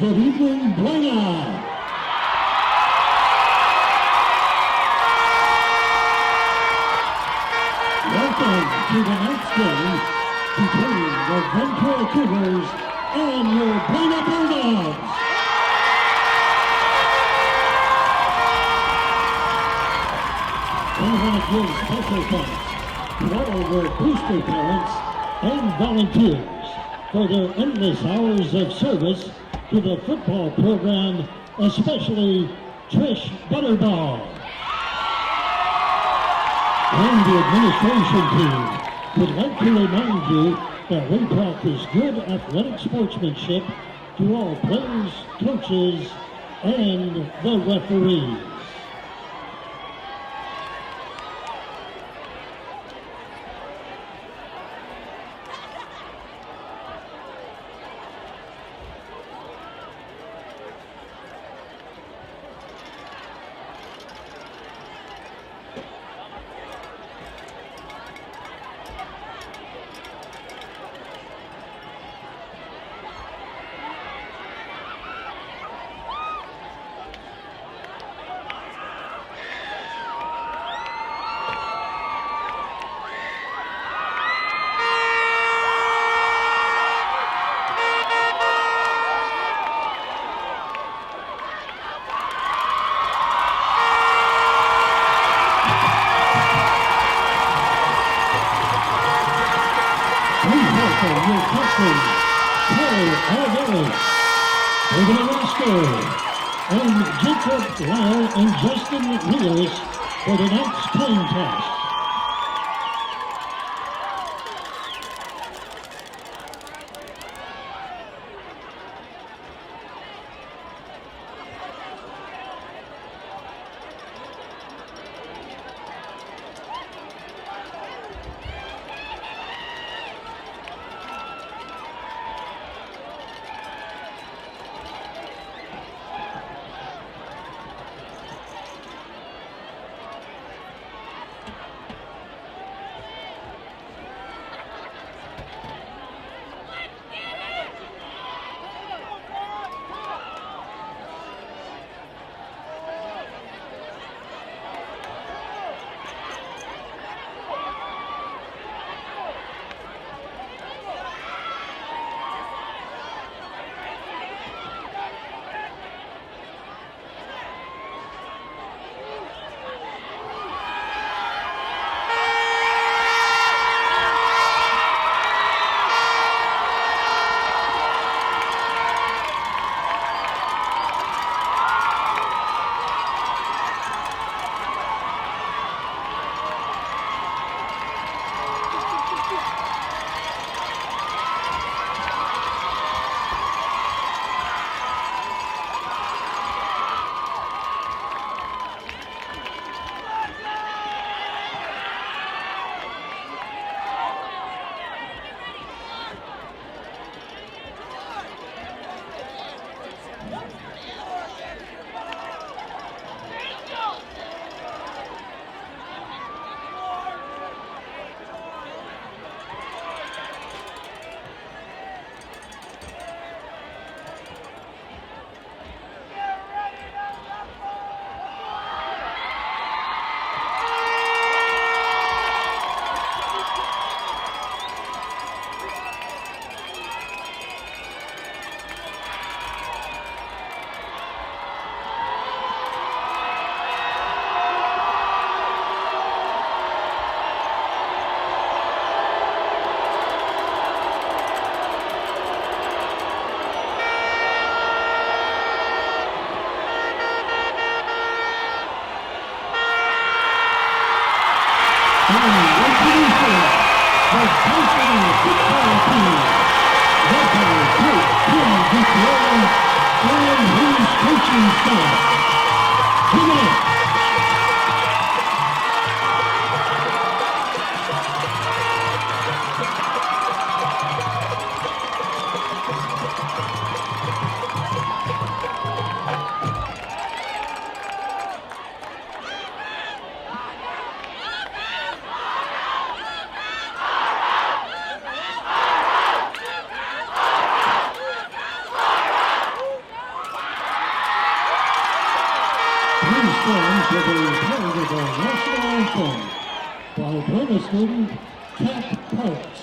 Good evening, Buena. Welcome to the next game between the Ventura Cougars and your Buena Bulldogs. We want to give special thanks to all of our booster parents and volunteers for their endless hours of service to the football program, especially Trish Butterball. And the administration team would like to remind you that we practice good athletic sportsmanship to all players, coaches, and the referees. Your captain, Terry Alvarez, David Roscoe, and Jacob Lyle and Justin Rios for the next contest. stand for the playing of the national anthem by Buena student Kat Parks.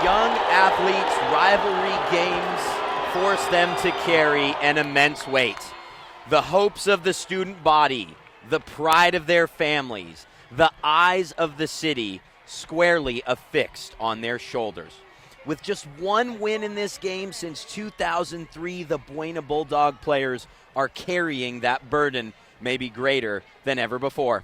young athletes, rivalry games force them to carry an immense weight. The hopes of the student body, the pride of their families, the eyes of the city squarely affixed on their shoulders. With just one win in this game since 2003, the Buena Bulldog players are carrying that burden, maybe greater than ever before.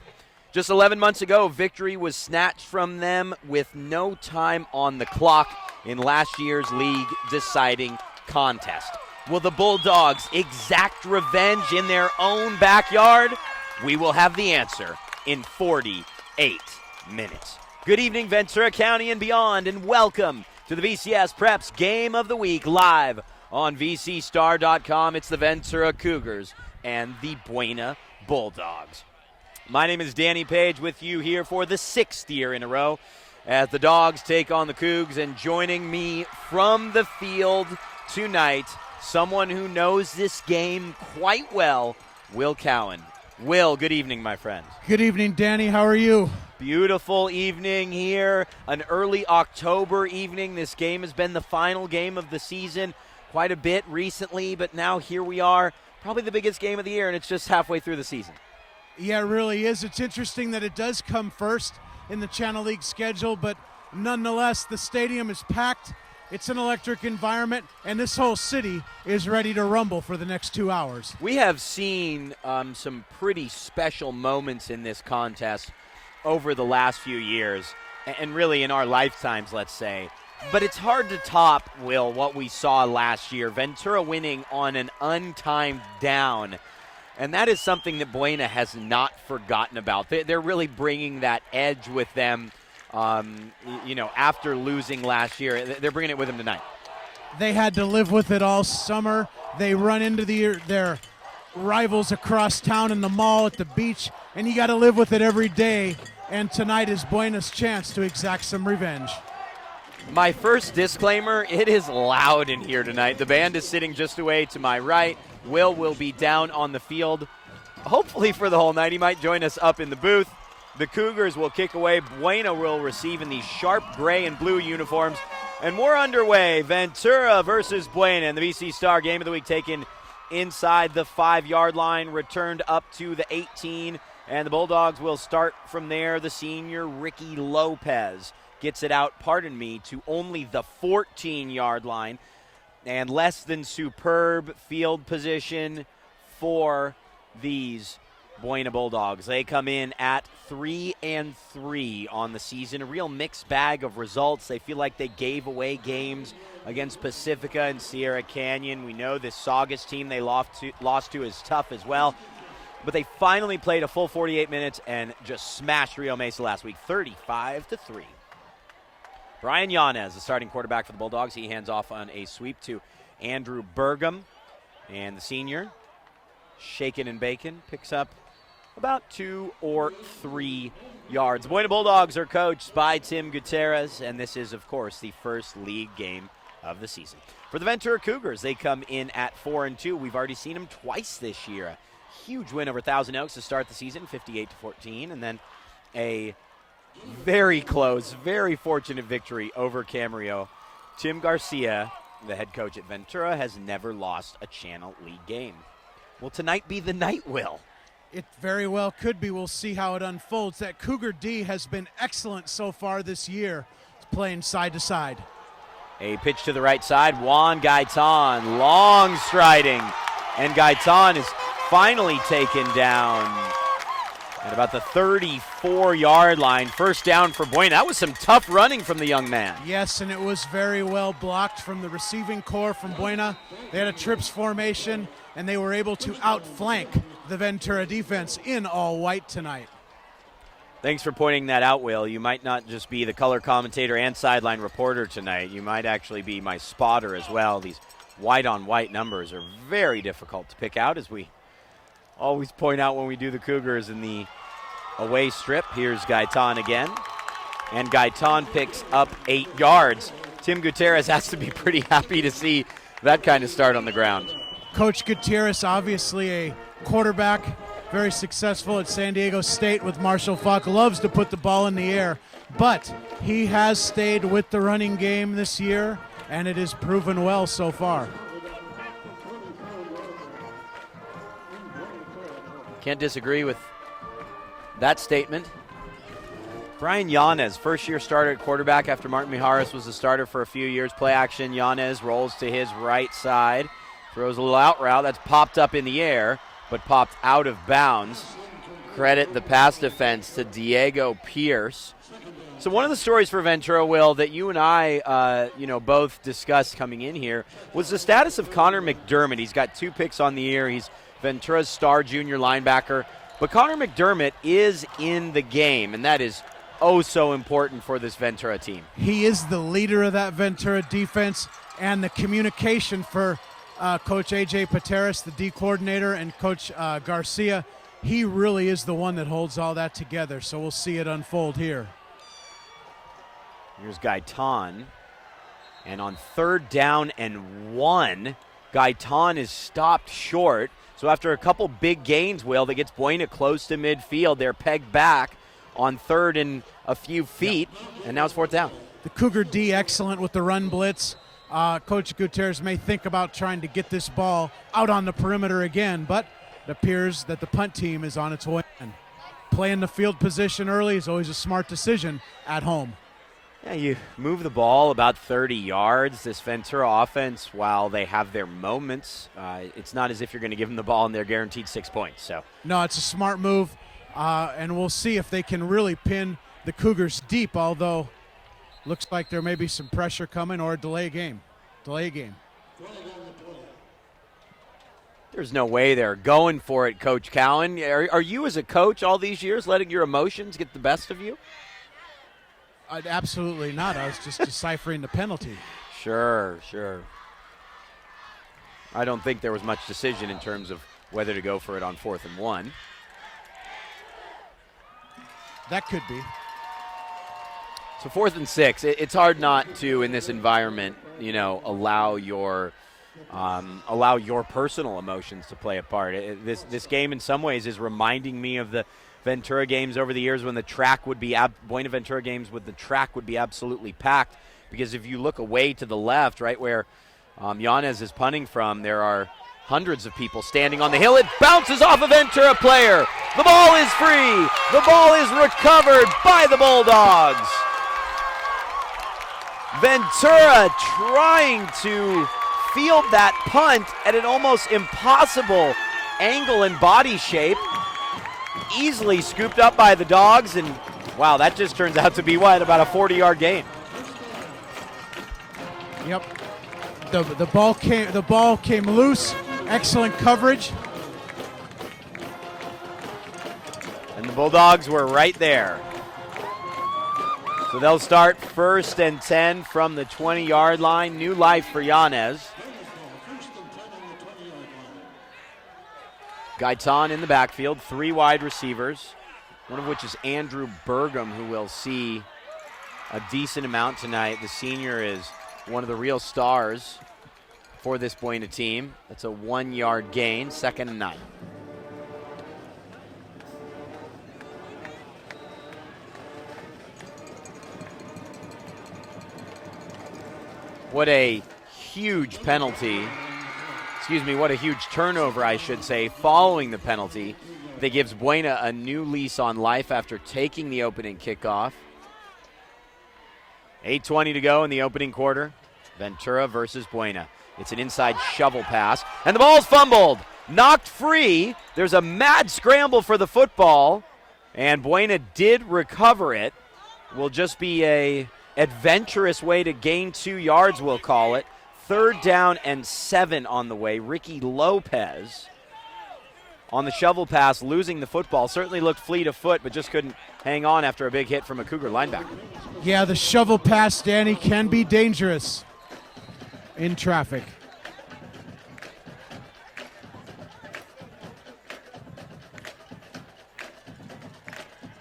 Just 11 months ago, victory was snatched from them with no time on the clock in last year's league deciding contest. Will the Bulldogs exact revenge in their own backyard? We will have the answer in 48 minutes. Good evening, Ventura County and beyond, and welcome to the VCS Preps Game of the Week live on VCStar.com. It's the Ventura Cougars and the Buena Bulldogs. My name is Danny Page with you here for the 6th year in a row as the Dogs take on the Cougs, and joining me from the field tonight, someone who knows this game quite well, Will Cowan. Will, good evening, my friend. Good evening, Danny. How are you? Beautiful evening here, an early October evening. This game has been the final game of the season quite a bit recently, but now here we are, probably the biggest game of the year, and it's just halfway through the season. Yeah, it really is. It's interesting that it does come first in the Channel League schedule, but nonetheless, the stadium is packed. It's an electric environment, and this whole city is ready to rumble for the next 2 hours. We have seen some pretty special moments in this contest over the last few years, and really in our lifetimes, let's say. But it's hard to top, Will, what we saw last year. Ventura winning on an untimed down. And that is something that Buena has not forgotten about. They're really bringing that edge with them, after losing last year. They're bringing it with them tonight. They had to live with it all summer. They run into their rivals across town in the mall, at the beach, and you got to live with it every day. And tonight is Buena's chance to exact some revenge. My first disclaimer, it is loud in here tonight. The band is sitting just away to my right. Will be down on the field, hopefully for the whole night. He might join us up in the booth. The Cougars will kick away. Buena will receive in these sharp gray and blue uniforms. And we're underway. Ventura versus Buena in the VC Star Game of the Week, taken inside the 5-yard line, returned up to the 18. And the Bulldogs will start from there. The senior, Ricky Lopez, gets it out, to only the 14-yard line. and less than superb field position for these Buena Bulldogs. They come in at 3-3 on the season, a real mixed bag of results. They feel like they gave away games against Pacifica and Sierra Canyon. We know this Saugus team they lost to is tough as well. But they finally played a full 48 minutes and just smashed Rio Mesa last week, 35-3. Brian Yanez, the starting quarterback for the Bulldogs, he hands off on a sweep to Andrew Burgum. And the senior, Shaken and Bacon, picks up about 2 or 3 yards. The Buena Bulldogs are coached by Tim Gutierrez, and this is, of course, the first league game of the season. For the Ventura Cougars, they come in at 4-2. We've already seen them twice this year. A huge win over Thousand Oaks to start the season, 58-14, and then a very close, very fortunate victory over Camarillo. Tim Garcia, the head coach at Ventura, has never lost a Channel League game. Will tonight be the night, Will? It very well could be. We'll see how it unfolds. That Cougar D has been excellent so far this year. It's playing side to side. A pitch to the right side. Juan Gaitan, long striding. And Gaitan is finally taken down at about the 34-yard line. First down for Buena. That was some tough running from the young man. Yes, and it was very well blocked from the receiving corps from Buena. They had a trips formation, and they were able to outflank the Ventura defense in all white tonight. Thanks for pointing that out, Will. You might not just be the color commentator and sideline reporter tonight. You might actually be my spotter as well. These white-on-white numbers are very difficult to pick out, as we always point out when we do the Cougars in the away strip. Here's Gaitan again, and Gaitan picks up 8 yards. Tim Gutierrez has to be pretty happy to see that kind of start on the ground. Coach Gutierrez, obviously a quarterback, very successful at San Diego State with Marshall Falk, loves to put the ball in the air, but he has stayed with the running game this year, and it has proven well so far. Can't disagree with that statement. Brian Yanez, first-year starter at quarterback after Martin Mijares was the starter for a few years. Play action, Yanez rolls to his right side, throws a little out route that's popped up in the air, but popped out of bounds. Credit the pass defense to Diego Pierce. So one of the stories for Ventura, Will, that you and I, both discussed coming in here was the status of Connor McDermott. He's got 2 picks on the year. He's Ventura's star junior linebacker. But Connor McDermott is in the game, and that is oh so important for this Ventura team. He is the leader of that Ventura defense, and the communication for Coach A.J. Pateras, the D coordinator, and Coach Garcia. He really is the one that holds all that together, so we'll see it unfold here. Here's Gaitan, and on 3rd down and 1, Gaitan is stopped short. So after a couple big gains, Will, that gets Buena close to midfield, they're pegged back on 3rd and a few feet, and now it's 4th down. The Cougar D excellent with the run blitz. Coach Gutierrez may think about trying to get this ball out on the perimeter again, but it appears that the punt team is on its way. And playing the field position early is always a smart decision at home. Yeah, you move the ball about 30 yards. This Ventura offense, while they have their moments, it's not as if you're going to give them the ball and they're guaranteed 6 points. So no, it's a smart move, and we'll see if they can really pin the Cougars deep, although looks like there may be some pressure coming or a delay game. There's no way they're going for it, Coach Cowan. Are you as a coach all these years letting your emotions get the best of you? Absolutely not. I was just deciphering the penalty. Sure. I don't think there was much decision in terms of whether to go for it on 4th and 1. That could be. So 4th and 6, it's hard not to, in this environment, allow your personal emotions to play a part. This game in some ways is reminding me of the Ventura games over the years when the track would be Buena Ventura games with the track would be absolutely packed, because if you look away to the left, right where Yanez is punting from, there are hundreds of people standing on the hill. It bounces off a Ventura player. The ball is free. The ball is recovered by the Bulldogs. Ventura trying to field that punt at an almost impossible angle and body shape. Easily scooped up by the Dogs, and wow, that just turns out to be what, about a 40-yard gain. Yep. The ball came loose. Excellent coverage. And the Bulldogs were right there. So they'll start 1st and 10 from the 20-yard line. New life for Yanez. Gaitan in the backfield, 3 wide receivers, one of which is Andrew Burgum, who will see a decent amount tonight. The senior is one of the real stars for this Buena team. That's a 1-yard gain, 2nd and 9. What a huge penalty. What a huge turnover, I should say, following the penalty that gives Buena a new lease on life after taking the opening kickoff. 8:20 to go in the opening quarter. Ventura versus Buena. It's an inside shovel pass, and the ball's fumbled, knocked free. There's a mad scramble for the football, and Buena did recover it. Will just be a adventurous way to gain 2 yards, we'll call it. 3rd down and 7 on the way. Ricky Lopez on the shovel pass, losing the football. Certainly looked fleet of foot, but just couldn't hang on after a big hit from a Cougar linebacker. Yeah, the shovel pass, Danny, can be dangerous in traffic.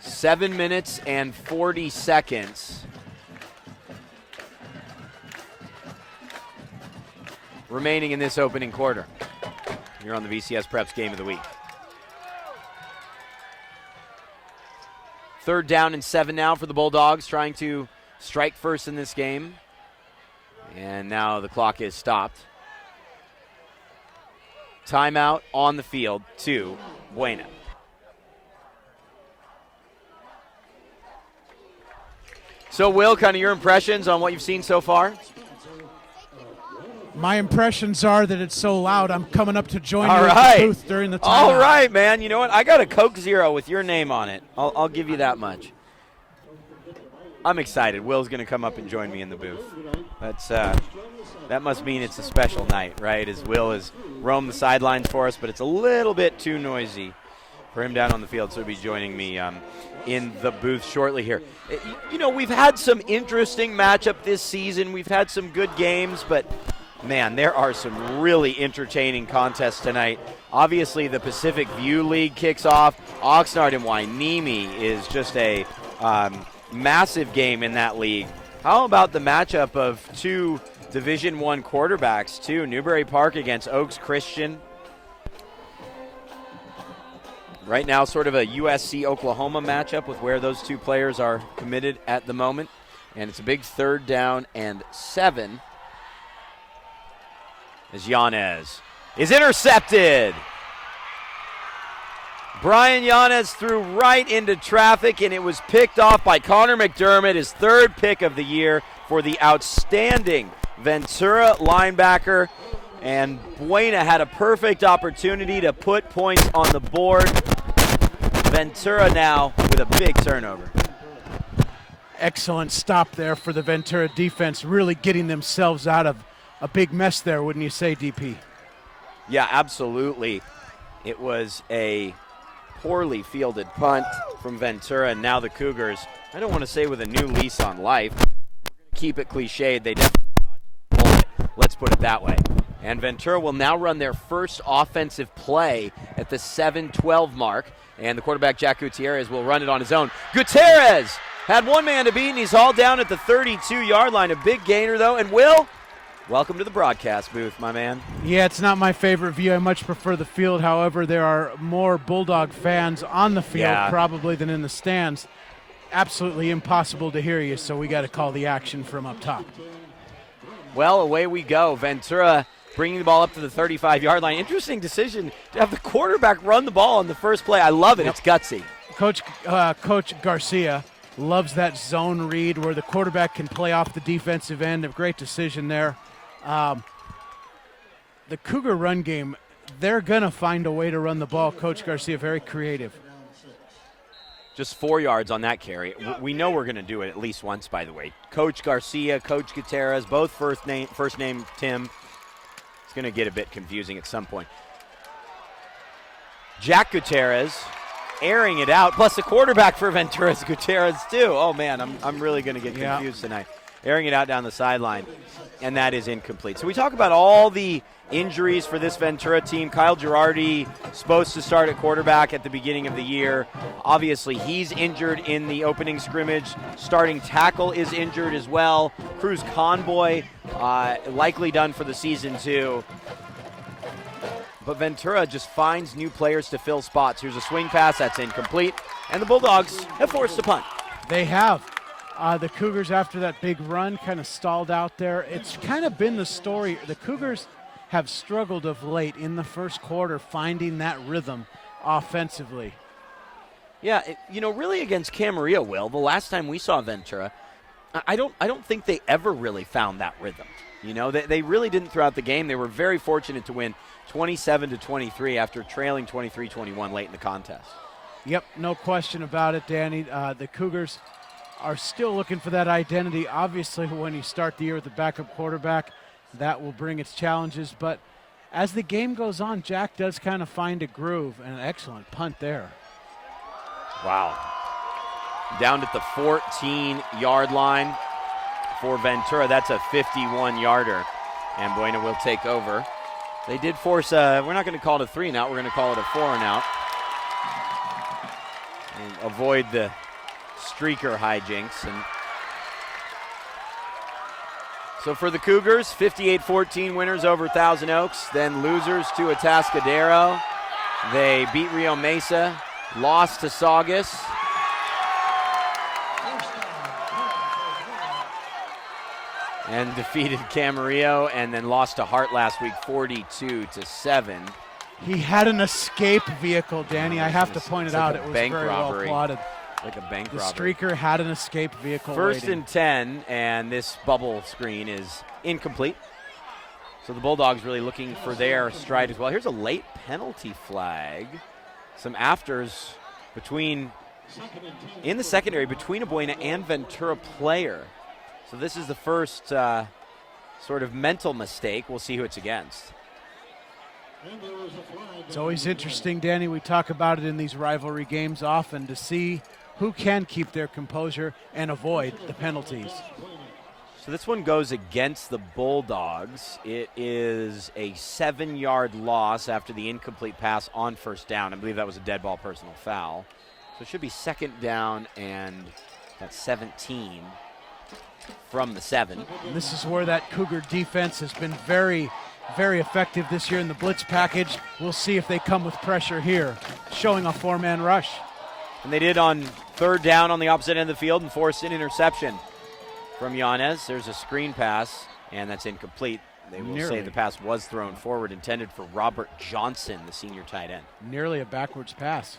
Seven minutes and 40 seconds remaining in this opening quarter. You're on the VCS Preps Game of the Week. 3rd down and 7 now for the Bulldogs, trying to strike first in this game. And now the clock is stopped. Timeout on the field to Buena. So, Will, kind of your impressions on what you've seen so far? My impressions are that it's so loud, I'm coming up to join All you right. at the booth during the timeout. All right, man. You know what? I got a Coke Zero with your name on it. I'll give you that much. I'm excited. Will's going to come up and join me in the booth. That must mean it's a special night, right? As Will has roamed the sidelines for us, but it's a little bit too noisy for him down on the field, so he'll be joining me in the booth shortly here. You know, we've had some interesting matchup this season. We've had some good games, but man, there are some really entertaining contests tonight. Obviously, the Pacific View League kicks off. Oxnard and Wainimi is just a massive game in that league. How about the matchup of 2 Division I quarterbacks, too? Newbury Park against Oaks Christian. Right now, sort of a USC-Oklahoma matchup with where those 2 players are committed at the moment. And it's a big 3rd down and 7. As Yanez is intercepted. Brian Yanez threw right into traffic, and it was picked off by Connor McDermott, his 3rd pick of the year for the outstanding Ventura linebacker. And Buena had a perfect opportunity to put points on the board. Ventura now with a big turnover. Excellent stop there for the Ventura defense, really getting themselves out of a big mess there, wouldn't you say, DP? Yeah, absolutely. It was a poorly fielded punt from Ventura, and now the Cougars, I don't want to say with a new lease on life. We're going to keep it cliched. They definitely dodged the bullet. Let's put it that way. And Ventura will now run their first offensive play at the 7-12 mark, and the quarterback, Jack Gutierrez, will run it on his own. Gutierrez had one man to beat, and he's hauled down at the 32-yard line. A big gainer, though. And Will, welcome to the broadcast booth, my man. Yeah, it's not my favorite view. I much prefer the field. However, there are more Bulldog fans on the field probably than in the stands. Absolutely impossible to hear you, so we got to call the action from up top. Well, away we go. Ventura bringing the ball up to the 35-yard line. Interesting decision to have the quarterback run the ball on the first play. I love it. Yep. It's gutsy. Coach Garcia loves that zone read where the quarterback can play off the defensive end. A great decision there. the Cougar run game, they're going to find a way to run the ball. Coach Garcia, very creative. Just 4 yards on that carry. We know we're going to do it at least once, by the way. Coach Garcia, Coach Gutierrez, both first name Tim. It's going to get a bit confusing at some point. Jack Gutierrez airing it out, plus the quarterback for Ventura's Gutierrez too. Oh man, I'm really going to get confused tonight. Airing it out down the sideline, and that is incomplete. So we talk about all the injuries for this Ventura team. Kyle Girardi supposed to start at quarterback at the beginning of the year. Obviously, he's injured in the opening scrimmage. Starting tackle is injured as well. Cruz Conboy likely done for the season too. But Ventura just finds new players to fill spots. Here's a swing pass that's incomplete, and the Bulldogs have forced a punt. They have. The Cougars, after that big run, kind of stalled out there. It's kind of been the story. The Cougars have struggled of late in the first quarter finding that rhythm offensively. Yeah, really against Camarillo, Will, the last time we saw Ventura, I don't think they ever really found that rhythm. They really didn't throughout the game. They were very fortunate to win 27-23 after trailing 23-21 late in the contest. Yep, no question about it, Danny. The Cougars are still looking for that identity. Obviously, when you start the year with a backup quarterback, that will bring its challenges. But as the game goes on, Jack does kind of find a groove, and an excellent punt there. Wow. Down at the 14-yard line for Ventura. That's a 51-yarder, and Buena will take over. They did force we're not going to call it a 3-and-out. We're going to call it a 4-and-out. And avoid the streaker hijinks. And so for the Cougars, 58-14 winners over Thousand Oaks, then losers to Atascadero. They beat Rio Mesa, lost to Saugus. And defeated Camarillo, and then lost to Hart last week 42-7. He had an escape vehicle, Danny. I have to point it out. It was very well plotted. Like a bank robbery. The streaker had an escape vehicle. First waiting. and 10, and this bubble screen is incomplete. So the Bulldogs really looking for their stride as well. Here's a late penalty flag. Some afters in the secondary between a Buena and Ventura player. So this is the first sort of mental mistake. We'll see who it's against. It's always interesting, Danny. We talk about it in these rivalry games often to see who can keep their composure and avoid the penalties. So this one goes against the Bulldogs. It is a 7-yard loss after the incomplete pass on first down. I believe that was a dead ball personal foul. So it should be second down, and that's 17 from the 7. And this is where that Cougar defense has been very, very effective this year in the blitz package. We'll see if they come with pressure here, showing a 4-man rush. And they did on third down on the opposite end of the field and forced an interception from Yanez. There's a screen pass, and that's incomplete. They will say the pass was thrown forward, intended for Robert Johnson, the senior tight end. Nearly a backwards pass.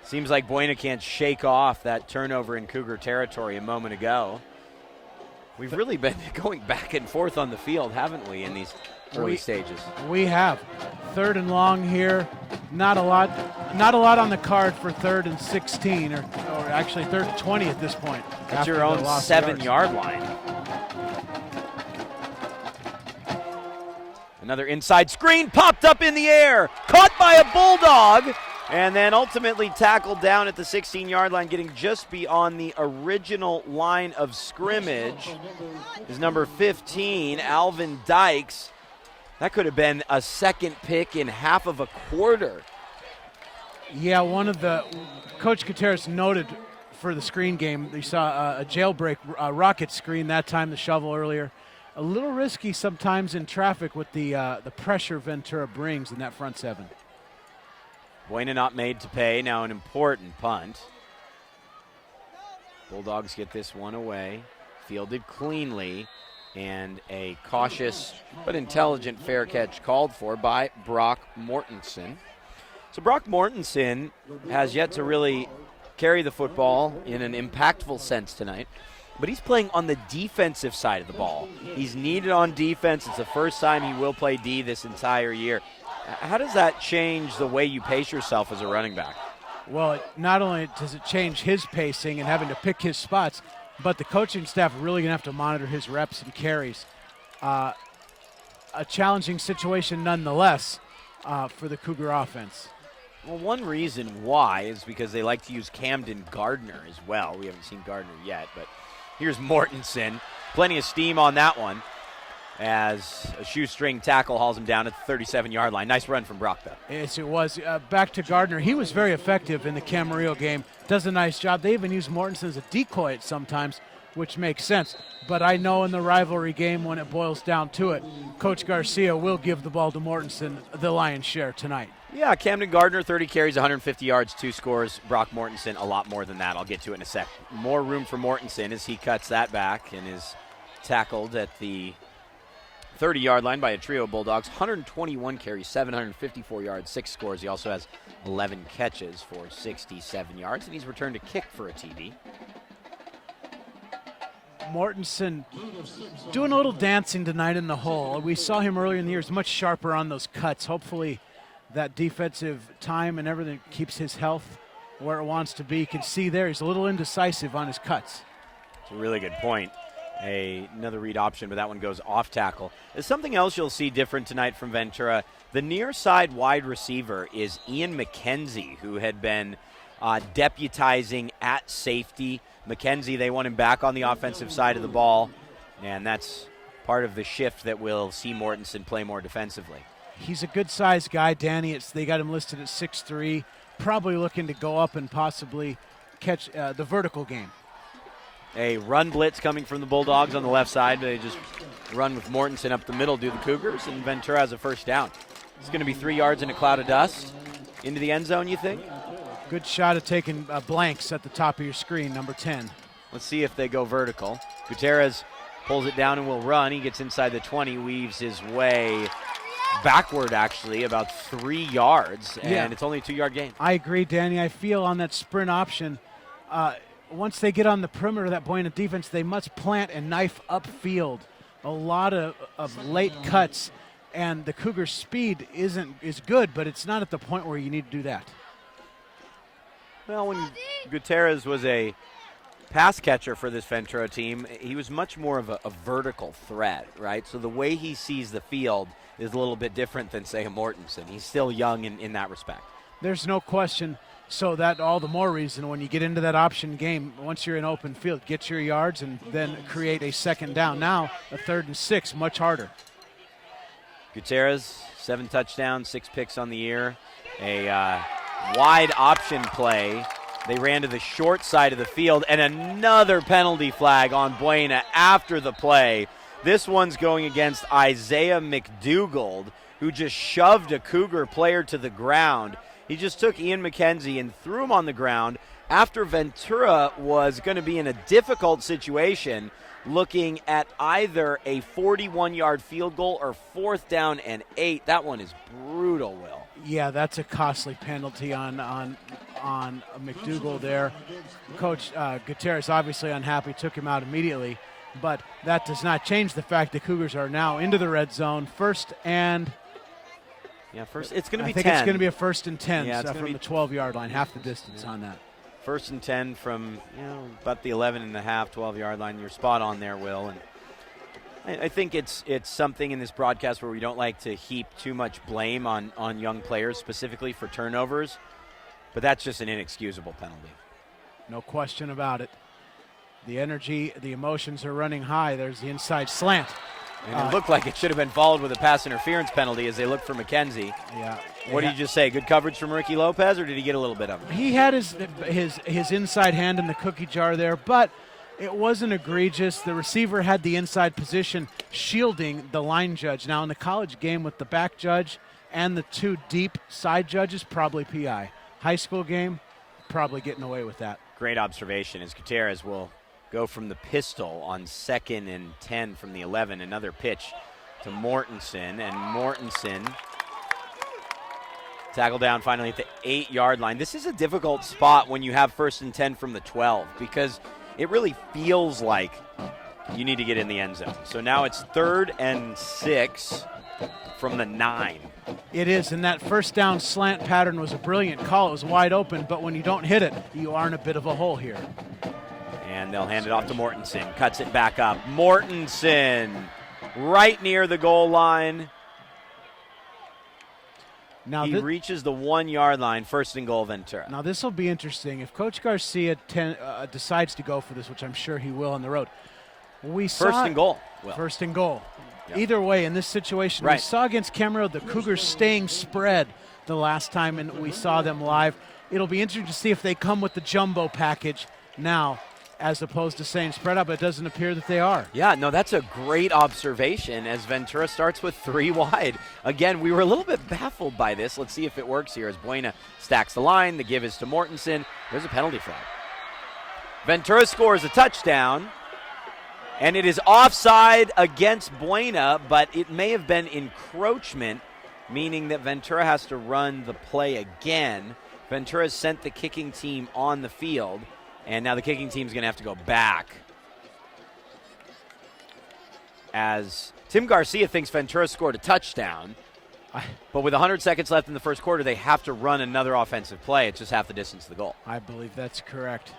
Seems like Buena can't shake off that turnover in Cougar territory a moment ago. We've really been going back and forth on the field, haven't we, in these early stages? We have. Third and long here. Not a lot on the card for 3rd and 16, or actually 3rd and 20 at this point. It's your own 7-yard line. Another inside screen popped up in the air, caught by a Bulldog, and then ultimately tackled down at the 16-yard line, getting just beyond the original line of scrimmage is number 15, Alvin Dykes. That could have been a second pick in half of a quarter. Yeah, Coach Gutierrez noted for the screen game, you saw a jailbreak rocket screen that time, the shovel earlier. A little risky sometimes in traffic with the pressure Ventura brings in that front 7. Buena not made to pay, now an important punt. Bulldogs get this one away, fielded cleanly, and a cautious but intelligent fair catch called for by Brock Mortensen. So Brock Mortensen has yet to really carry the football in an impactful sense tonight. but he's playing on the defensive side of the ball. He's needed on defense. It's the first time he will play D this entire year. How does that change the way you pace yourself as a running back? Well, not only does it change his pacing and having to pick his spots, but the coaching staff are really going to have to monitor his reps and carries. A challenging situation nonetheless for the Cougar offense. Well, one reason why is because they like to use Camden Gardner as well. We haven't seen Gardner yet, but here's Mortensen. Plenty of steam on that one as a shoestring tackle hauls him down at the 37-yard line. Nice run from Brock, though. Yes, it was. Back to Gardner. He was very effective in the Camarillo game. Does a nice job. They even use Mortensen as a decoy at sometimes, which makes sense. But I know in the rivalry game, when it boils down to it, Coach Garcia will give the ball to Mortensen the lion's share tonight. Yeah, Camden Gardner, 30 carries, 150 yards, 2 scores. Brock Mortensen, a lot more than that. I'll get to it in a sec. More room for Mortensen as he cuts that back and is tackled at the 30-yard line by a trio of Bulldogs. 121 carries, 754 yards, 6 scores. He also has 11 catches for 67 yards, and he's returned a kick for a TD. Mortensen doing a little dancing tonight in the hole. We saw him earlier in the year. He's much sharper on those cuts. Hopefully that defensive time and everything keeps his health where it wants to be. You can see there he's a little indecisive on his cuts. It's a really good point. Another read option, but that one goes off tackle. There's something else you'll see different tonight from Ventura. The near side wide receiver is Ian McKenzie, who had been deputizing at safety. McKenzie, they want him back on the offensive side of the ball, and that's part of the shift that we'll see Mortensen play more defensively. He's a good-sized guy, Danny. They got him listed at 6'3", probably looking to go up and possibly catch the vertical game. A run blitz coming from the Bulldogs on the left side. They just run with Mortensen up the middle, do the Cougars, and Ventura has a first down. It's going to be 3 yards in a cloud of dust. Into the end zone, you think? Good shot at taking blanks at the top of your screen, number 10. Let's see if they go vertical. Gutierrez pulls it down and will run. He gets inside the 20, weaves his way backward, actually, about 3 yards, and it's only a 2-yard gain. I agree, Danny. I feel on that sprint option, once they get on the perimeter of that Buena defense, they must plant and knife upfield. A lot of late cuts, and the Cougars' speed is good, but it's not at the point where you need to do that. Well, when Gutierrez was a pass catcher for this Ventura team, he was much more of a vertical threat, right? So the way he sees the field is a little bit different than, say, a Mortensen. He's still young in that respect. There's no question. So that all the more reason when you get into that option game, once you're in open field, get your yards and then create a second down. Now, a 3rd and 6, much harder. Gutierrez, 7 touchdowns, 6 picks on the year. A wide option play. They ran to the short side of the field, and another penalty flag on Buena after the play. This one's going against Isaiah McDougald, who just shoved a Cougar player to the ground. He just took Ian McKenzie and threw him on the ground after Ventura was going to be in a difficult situation looking at either a 41-yard field goal or 4th down and 8. That one is brutal, Will. Yeah, that's a costly penalty on McDougald there. Coach Gutierrez obviously unhappy, took him out immediately, but that does not change the fact the Cougars are now into the red zone. It's going to be 10. I think it's going to be a 1st and 10 from the 12-yard line, half the distance on that. 1st and 10 from about the 11.5, 12-yard line. You're spot on there, Will. And I think it's something in this broadcast where we don't like to heap too much blame on young players, specifically for turnovers, but that's just an inexcusable penalty. No question about it. The energy, the emotions are running high. There's the inside slant. And it looked like it should have been followed with a pass interference penalty as they looked for McKenzie. Yeah. What did you just say? Good coverage from Ricky Lopez, or did he get a little bit of it? He had his inside hand in the cookie jar there, but it wasn't egregious. The receiver had the inside position shielding the line judge. Now, in the college game with the back judge and the 2 deep side judges, probably PI. High school game, probably getting away with that. Great observation as Gutierrez will go from the pistol on 2nd and 10 from the 11. Another pitch to Mortensen, and Mortensen tackle down finally at the 8-yard line. This is a difficult spot when you have 1st and 10 from the 12 because it really feels like you need to get in the end zone. So now it's 3rd and 6 from the 9. It is, and that first down slant pattern was a brilliant call. It was wide open, but when you don't hit it, you are in a bit of a hole here. And they'll hand it off to Mortensen. Cuts it back up. Mortensen right near the goal line. Now he reaches the 1-yard line, 1st and goal, Ventura. Now this will be interesting. If Coach Garcia decides to go for this, which I'm sure he will on the road, First and goal. First and goal. Yep. Either way, in this situation, we saw against Camarillo the Cougars staying spread the last time, and we saw them live. It'll be interesting to see if they come with the jumbo package now, as opposed to saying spread out, but it doesn't appear that they are. Yeah, no, that's a great observation as Ventura starts with 3 wide. Again, we were a little bit baffled by this. Let's see if it works here as Buena stacks the line. The give is to Mortensen. There's a penalty flag. Ventura scores a touchdown, and it is offside against Buena, but it may have been encroachment, meaning that Ventura has to run the play again. Ventura sent the kicking team on the field, and now the kicking team is going to have to go back. As Tim Garcia thinks Ventura scored a touchdown, but with 100 seconds left in the first quarter, they have to run another offensive play. It's just half the distance to the goal. I believe that's correct.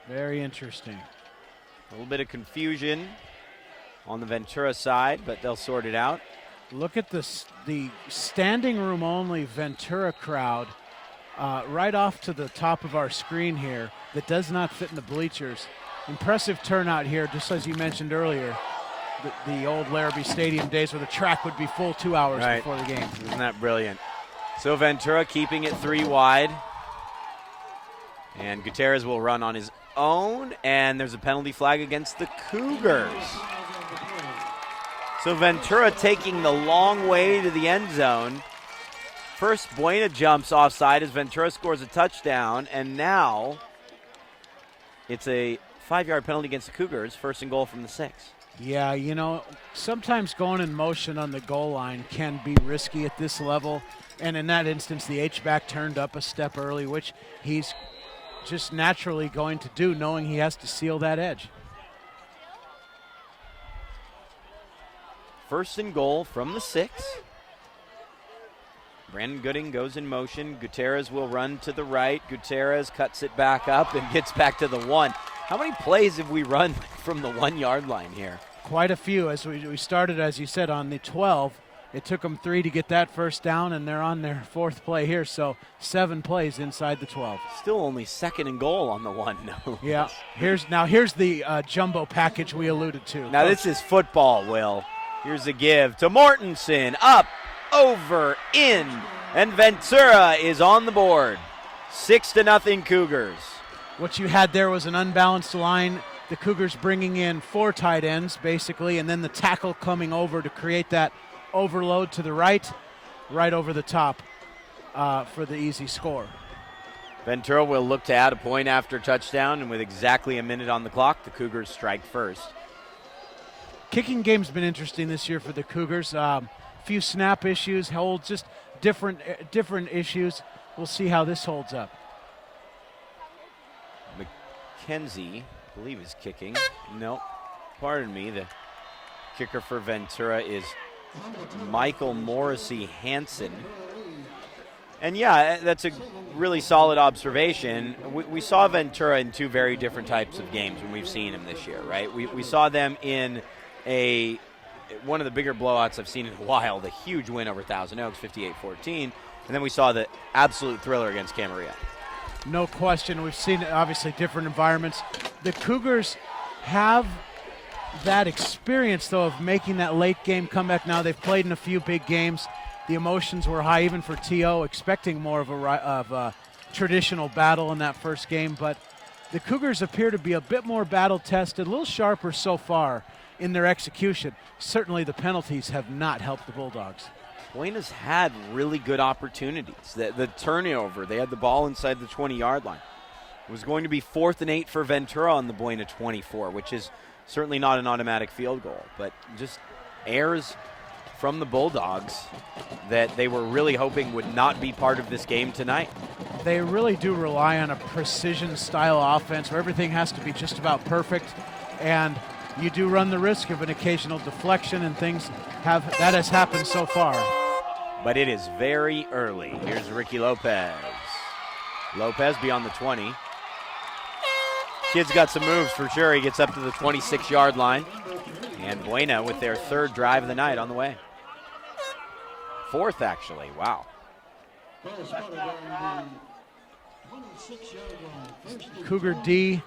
Very interesting. A little bit of confusion on the Ventura side, but they'll sort it out. Look at this, the standing room only Ventura crowd right off to the top of our screen here that does not fit in the bleachers. Impressive turnout here, just as you mentioned earlier, the old Larrabee Stadium days where the track would be full 2 hours before the game. Isn't that brilliant? So Ventura keeping it 3 wide. And Gutierrez will run on his own, and there's a penalty flag against the Cougars. So Ventura taking the long way to the end zone. First, Buena jumps offside as Ventura scores a touchdown, and now it's a 5-yard penalty against the Cougars, 1st and goal from the 6. Yeah, you know, sometimes going in motion on the goal line can be risky at this level, and in that instance, the H-back turned up a step early, which he's just naturally going to do, knowing he has to seal that edge. 1st and goal from the 6. Brandon Gooding goes in motion. Gutierrez will run to the right. Gutierrez cuts it back up and gets back to the 1. How many plays have we run from the 1-yard line here? Quite a few. As we started, as you said, on the 12. It took them 3 to get that first down, and they're on their 4th play here, so 7 plays inside the 12. Still only 2nd and goal on the 1. No. Yeah. Here's the jumbo package we alluded to. Now this is football, Will. Here's a give to Mortensen. Up, over, in, and Ventura is on the board. 6-0 Cougars. What you had there was an unbalanced line. The Cougars bringing in 4 tight ends, basically, and then the tackle coming over to create that overload to the right over the top for the easy score. Ventura will look to add a point after touchdown, and with exactly a minute on the clock, the Cougars strike first. Kicking game's been interesting this year for the Cougars. Few snap issues, holds, just different issues. We'll see how this holds up. McKenzie, I believe, is kicking. No, pardon me. The kicker for Ventura is Michael Morrissey Hansen. And yeah, that's a really solid observation. We saw Ventura in 2 very different types of games when we've seen him this year, right? We saw them in one of the bigger blowouts I've seen in a while, the huge win over Thousand Oaks, 58-14. And then we saw the absolute thriller against Camarillo. No question. We've seen, obviously, different environments. The Cougars have that experience, though, of making that late game comeback. Now they've played in a few big games. The emotions were high, even for T.O., expecting more of a traditional battle in that first game. But the Cougars appear to be a bit more battle-tested, a little sharper so far in their execution. Certainly the penalties have not helped the Bulldogs. Buena's had really good opportunities. The turnover, they had the ball inside the 20-yard line. It was going to be 4th and 8 for Ventura on the Buena 24, which is certainly not an automatic field goal, but just errs from the Bulldogs that they were really hoping would not be part of this game tonight. They really do rely on a precision-style offense where everything has to be just about perfect, and you do run the risk of an occasional deflection, and that has happened so far. But it is very early. Here's Ricky Lopez. Lopez beyond the 20. Kid's got some moves for sure. He gets up to the 26-yard line. And Buena with their third drive of the night on the way. Fourth, actually. Wow. Cougar D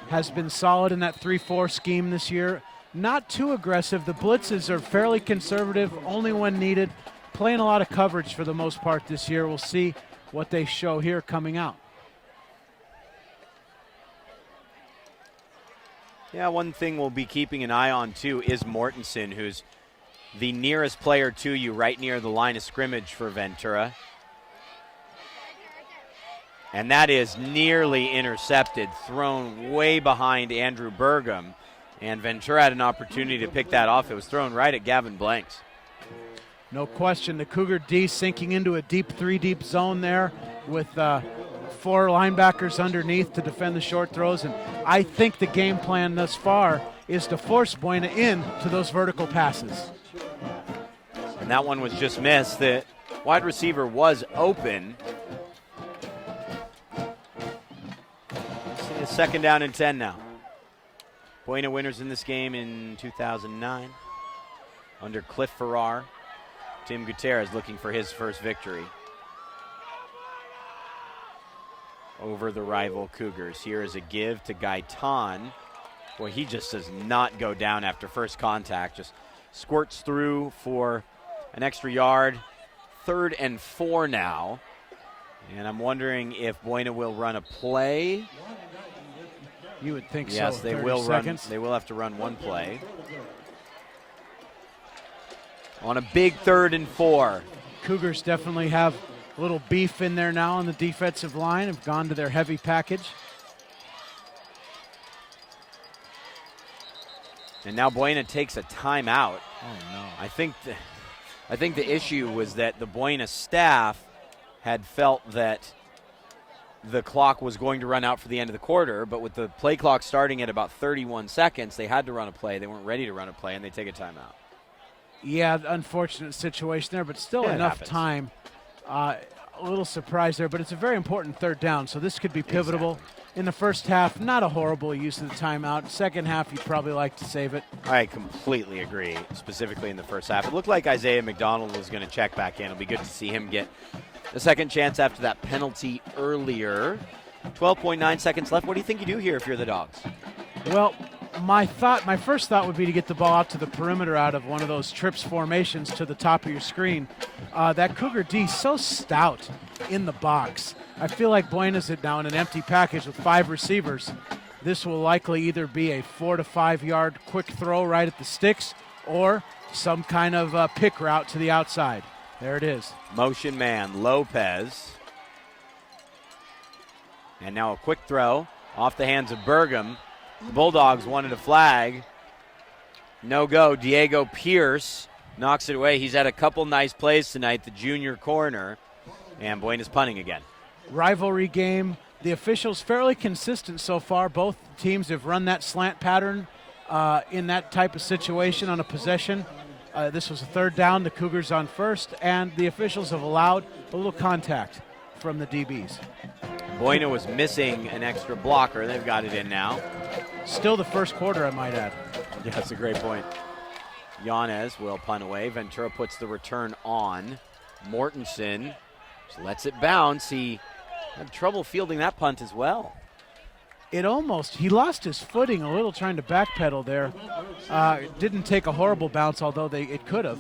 has been solid in that 3-4 scheme this year. Not too aggressive. The blitzes are fairly conservative, only when needed. Playing a lot of coverage for the most part this year. We'll see what they show here coming out. Yeah, one thing we'll be keeping an eye on, too, is Mortensen, who's the nearest player to you right near the line of scrimmage for Ventura. And that is nearly intercepted, thrown way behind Andrew Burgum. And Ventura had an opportunity to pick that off. It was thrown right at Gavin Blanks. No question, the Cougar D sinking into a deep 3-deep zone there with 4 linebackers underneath to defend the short throws. And I think the game plan thus far is to force Buena in to those vertical passes. And that one was just missed. The wide receiver was open. See a 2nd down and 10 now. Buena winners in this game in 2009 under Cliff Farrar. Tim Gutierrez looking for his first victory over the rival Cougars. Here is a give to Gaitan. Boy, he just does not go down after first contact. Just squirts through for an extra yard. 3rd and 4 now. And I'm wondering if Buena will run a play. You would think so. Yes, they will seconds. run. They will have to run one play. On a big 3rd and 4. Cougars definitely have a little beef in there now on the defensive line, have gone to their heavy package. And now Buena takes a timeout. Oh, no. I think the issue was that the Buena staff had felt that the clock was going to run out for the end of the quarter, but with the play clock starting at about 31 seconds, they had to run a play. They weren't ready to run a play, and they take a timeout. Yeah, unfortunate situation there, but still enough time. A little surprise there, but it's a very important 3rd down, so this could be pivotal. Exactly. In the first half, not a horrible use of the timeout. Second half, you'd probably like to save it. I completely agree, specifically in the first half. It looked like Isaiah McDonald was going to check back in. It'll be good to see him get a second chance after that penalty earlier. 12.9 seconds left. What do you think you do here if you're the Dogs? Well, my first thought would be to get the ball out to the perimeter out of one of those trips formations to the top of your screen. That Cougar D so stout in the box. I feel like Buena's now in an empty package with 5 receivers. This will likely either be a 4 to 5 yard quick throw right at the sticks or some kind of pick route to the outside. There it is. Motion man Lopez. And now a quick throw off the hands of Burgum. The Bulldogs wanted a flag. No go. Diego Pierce knocks it away. He's had a couple nice plays tonight, the junior corner. And Buena's punting again. Rivalry game. The officials fairly consistent so far. Both teams have run that slant pattern in that type of situation on a possession. This was a 3rd down. The Cougars on first, and the officials have allowed a little contact from the DBs. Buena was missing an extra blocker. They've got it in now. Still the first quarter, I might add. Yeah, that's a great point. Yanez will punt away. Ventura puts the return on. Mortensen just lets it bounce. He had trouble fielding that punt as well. He lost his footing a little trying to backpedal there. Didn't take a horrible bounce, although it could have.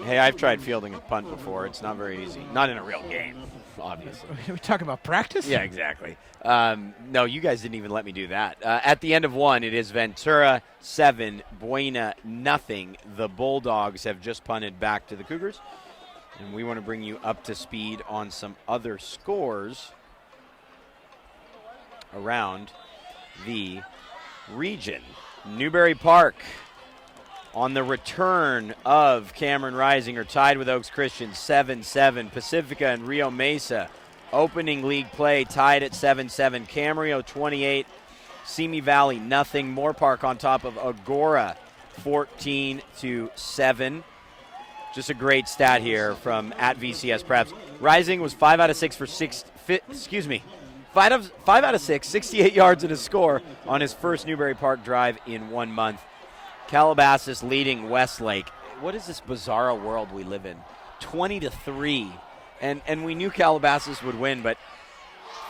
Hey, I've tried fielding a punt before. It's not very easy. Not in a real game, obviously. We talk about practice? Yeah, exactly. No, you guys didn't even let me do that. At the end of 1, it is Ventura 7, Buena nothing. The Bulldogs have just punted back to the Cougars. And we want to bring you up to speed on some other scores around the region. Newberry Park on the return of Cameron Rising are tied with Oaks Christian 7-7. Pacifica and Rio Mesa opening league play tied at 7-7. Camarillo 28, Simi Valley nothing. Moore Park on top of Agora 14-7. Just a great stat here from at VCS Preps. Rising was 5 out of 6 for 5 out of 6, 68 yards and a score on his first Newberry Park drive in 1 month. Calabasas leading Westlake. What is this bizarre world we live in? 20-3. And we knew Calabasas would win, but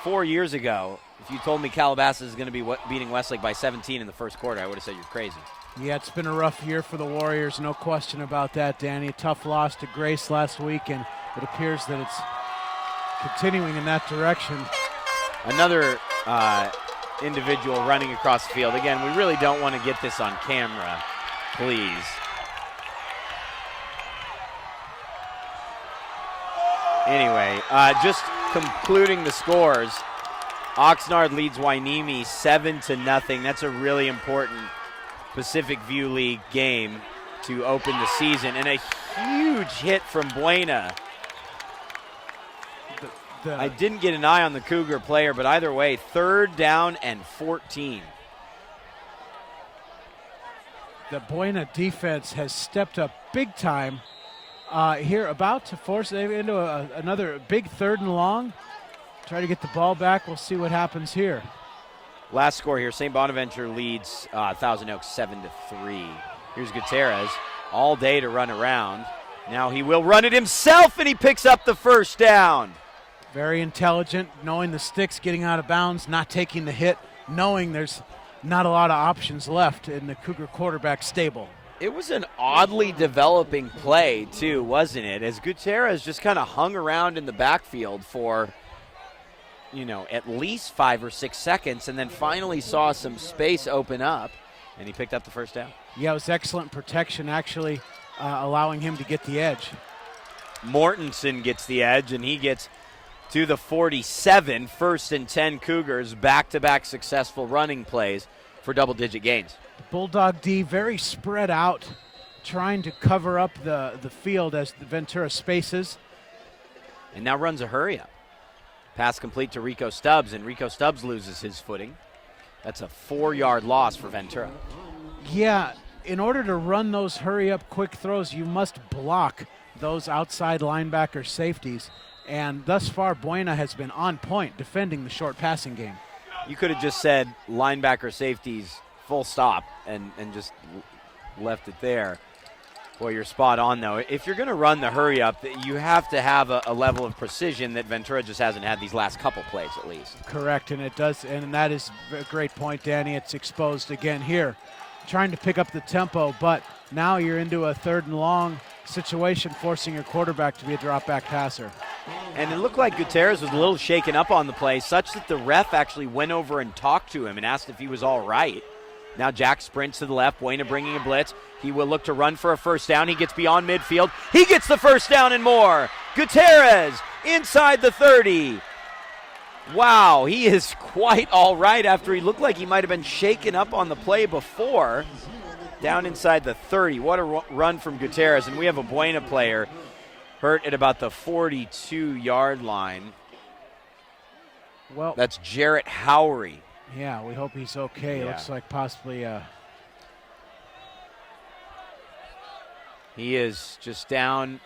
4 years ago, if you told me Calabasas is going to be beating Westlake by 17 in the first quarter, I would have said you're crazy. Yeah, it's been a rough year for the Warriors, no question about that, Danny. A tough loss to Grace last week, and it appears that it's continuing in that direction. Another individual running across the field. Again, we really don't want to get this on camera, please. Anyway, just concluding the scores. Oxnard leads Wainimi 7-0. That's a really important Pacific View League game to open the season. And a huge hit from Buena. I didn't get an eye on the Cougar player, but either way, 3rd down and 14. The Buena defense has stepped up big time here, about to force them into another big 3rd and long. Try to get the ball back. We'll see what happens here. Last score here, St. Bonaventure leads Thousand Oaks 7-3. Here's Gutierrez all day to run around. Now he will run it himself, and he picks up the 1st down. Very intelligent, knowing the sticks, getting out of bounds, not taking the hit, knowing there's not a lot of options left in the Cougar quarterback stable. It was an oddly developing play, too, wasn't it? As Gutierrez just kind of hung around in the backfield for, at least 5 or 6 seconds, and then finally saw some space open up, and he picked up the 1st down. Yeah, it was excellent protection, actually allowing him to get the edge. Mortensen gets the edge, and he gets to the 47, 1st and 10 Cougars, back-to-back successful running plays for double-digit gains. Bulldog D very spread out, trying to cover up the field as the Ventura spaces. And now runs a hurry-up. Pass complete to Rico Stubbs, and Rico Stubbs loses his footing. That's a 4-yard loss for Ventura. Yeah, in order to run those hurry-up quick throws, you must block those outside linebacker safeties. And thus far, Buena has been on point defending the short passing game. You could have just said linebacker safeties full stop and just left it there. Boy, you're spot on, though. If you're going to run the hurry-up, you have to have a level of precision that Ventura just hasn't had these last couple plays, at least. Correct, and it does, and that is a great point, Danny. It's exposed again here. Trying to pick up the tempo, but now you're into a 3rd and long situation, forcing your quarterback to be a drop-back passer. And it looked like Gutierrez was a little shaken up on the play, such that the ref actually went over and talked to him and asked if he was all right. Now Jack sprints to the left, Buena bringing a blitz. He will look to run for a 1st down. He gets beyond midfield. He gets the 1st down and more. Gutierrez inside the 30. Wow, he is quite all right after he looked like he might have been shaken up on the play before. Down inside the 30. What a run from Gutierrez. And we have a Buena player hurt at about the 42-yard line. Well, that's Jarrett Howery. Yeah, we hope he's okay. Yeah. Looks like possibly he is just down,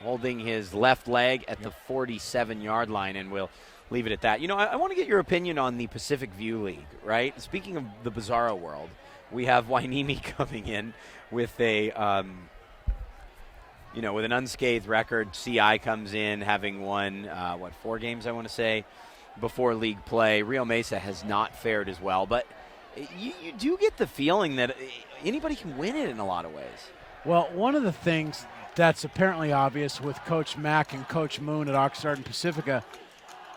holding his left leg at the 47-yard line, and we'll leave it at that. I want to get your opinion on the Pacific View League, right? Speaking of the bizarro world, we have Wainimi coming in with with an unscathed record. CI comes in having won, 4 games, I want to say, before league play. Rio Mesa has not fared as well, but you do get the feeling that anybody can win it in a lot of ways. Well, one of the things that's apparently obvious with Coach Mack and Coach Moon at Oxnard and Pacifica,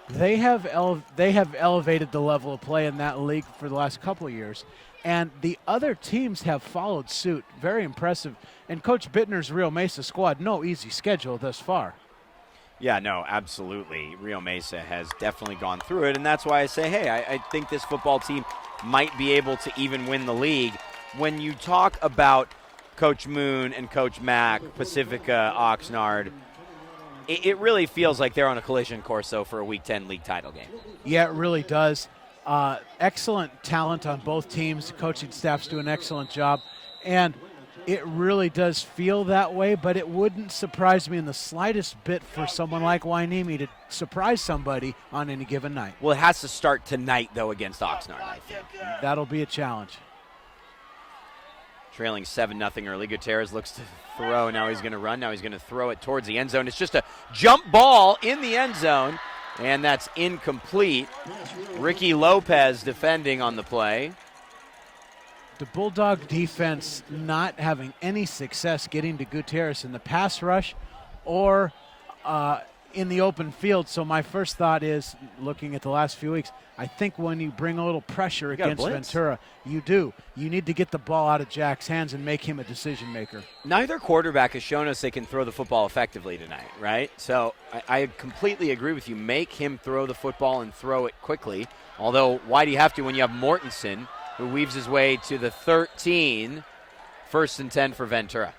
they have elevated the level of play in that league for the last couple of years, and the other teams have followed suit. Very impressive. And Coach Bittner's Rio Mesa squad, no easy schedule thus far. Yeah, no, absolutely. Rio Mesa has definitely gone through it, and that's why I say, hey, I think this football team might be able to even win the league. When you talk about Coach Moon and Coach Mack, Pacifica, Oxnard. It really feels like they're on a collision course, though, for a Week 10 league title game. Yeah, it really does. Excellent talent on both teams. The coaching staffs do an excellent job. And it really does feel that way, but it wouldn't surprise me in the slightest bit for someone like Wainimi to surprise somebody on any given night. Well, it has to start tonight, though, against Oxnard, I think. That'll be a challenge. Trailing 7-0 early. Gutierrez looks to throw. Now he's going to run. Now he's going to throw it towards the end zone. It's just a jump ball in the end zone, and that's incomplete. Ricky Lopez defending on the play. The Bulldog defense not having any success getting to Gutierrez in the pass rush or in the open field. So my first thought is, looking at the last few weeks, I think when you bring a little pressure against Ventura, you do. You need to get the ball out of Jack's hands and make him a decision maker. Neither quarterback has shown us they can throw the football effectively tonight, right? So I completely agree with you. Make him throw the football and throw it quickly. Although, why do you have to when you have Mortensen, who weaves his way to the 13, 1st and 10 for Ventura?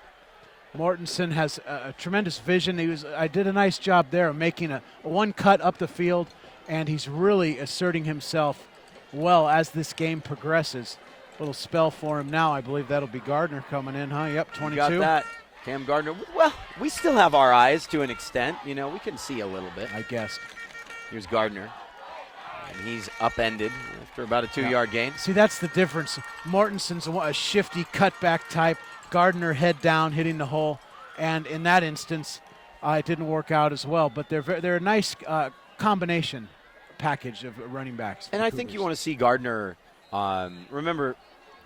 Mortensen has a tremendous vision. I did a nice job there of making a one cut up the field, and he's really asserting himself well as this game progresses. Little spell for him now. I believe that'll be Gardner coming in, huh? Yep, 22. You got that. Cam Gardner. Well, we still have our eyes to an extent. You know, we can see a little bit. I guess. Here's Gardner. And he's upended after about a 2-yard gain. See, that's the difference. Mortensen's a shifty cutback type. Gardner head down, hitting the hole. And in that instance, it didn't work out as well. But they're a nice combination package of running backs. And I think you want to see Gardner. Remember,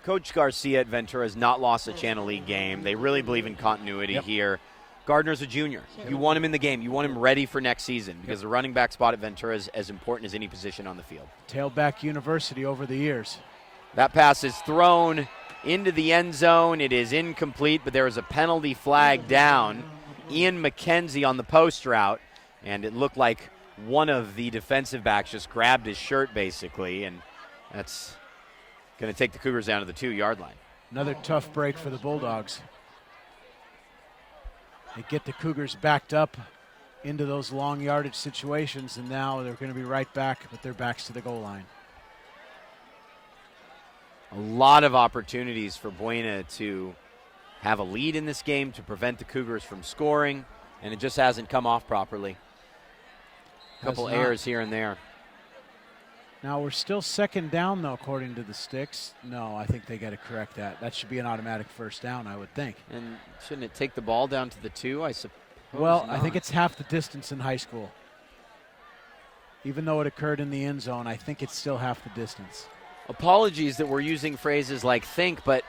Coach Garcia at Ventura has not lost a Channel League game. They really believe in continuity here. Gardner's a junior. You want him in the game. You want him ready for next season because the running back spot at Ventura is as important as any position on the field. Tailback University over the years. That pass is thrown into the end zone. It is incomplete, but there is a penalty flag down. Ian McKenzie on the post route, and it looked like one of the defensive backs just grabbed his shirt basically, and that's going to take the Cougars down to the 2-yard line. Another tough break for the Bulldogs. They get the Cougars backed up into those long yardage situations, and now they're going to be right back with their backs to the goal line. A lot of opportunities for Buena to have a lead in this game to prevent the Cougars from scoring, and it just hasn't come off properly. A couple errors here and there. Now we're still 2nd down, though, according to the sticks. No, I think they got to correct that. That should be an automatic 1st down, I would think. And shouldn't it take the ball down to the 2, I suppose? Well, I think it's half the distance in high school. Even though it occurred in the end zone, I think it's still half the distance. Apologies that we're using phrases like think, but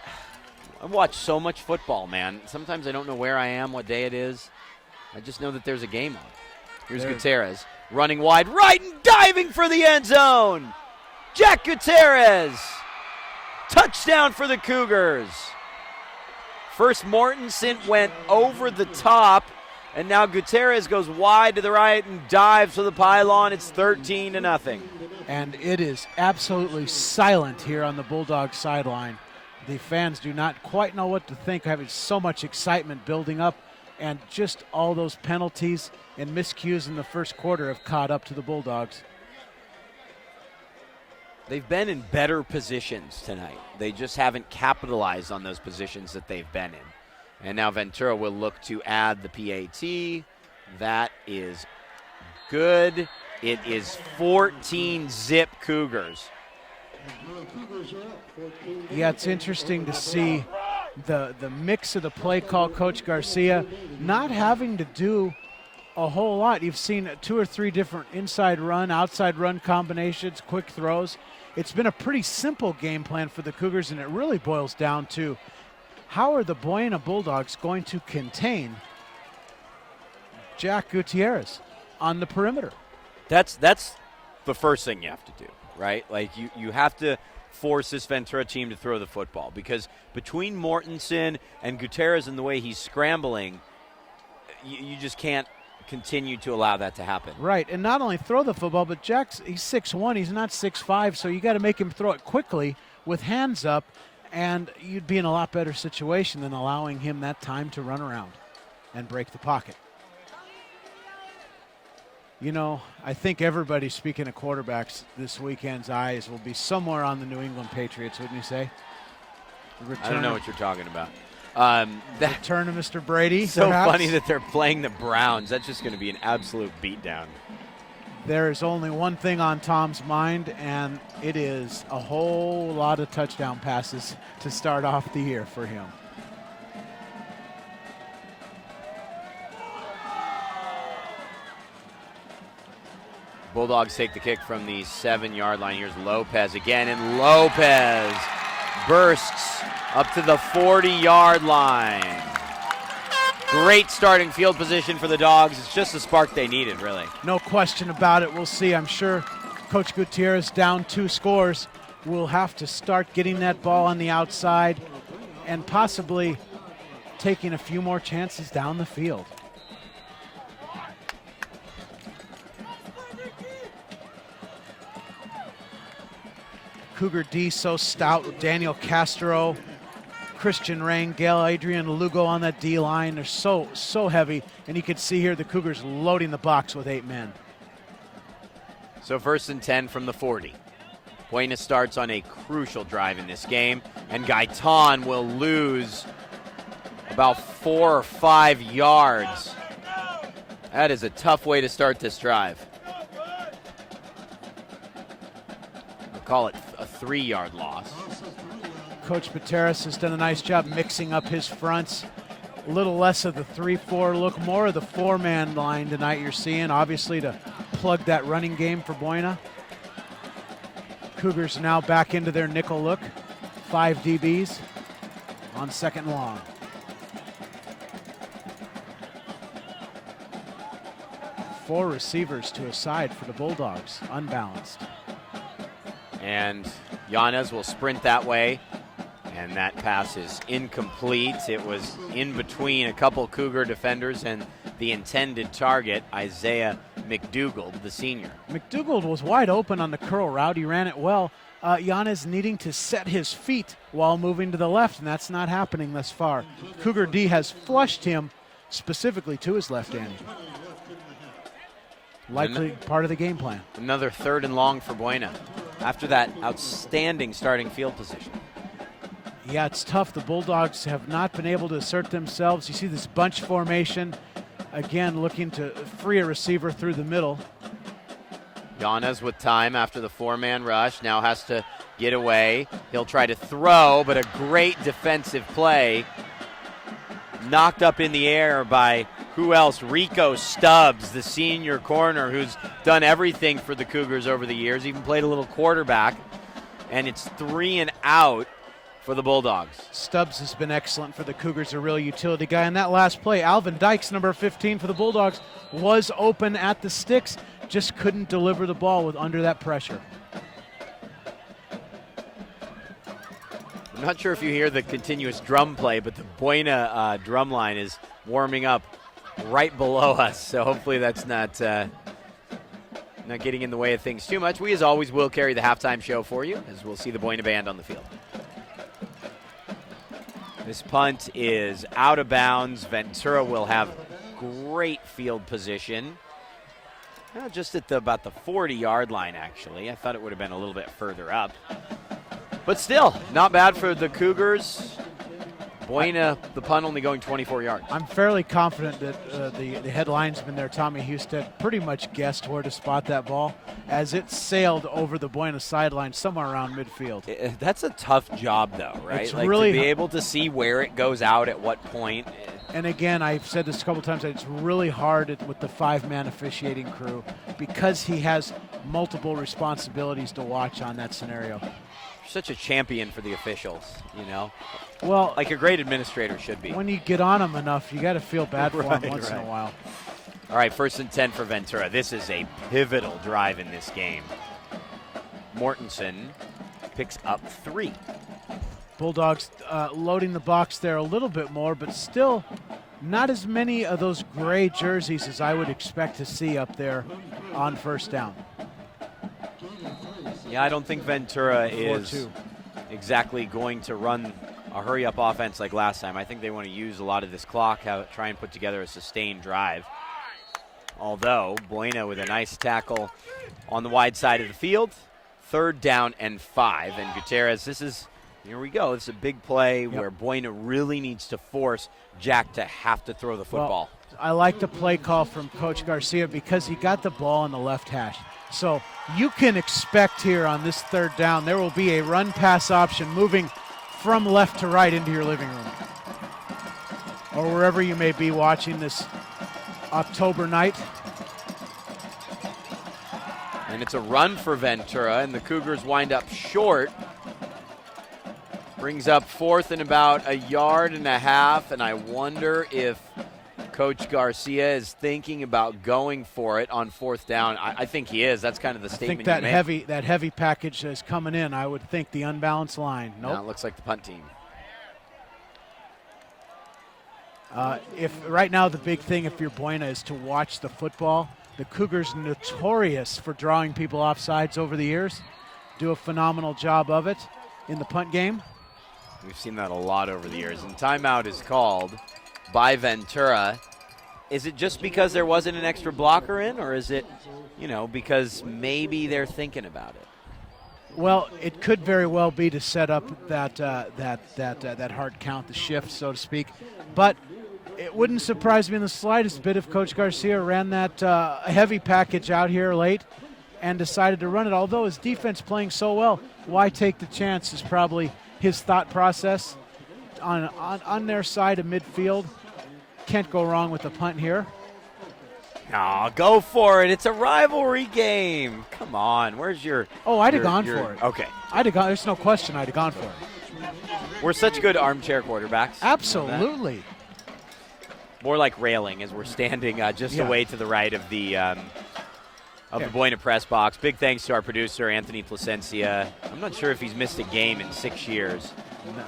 I watch so much football, man. Sometimes I don't know where I am, what day it is. I just know that there's a game on. Here's Gutierrez running wide right and diving for the end zone. Jack Gutierrez. Touchdown for the Cougars. First Mortensen went over the top, and now Gutierrez goes wide to the right and dives for the pylon. It's 13-0. And it is absolutely silent here on the Bulldog sideline. The fans do not quite know what to think. Having so much excitement building up, and just all those penalties and miscues in the first quarter have caught up to the Bulldogs. They've been in better positions tonight. They just haven't capitalized on those positions that they've been in. And now Ventura will look to add the PAT. That is good. It is 14-zip Cougars. Yeah, it's interesting to see the mix of the play call. Coach Garcia not having to do a whole lot. You've seen 2 or 3 different inside run, outside run combinations, quick throws. It's been a pretty simple game plan for the Cougars, and it really boils down to how are the Buena Bulldogs going to contain Jack Gutierrez on the perimeter? That's the first thing you have to do, right? Like you have to force this Ventura team to throw the football, because between Mortensen and Gutierrez and the way he's scrambling, you just can't continue to allow that to happen. Right, and not only throw the football, but he's 6'1", he's not 6'5", so you got to make him throw it quickly with hands up, and you'd be in a lot better situation than allowing him that time to run around and break the pocket. You know, I think everybody, speaking of quarterbacks, this weekend's eyes will be somewhere on the New England Patriots, wouldn't you say? I don't know what you're talking about. Return of Mr. Brady, so perhaps? funny that they're playing the Browns. That's just going to be an absolute beatdown. There is only one thing on Tom's mind, and it is a whole lot of touchdown passes to start off the year for him. Bulldogs take the kick from the 7-yard line. Here's Lopez again, and Lopez bursts up to the 40-yard line. Great starting field position for the Dogs. It's just the spark they needed, really. No question about it. We'll see. I'm sure Coach Gutierrez, down 2 scores, will have to start getting that ball on the outside and possibly taking a few more chances down the field. Cougar D so stout with Daniel Castro, Christian Rangel, Adrian Lugo on that D line. They're so heavy, and you can see here the Cougars loading the box with 8 men. So 1st and 10 from the 40. Buena starts on a crucial drive in this game, and Gaitan will lose about 4 or 5 yards. That is a tough way to start this drive. I'll call it a 3-yard loss. Coach Pateras has done a nice job mixing up his fronts. A little less of the 3-4 look, more of the 4-man line tonight you're seeing, obviously to plug that running game for Buena. Cougars now back into their nickel look. 5 DBs on 2nd and long. Four receivers to a side for the Bulldogs, unbalanced. And Yanez will sprint that way, and that pass is incomplete. It was in between a couple Cougar defenders and the intended target, Isaiah McDougald, the senior. McDougald was wide open on the curl route. He ran it well. Yanez needing to set his feet while moving to the left, and that's not happening thus far. Cougar D has flushed him specifically to his left hand. Likely part of the game plan. Another 3rd and long for Buena after that outstanding starting field position. Yeah, it's tough. The Bulldogs have not been able to assert themselves. You see this bunch formation, again looking to free a receiver through the middle. Yanez with time after the 4-man rush, now has to get away. He'll try to throw, but a great defensive play. Knocked up in the air by who else? Rico Stubbs, the senior corner who's done everything for the Cougars over the years, even played a little quarterback. And it's 3 and out for the Bulldogs. Stubbs has been excellent for the Cougars, a real utility guy. And that last play, Alvin Dykes, number 15 for the Bulldogs, was open at the sticks, just couldn't deliver the ball with under that pressure. I'm not sure if you hear the continuous drum play, but the Buena drum line is warming up right below us, so hopefully that's not getting in the way of things too much. We, as always, will carry the halftime show for you, as we'll see the Buena band on the field. This punt is out of bounds. Ventura will have great field position. Just at about the 40-yard line, actually. I thought it would have been a little bit further up. But still, not bad for the Cougars. Buena, the punt only going 24 yards. I'm fairly confident that the head linesman there, Tommy Husted, pretty much guessed where to spot that ball as it sailed over the Buena sideline somewhere around midfield. That's a tough job, though, right? It's like really to be able to see where it goes out at what point. And again, I've said this a couple times, it's really hard with the 5-man officiating crew because he has multiple responsibilities to watch on that scenario. Such a champion for the officials, you know? Well, like a great administrator should be. When you get on them enough, you got to feel bad for them once in a while. All right, 1st and 10 for Ventura. This is a pivotal drive in this game. Mortensen picks up 3. Bulldogs loading the box there a little bit more, but still not as many of those gray jerseys as I would expect to see up there on 1st down. Yeah, I don't think Ventura is exactly going to run a hurry-up offense like last time. I think they want to use a lot of this clock, try and put together a sustained drive. Although, Buena with a nice tackle on the wide side of the field. 3rd down and 5. And Gutierrez, here we go. This is a big play where Buena really needs to force Jack to have to throw the football. Well, I like the play call from Coach Garcia because he got the ball on the left hash. So you can expect here on this 3rd down, there will be a run-pass option moving from left to right into your living room or wherever you may be watching this October night. And it's a run for Ventura, and the Cougars wind up short. Brings up 4th and about 1.5 yards, and I wonder if Coach Garcia is thinking about going for it on 4th down. I think he is. That's kind of the statement I think that heavy package is coming in. I would think the unbalanced line. Nope. No, it looks like the punt team. If right now the big thing, if you're Buena, is to watch the football. The Cougars notorious for drawing people off sides over the years. Do a phenomenal job of it in the punt game. We've seen that a lot over the years. And timeout is called by Ventura. Is it just because there wasn't an extra blocker in, or is it, because maybe they're thinking about it? Well, it could very well be to set up that hard count, the shift, so to speak. But it wouldn't surprise me in the slightest bit if Coach Garcia ran that heavy package out here late and decided to run it. Although his defense playing so well, why take the chance is probably his thought process. On their side of midfield, can't go wrong with the punt here. No, go for it. It's a rivalry game. Come on. Where's your... Oh, I'd have gone for it. Okay. There's no question I'd have gone for it. We're such good armchair quarterbacks. Absolutely. More like railing as we're standing just away to the right of the Buena press box. Big thanks to our producer, Anthony Placencia. I'm not sure if he's missed a game in 6 years.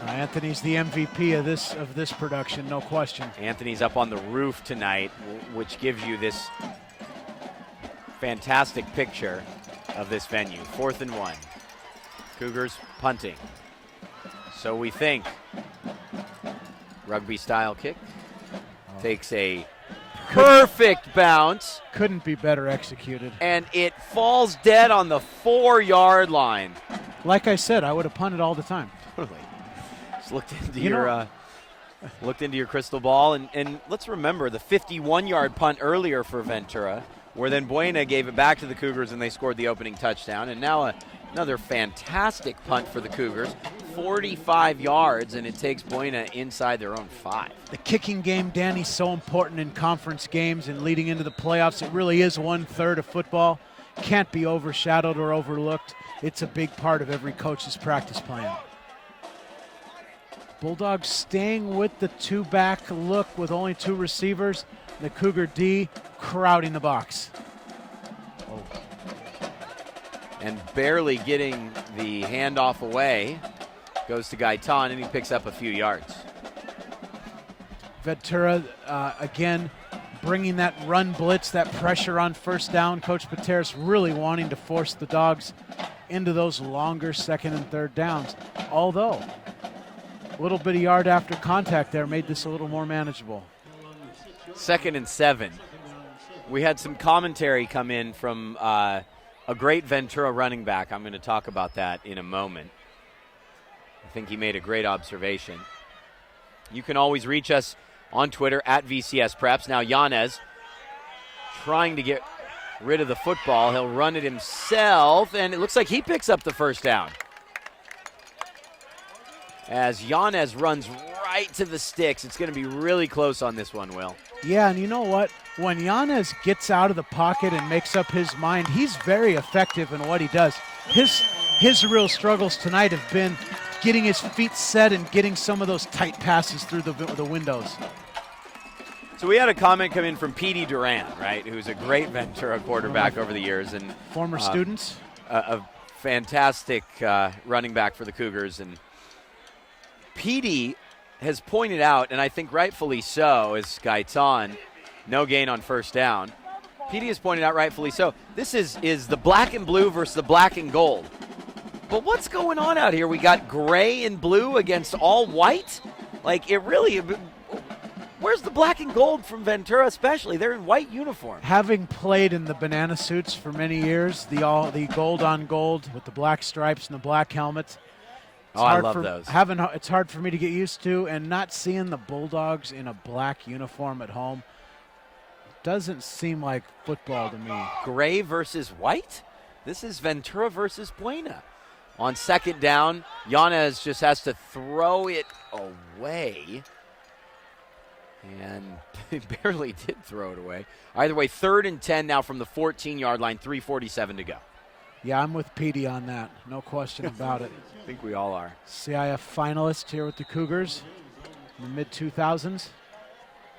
Anthony's the MVP of this production, no question. Anthony's up on the roof tonight, which gives you this fantastic picture of this venue. 4th and 1. Cougars punting. So we think rugby-style kick. Takes a perfect bounce. Couldn't be better executed. And it falls dead on the 4-yard line. Like I said, I would have punted all the time. Totally. Just looked into your crystal ball, and let's remember the 51-yard punt earlier for Ventura, where then Buena gave it back to the Cougars and they scored the opening touchdown. And now another fantastic punt for the Cougars. 45 yards, and it takes Buena inside their own 5. The kicking game, Danny, so important in conference games and leading into the playoffs. It really is 1/3 of football. Can't be overshadowed or overlooked. It's a big part of every coach's practice plan. Bulldogs staying with the 2-back look with only 2 receivers. The Cougar D crowding the box. Oh. And barely getting the handoff away. Goes to Gaitan, and he picks up a few yards. Ventura, again, bringing that run blitz, that pressure on 1st down. Coach Pateras really wanting to force the Dogs into those longer 2nd and 3rd downs. Although, a little bit of yard after contact there made this a little more manageable. 2nd and 7. We had some commentary come in from a great Ventura running back. I'm going to talk about that in a moment. I think he made a great observation. You can always reach us on Twitter at VCS Preps. Now Yanez trying to get rid of the football. He'll run it himself, and it looks like he picks up the 1st down. As Yanez runs right to the sticks. It's going to be really close on this one, Will. Yeah, and you know what? When Yanez gets out of the pocket and makes up his mind, he's very effective in what he does. His real struggles tonight have been getting his feet set and getting some of those tight passes through the windows. So we had a comment come in from Petey Duran, right, who's a great Ventura quarterback over the years. And former students. A fantastic running back for the Cougars. And Petey has pointed out, and I think rightfully so, as Gaitan, no gain on first down. Petey has pointed out rightfully so, this is the black and blue versus the black and gold. But what's going on out here? We got gray and blue against all white? Like, it really, where's the black and gold from Ventura especially? They're in white uniform. Having played in the banana suits for many years, the gold on gold with the black stripes and the black helmets. I love those. It's hard for me to get used to, and not seeing the Bulldogs in a black uniform at home doesn't seem like football to me. Gray versus white? This is Ventura versus Buena. On second down, Yanez just has to throw it away. And he barely did throw it away. Either way, 3rd and 10 now from the 14-yard line, 3:47 to go. Yeah, I'm with Petey on that. No question about it. I think we all are. CIF finalist here with the Cougars in the mid-2000s.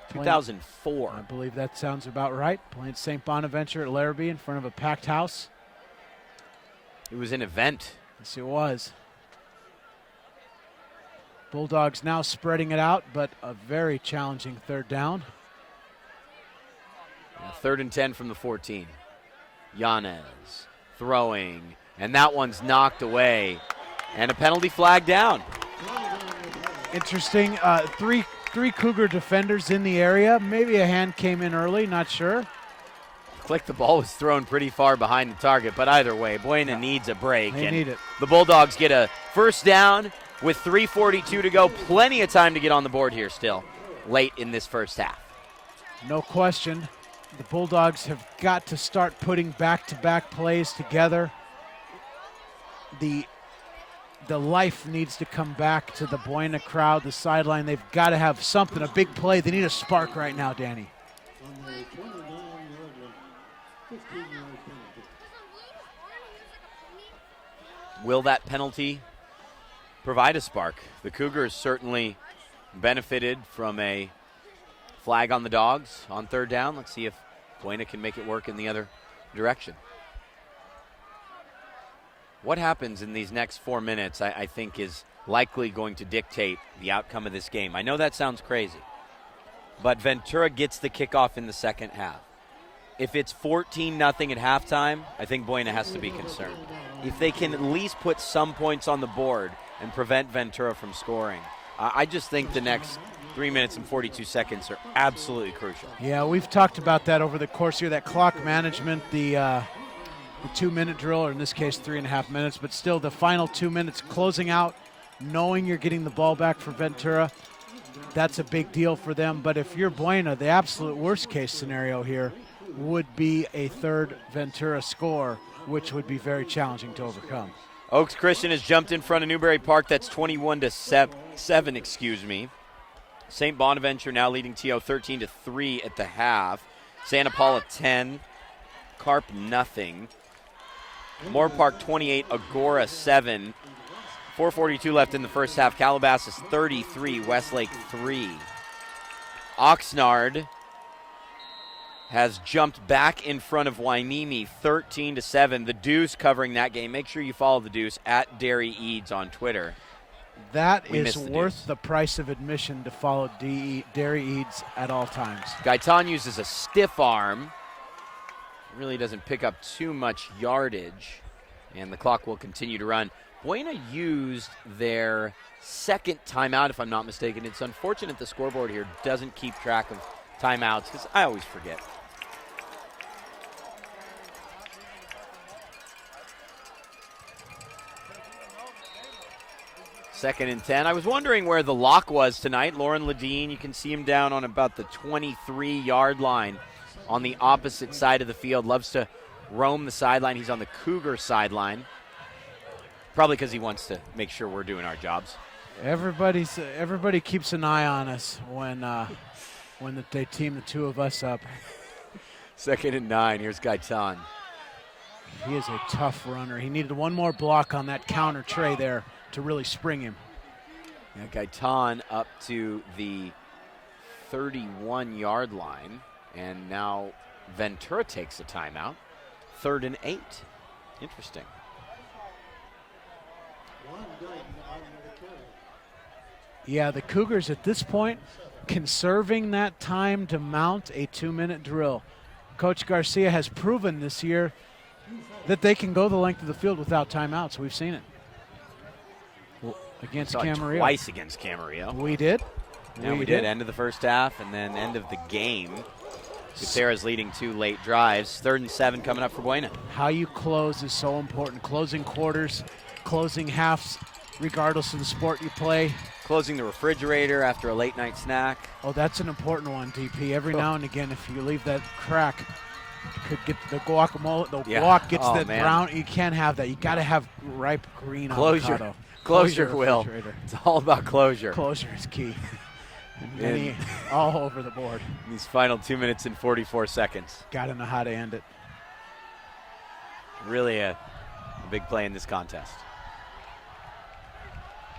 2004. I believe that sounds about right. Playing St. Bonaventure at Larrabee in front of a packed house. It was an event. Yes, it was. Bulldogs now spreading it out, but a very challenging 3rd down. 3rd and 10 from the 14. Yanez throwing, and that one's knocked away, and a penalty flag down. Interesting. Three Cougar defenders in the area. Maybe a hand came in early, not sure. The ball was thrown pretty far behind the target, but either way, Buena needs a break. They need it. The Bulldogs get a first down with 3:42 to go. Plenty of time to get on the board here still, late in this first half. No question. The Bulldogs have got to start putting back-to-back plays together. The life needs to come back to the Buena crowd, the sideline. They've got to have something, a big play. They need a spark right now, Danny. Will that penalty provide a spark? The Cougars certainly benefited from a flag on the Dogs on 3rd down. Let's see if Buena can make it work in the other direction. What happens in these next 4 minutes, I think, is likely going to dictate the outcome of this game. I know that sounds crazy, but Ventura gets the kickoff in the second half. If it's 14-0 at halftime, I think Buena has to be concerned. If they can at least put some points on the board and prevent Ventura from scoring, I just think the next 3 minutes and 42 seconds are absolutely crucial. Yeah, we've talked about that over the course here, that clock management, the 2-minute drill, or in this case 3.5 minutes, but still the final 2 minutes closing out, knowing you're getting the ball back for Ventura, that's a big deal for them. But if you're Buena, the absolute worst case scenario here would be a 3rd Ventura score, which would be very challenging to overcome. Oaks Christian has jumped in front of Newberry Park. That's 21-7, excuse me. St. Bonaventure now leading TO 13-3 at the half. Santa Paula 10, Carp nothing. Moore Park 28, Agora 7. 4:42 left in the first half. Calabasas 33, Westlake 3. Oxnard has jumped back in front of Waimimi 13-7. The Deuce covering that game. Make sure you follow the Deuce at Derry Eads on Twitter. That is worth the price of admission to follow Derry Eads at all times. Gaitan uses a stiff arm. Really doesn't pick up too much yardage, and the clock will continue to run. Buena used their second timeout, if I'm not mistaken. It's unfortunate the scoreboard here doesn't keep track of timeouts, because I always forget. Second and 10. I was wondering where the lock was tonight. Lauren Ledeen, you can see him down on about the 23-yard line on the opposite side of the field. Loves to roam the sideline. He's on the Cougar sideline. Probably because he wants to make sure we're doing our jobs. Everybody keeps an eye on us when they team the two of us up. Second and 9. Here's Gaitan. He is a tough runner. He needed one more block on that counter tray there to really spring him. Yeah, Gaitan up to the 31-yard line, and now Ventura takes a timeout. 3rd and 8. Interesting. Yeah, the Cougars at this point conserving that time to mount a 2-minute drill. Coach Garcia has proven this year that they can go the length of the field without timeouts. We've seen it. against Saw it Camarillo. twice against Camarillo. We did. Yeah, we did. End of the first half and then end of the game. Gutierrez leading 2 late drives. 3rd and 7 coming up for Buena. How you close is so important. Closing quarters, closing halves, regardless of the sport you play. Closing the refrigerator after a late night snack. Oh, that's an important one, DP. Every now and again, if you leave that crack, could get the guacamole. The guac gets the brown. You can't have that. You got to have ripe green avocado. Closure, Will. It's all about closure. Closure is key. And all over the board. These final 2 minutes and 44 seconds. Got to know how to end it. Really a big play in this contest.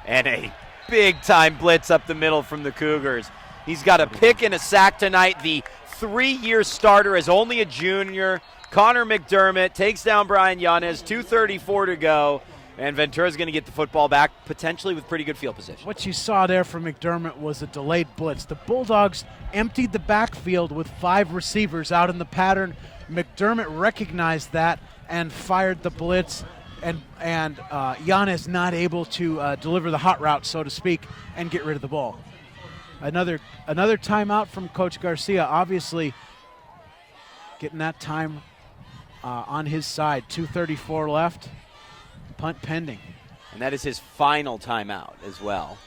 And a big-time blitz up the middle from the Cougars. He's got a pick and a sack tonight. The 3-year starter is only a junior. Connor McDermott takes down Brian Yanez. 2:34 to go. And Ventura's going to get the football back, potentially with pretty good field position. What you saw there from McDermott was a delayed blitz. The Bulldogs emptied the backfield with 5 receivers out in the pattern. McDermott recognized that and fired the blitz. And Yanez not able to deliver the hot route, so to speak, and get rid of the ball. Another timeout from Coach Garcia, obviously getting that time on his side. 2:34 left. Punt pending. And that is his final timeout as well.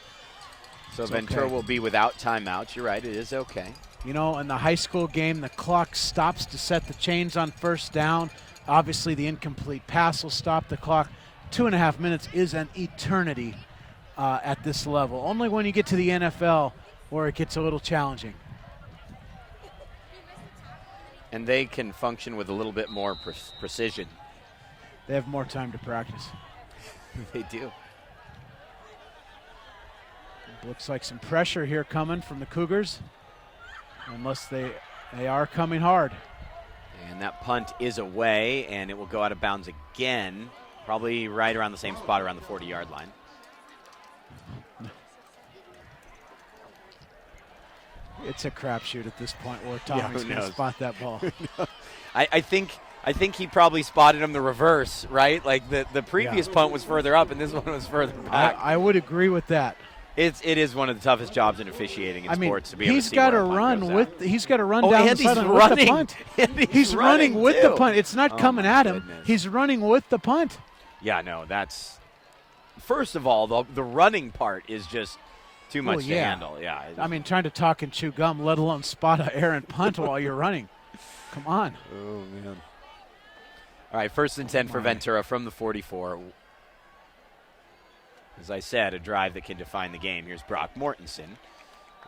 So It's Ventura okay. will be without timeouts. You're right, it is okay. You know, in the high school game, the clock stops to set the chains on first down. Obviously, the incomplete pass will stop the clock. 2.5 minutes is an eternity at this level. Only when you get to the NFL where it gets a little challenging. And they can function with a little bit more precision. They have more time to practice. They do. Looks like some pressure here coming from the Cougars, unless they are coming hard. And that punt is away, and it will go out of bounds again, probably right around the same spot around the 40-yard line. It's a crapshoot at this point where Tommy's going to spot that ball. I think he probably spotted him the reverse, right? Like the previous punt was further up, and this one was further back. I would agree with that. It is one of the toughest jobs in officiating in sports to be able to see he's got to run down the sideline with the punt. He's running with the punt. It's not coming at him. Goodness. He's running with the punt. Yeah, no, that's first of all the running part is just too much to handle. Yeah, I mean, trying to talk and chew gum, let alone spot an errant punt while you're running. Come on. Oh man. All right, 1st and 10 for Ventura from the 44. As I said, a drive that can define the game. Here's Brock Mortensen,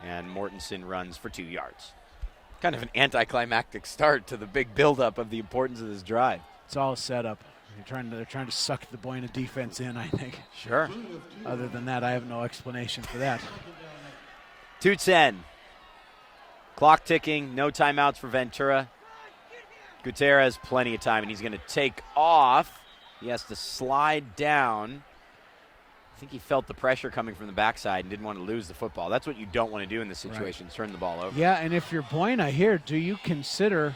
and Mortensen runs for 2 yards. Kind of an anticlimactic start to the big buildup of the importance of this drive. It's all a setup. They're trying to suck the Buena defense in, I think. Sure. Other than that, I have no explanation for that. 2:10. Clock ticking, no timeouts for Ventura. Gutierrez, plenty of time, and he's going to take off. He has to slide down. I think he felt the pressure coming from the backside and didn't want to lose the football. That's what you don't want to do in this situation, is turn the ball over. Yeah, and if you're Buena here, do you consider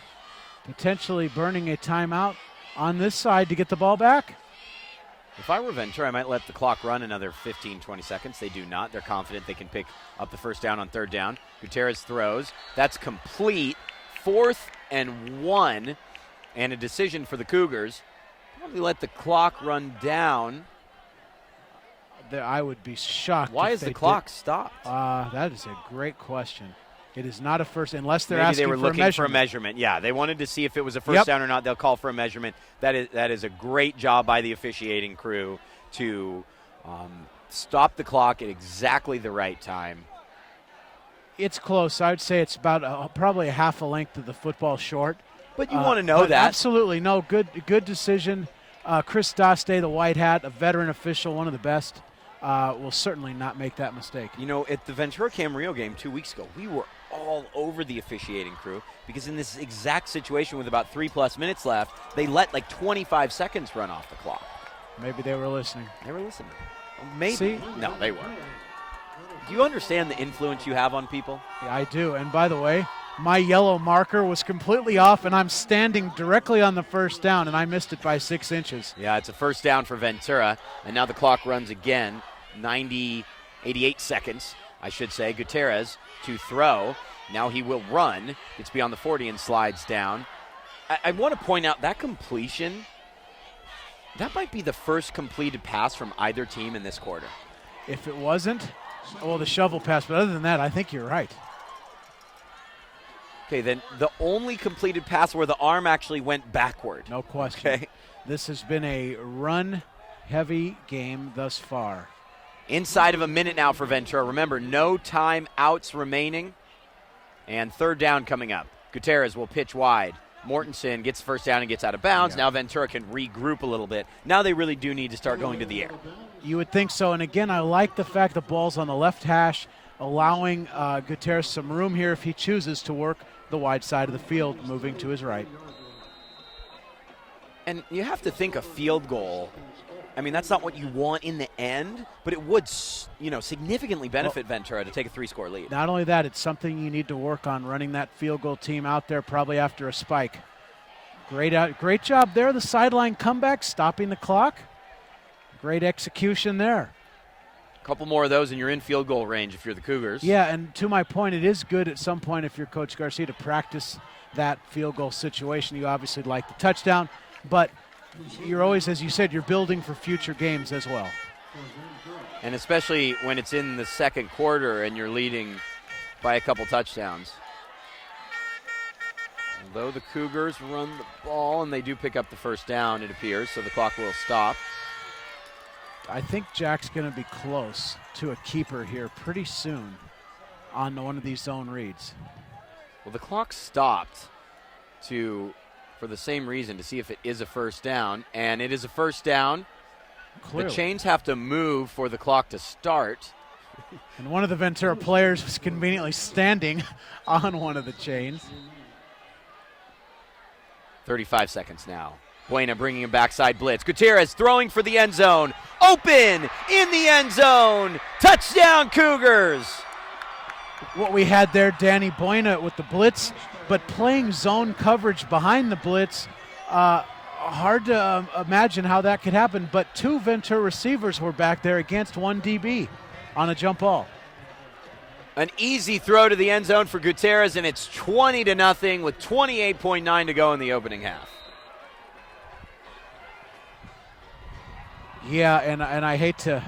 potentially burning a timeout on this side to get the ball back? If I were Ventura, I might let the clock run another 15, 20 seconds. They do not. They're confident they can pick up the first down on 3rd down. Gutierrez throws. That's complete. 4th and 1, and a decision for the Cougars. Probably let the clock run down. I would be shocked. Why is the clock stopped? That is a great question. It is not a first, unless they're Maybe asking they were for looking a measurement. for a measurement. Yeah, they wanted to see if it was a first down or not. They'll call for a measurement. That is a great job by the officiating crew to stop the clock at exactly the right time. It's close. I would say it's about probably a half a length of the football short. But you want to know that. Absolutely. No, good decision. Chris Daste, the white hat, a veteran official, one of the best, will certainly not make that mistake. You know, at the Ventura Camarillo game 2 weeks ago, we were all over the officiating crew because in this exact situation with about 3+ minutes left, they let like 25 seconds run off the clock. Maybe they were listening. They were listening. Maybe. See? No, they weren't. Do you understand the influence you have on people? Yeah, I do. And by the way, my yellow marker was completely off, and I'm standing directly on the first down, and I missed it by 6 inches. Yeah, it's a first down for Ventura, and now the clock runs again. 88 seconds, I should say. Gutierrez to throw. Now he will run. Gets beyond the 40 and slides down. I want to point out that completion, that might be the first completed pass from either team in this quarter. If it wasn't, well, the shovel pass, but other than that, I think you're right. Okay, then the only completed pass where the arm actually went backward. No question. Okay. This has been a run-heavy game thus far. Inside of a minute now for Ventura. Remember, no timeouts remaining. And third down coming up. Gutierrez will pitch wide. Mortensen gets first down and gets out of bounds. Now Ventura can regroup a little bit. Now they really do need to start going to the air. You would think so. And again, I like the fact the ball's on the left hash, allowing Gutierrez some room here if he chooses to work the wide side of the field, moving to his right. And you have to think a field goal. I mean, that's not what you want in the end, but it would, significantly benefit Ventura to take a 3-score lead. Not only that, it's something you need to work on, running that field goal team out there probably after a spike. Great job there, the sideline comeback, stopping the clock. Great execution there. A couple more of those and you're in field goal range if you're the Cougars. Yeah, and to my point, it is good at some point if you're Coach Garcia to practice that field goal situation. You obviously like the touchdown, but you're always, as you said, you're building for future games as well. And especially when it's in the second quarter and you're leading by a couple touchdowns. Although the Cougars run the ball and they do pick up the first down, it appears, so the clock will stop. I think Jack's going to be close to a keeper here pretty soon on one of these zone reads. Well, the clock stopped for the same reason, to see if it is a first down, and it is a first down. Clearly. The chains have to move for the clock to start. And one of the Ventura players was conveniently standing on one of the chains. 35 seconds now. Buena bringing a backside blitz. Gutierrez throwing for the end zone. Open in the end zone. Touchdown, Cougars. What we had there, Danny, Buena with the blitz, but playing zone coverage behind the blitz, hard to imagine how that could happen. But 2 Ventura receivers were back there against 1 DB on a jump ball. An easy throw to the end zone for Gutierrez, and it's 20-0 with 28.9 to go in the opening half. Yeah, and I hate to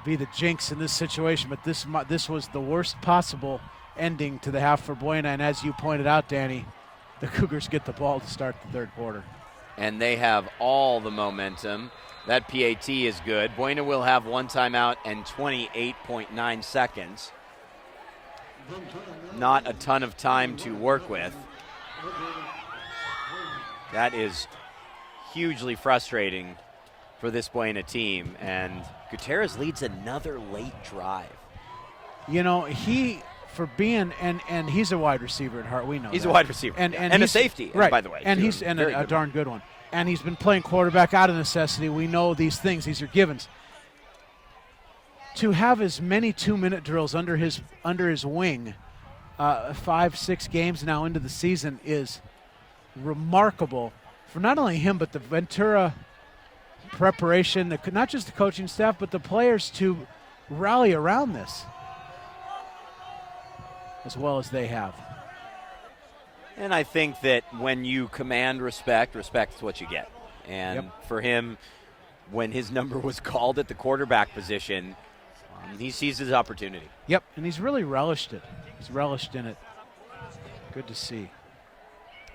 be the jinx in this situation, but this was the worst possible ending to the half for Buena. And as you pointed out, Danny, the Cougars get the ball to start the third quarter. And they have all the momentum. That PAT is good. Buena will have 1 timeout and 28.9 seconds. Not a ton of time to work with. That is hugely frustrating for this Buena team, and Gutierrez leads another late drive. You know, he, for being, and he's a wide receiver at heart, we know he's that. A wide receiver, and a safety, right, by the way. And he's a darn good one. And he's been playing quarterback out of necessity. We know these things. These are givens. To have as many 2-minute drills under his wing, 5-6 games now into the season, is remarkable for not only him but the Ventura preparation, not just the coaching staff, but the players to rally around this as well as they have. And I think that when you command respect is what you get. And for him, when his number was called at the quarterback position, he sees his opportunity. Yep, and he's really relished it. He's relished in it. Good to see.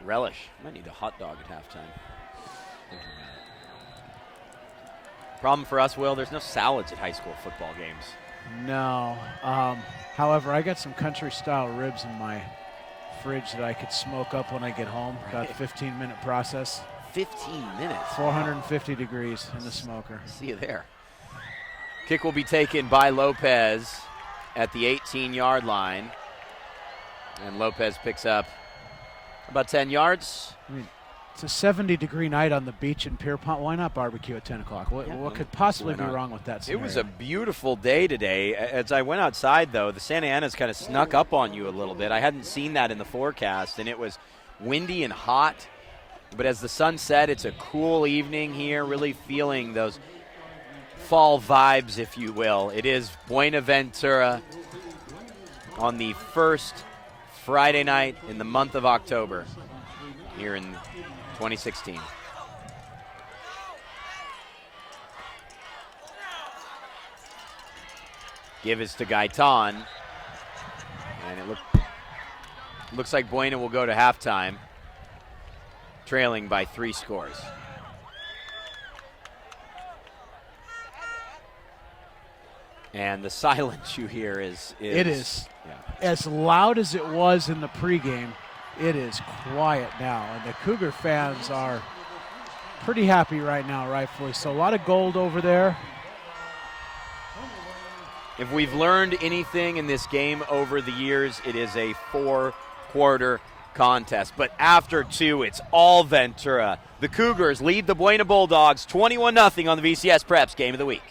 Relish. Might need a hot dog at halftime. Problem for us, Will, there's no salads at high school football games. No. However, I got some country-style ribs in my fridge that I could smoke up when I get home. About a 15-minute process. 15 minutes? 450 degrees in the smoker. See you there. Kick will be taken by Lopez at the 18-yard line. And Lopez picks up about 10 yards. I mean, it's a 70-degree night on the beach in Pierpont. Why not barbecue at 10 o'clock? What could possibly be wrong with that scenario? It was a beautiful day today. As I went outside, though, the Santa Ana's kind of snuck up on you a little bit. I hadn't seen that in the forecast, and it was windy and hot. But as the sun set, it's a cool evening here, really feeling those fall vibes, if you will. It is Buena Ventura on the first Friday night in the month of October here in 2016. Give is to Gaitan, and it looks like Buena will go to halftime, trailing by 3 scores. And the silence you hear is it is yeah. as loud as it was in the pregame. It is quiet now, and the Cougar fans are pretty happy right now, rightfully so. A lot of gold over there. If we've learned anything in this game over the years, it is a 4-quarter contest. But after 2, it's all Ventura. The Cougars lead the Buena Bulldogs 21-0 on the VCS Preps Game of the Week.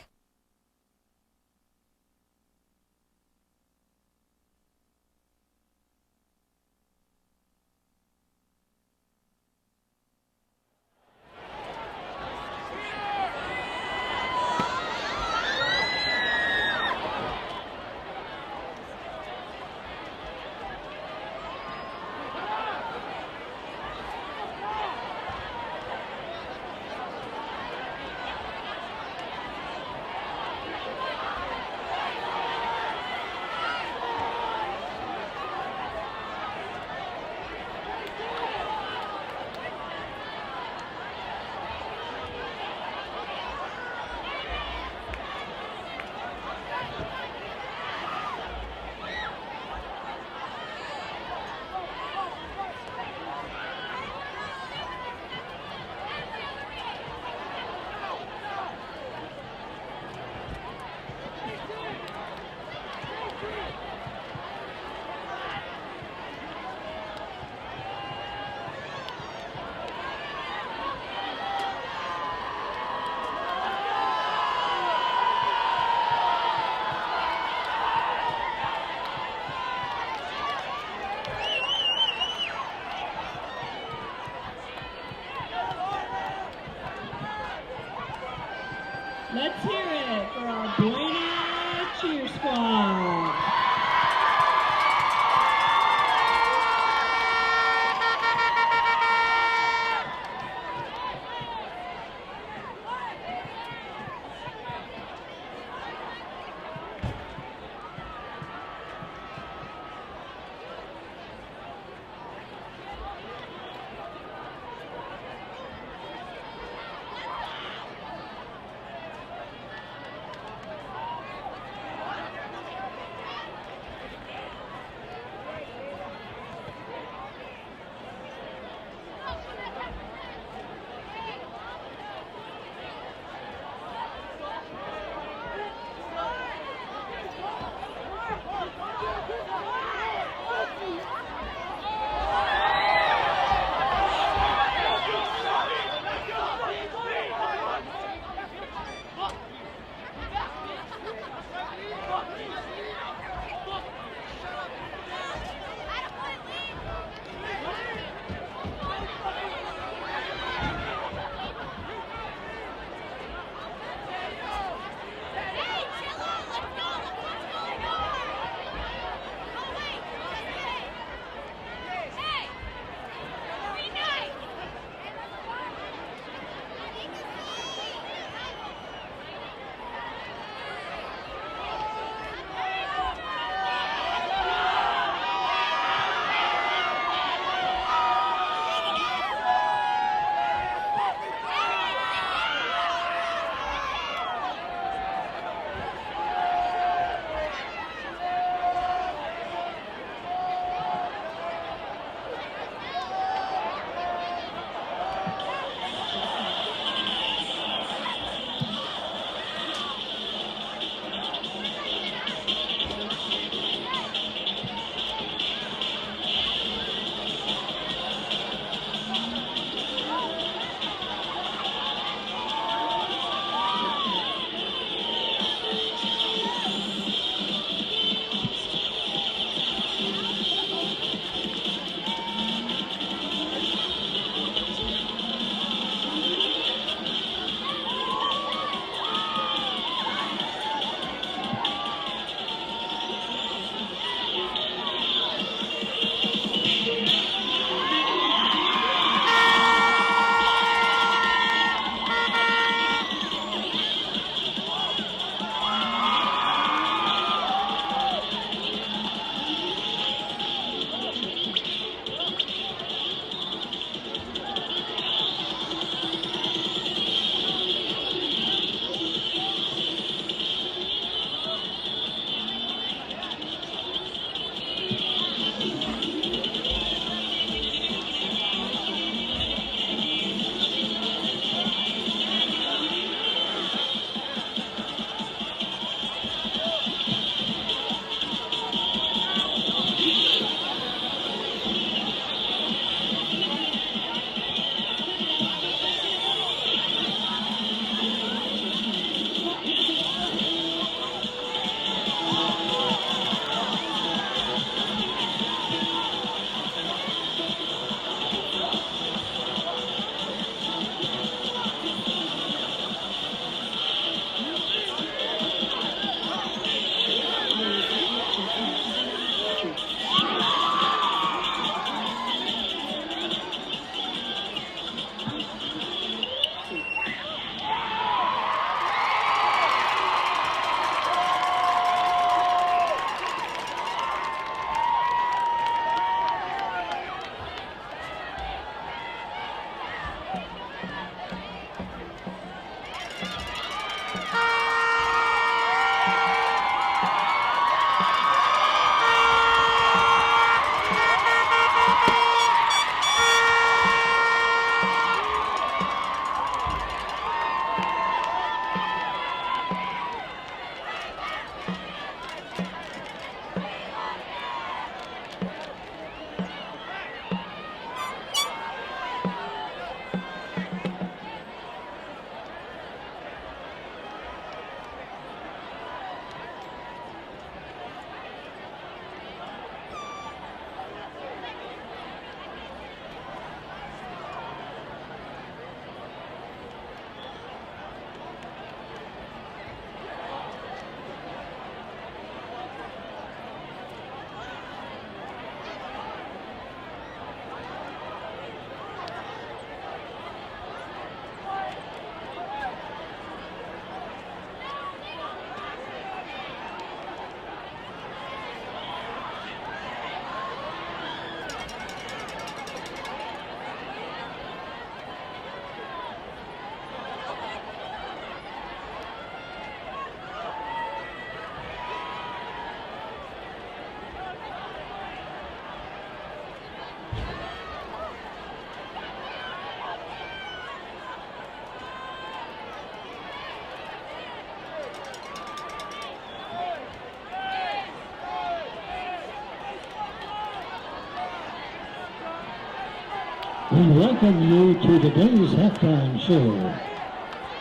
We welcome you to today's halftime show.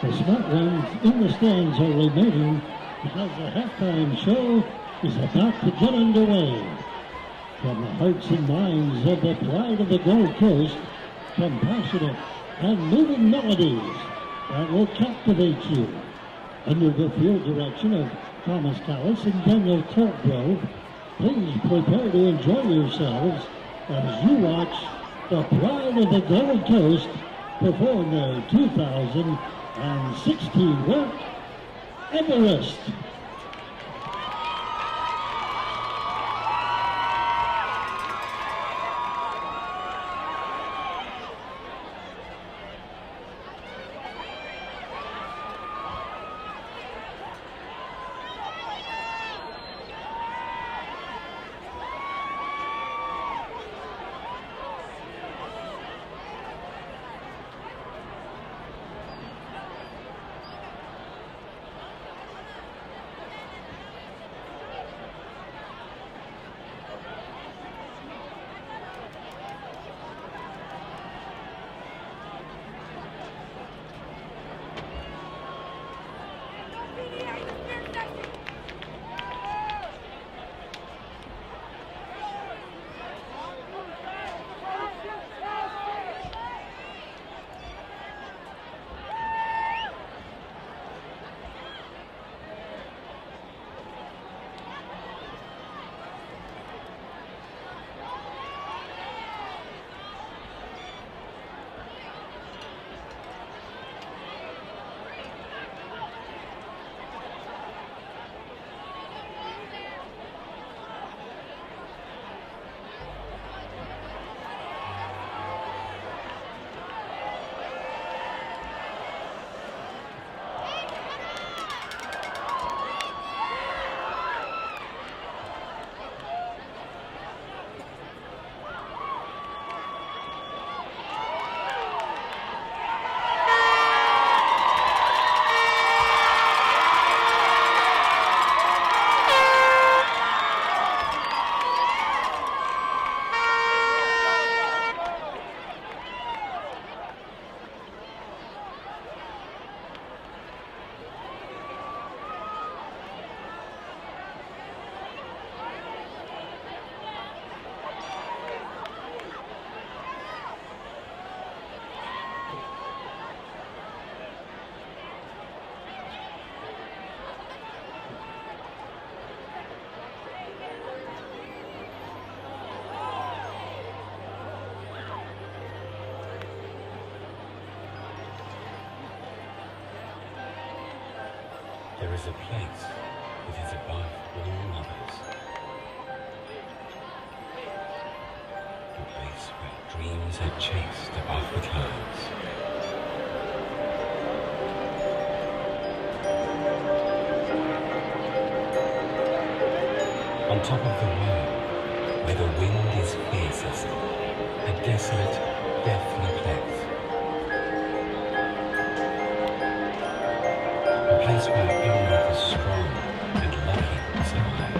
The smart ones in the stands are remaining because the halftime show is about to get underway. From the hearts and minds of the pride of the Gold Coast, come passionate and moving melodies that will captivate you. Under the field direction of Thomas Callis and Daniel Colgrove, please prepare to enjoy yourselves as you watch the pride of the Gold Coast perform their 2016 work, Everest. There is a place that is above all others. A place where dreams are chased above the clouds. On top of the world, where the wind is fiercest, a desolate, deathly place. A place where only the strong and lucky survive.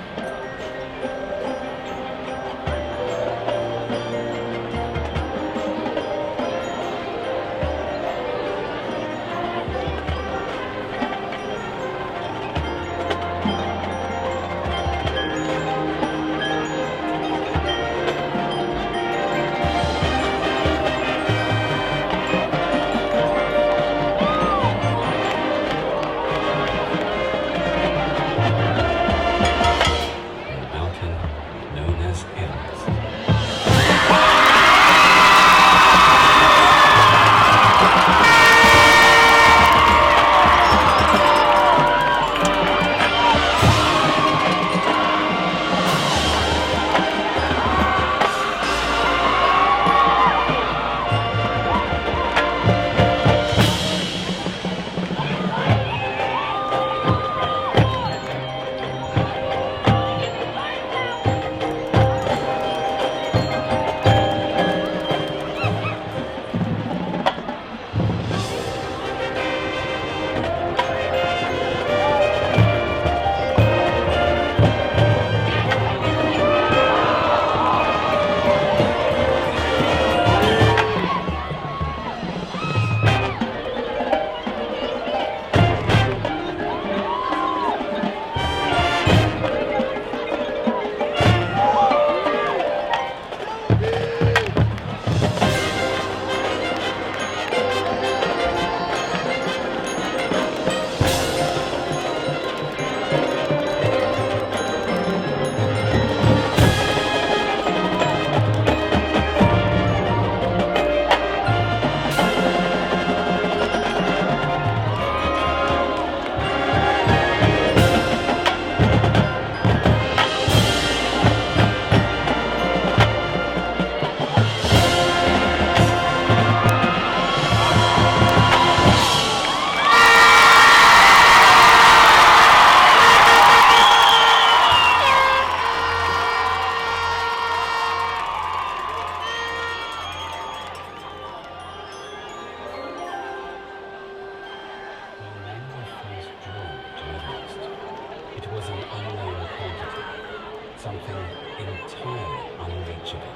entirely unreachable.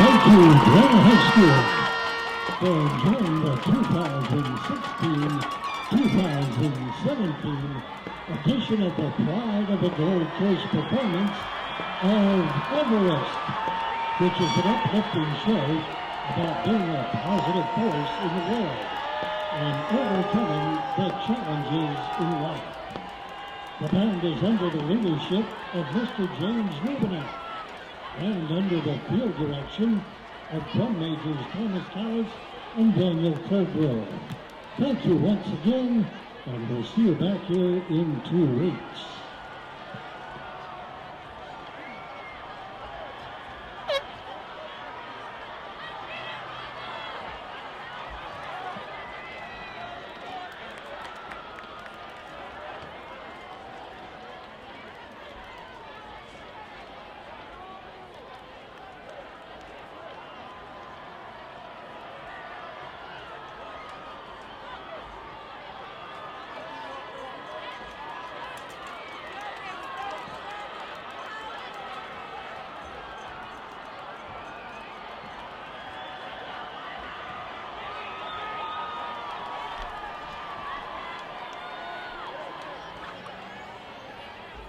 Thank you, Buena High School, for enjoying the 2016-2017 edition of the Pride of the Gold Coast performance of Everest, which is an uplifting show about being a positive force in the world and overcoming the challenges in life. The band is under the leadership of Mr. James Buena, and under the field direction of drum majors Thomas Callis and Daniel Caldwell. Thank you once again, and we'll see you back here in 2 weeks.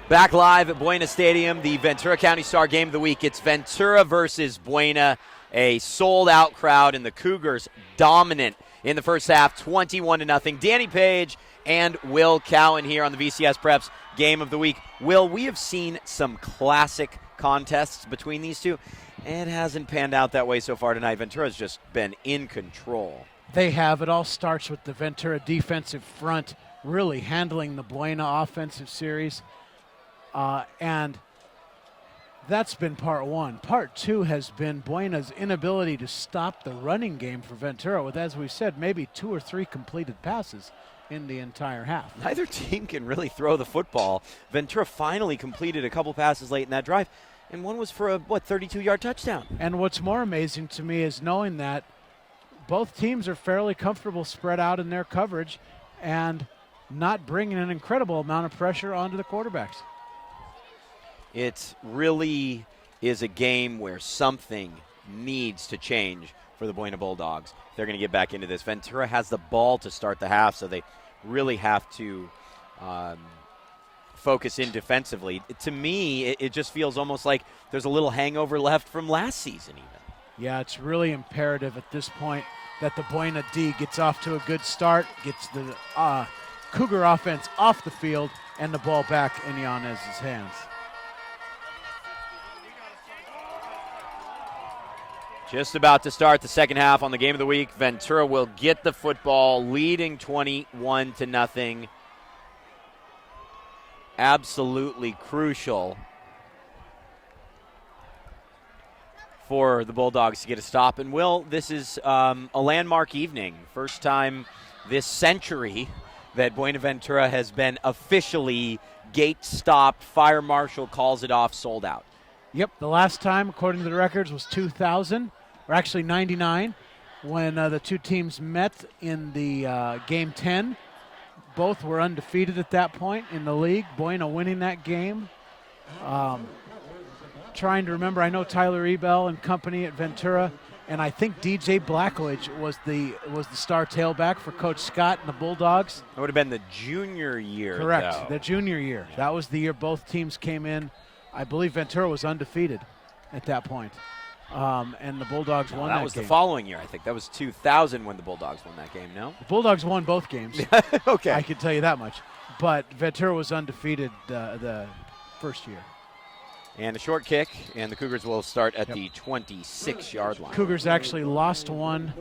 Back live at Buena Stadium, the Ventura County Star Game of the Week. It's Ventura versus Buena, a sold-out crowd, and the Cougars dominant in the first half, 21-0. Danny Page and Will Cowan here on the VCS Preps Game of the Week. Will, we have seen some classic contests between these two. It hasn't panned out that way so far tonight. Ventura's just been in control. They have. It all starts with the Ventura defensive front really handling the Buena offensive series. And that's been part one. Part two has been Buena's inability to stop the running game for Ventura with, as we said, maybe 2 or 3 completed passes in the entire half. Neither team can really throw the football. Ventura finally completed a couple passes late in that drive, and one was for a, 32-yard touchdown. And what's more amazing to me is knowing that both teams are fairly comfortable spread out in their coverage and not bringing an incredible amount of pressure onto the quarterbacks. It really is a game where something needs to change for the Buena Bulldogs. They're going to get back into this. Ventura has the ball to start the half, so they really have to focus in defensively. To me, it just feels almost like there's a little hangover left from last season even. Yeah, it's really imperative at this point that the Buena D gets off to a good start, gets the Cougar offense off the field, and the ball back in Yanez's hands. Just about to start the second half on the Game of the Week. Ventura will get the football, leading 21-0. Absolutely crucial for the Bulldogs to get a stop. And, Will, this is a landmark evening. First time this century that Buenaventura has been officially gate stopped. Fire marshal calls it off, sold out. Yep, the last time, according to the records, was 2000, or actually 99, when the two teams met in the Game 10. Both were undefeated at that point in the league. Buena winning that game. Trying to remember, I know Tyler Ebell and company at Ventura, and I think DJ Blackledge was the star tailback for Coach Scott and the Bulldogs. It would have been the junior year, Correct, though. the junior year. Yeah. That was the year both teams came in. I believe Ventura was undefeated at that point, and the Bulldogs won that game. That was the following year, I think. That was 2000 when the Bulldogs won that game, no? The Bulldogs won both games. Okay. I can tell you that much. But Ventura was undefeated the first year. And a short kick, and the Cougars will start at the 26-yard line. Cougars actually lost one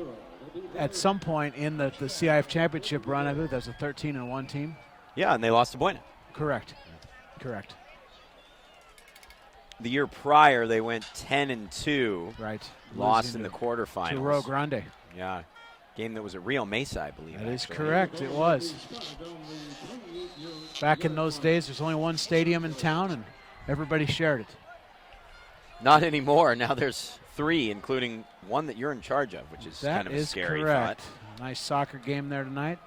at some point in the CIF championship run. I believe that was a 13-1 team. Yeah, and they lost to Buena. Correct. The year prior, they went 10-2. Right. Lost in the quarterfinals. To Rio Grande. Yeah. Game that was at Rio Mesa, I believe. That is correct. It was. Back in those days, there's only one stadium in town, and everybody shared it. Not anymore. Now there's 3, including one that you're in charge of, which is kind of a scary correct. thought. Nice soccer game there tonight.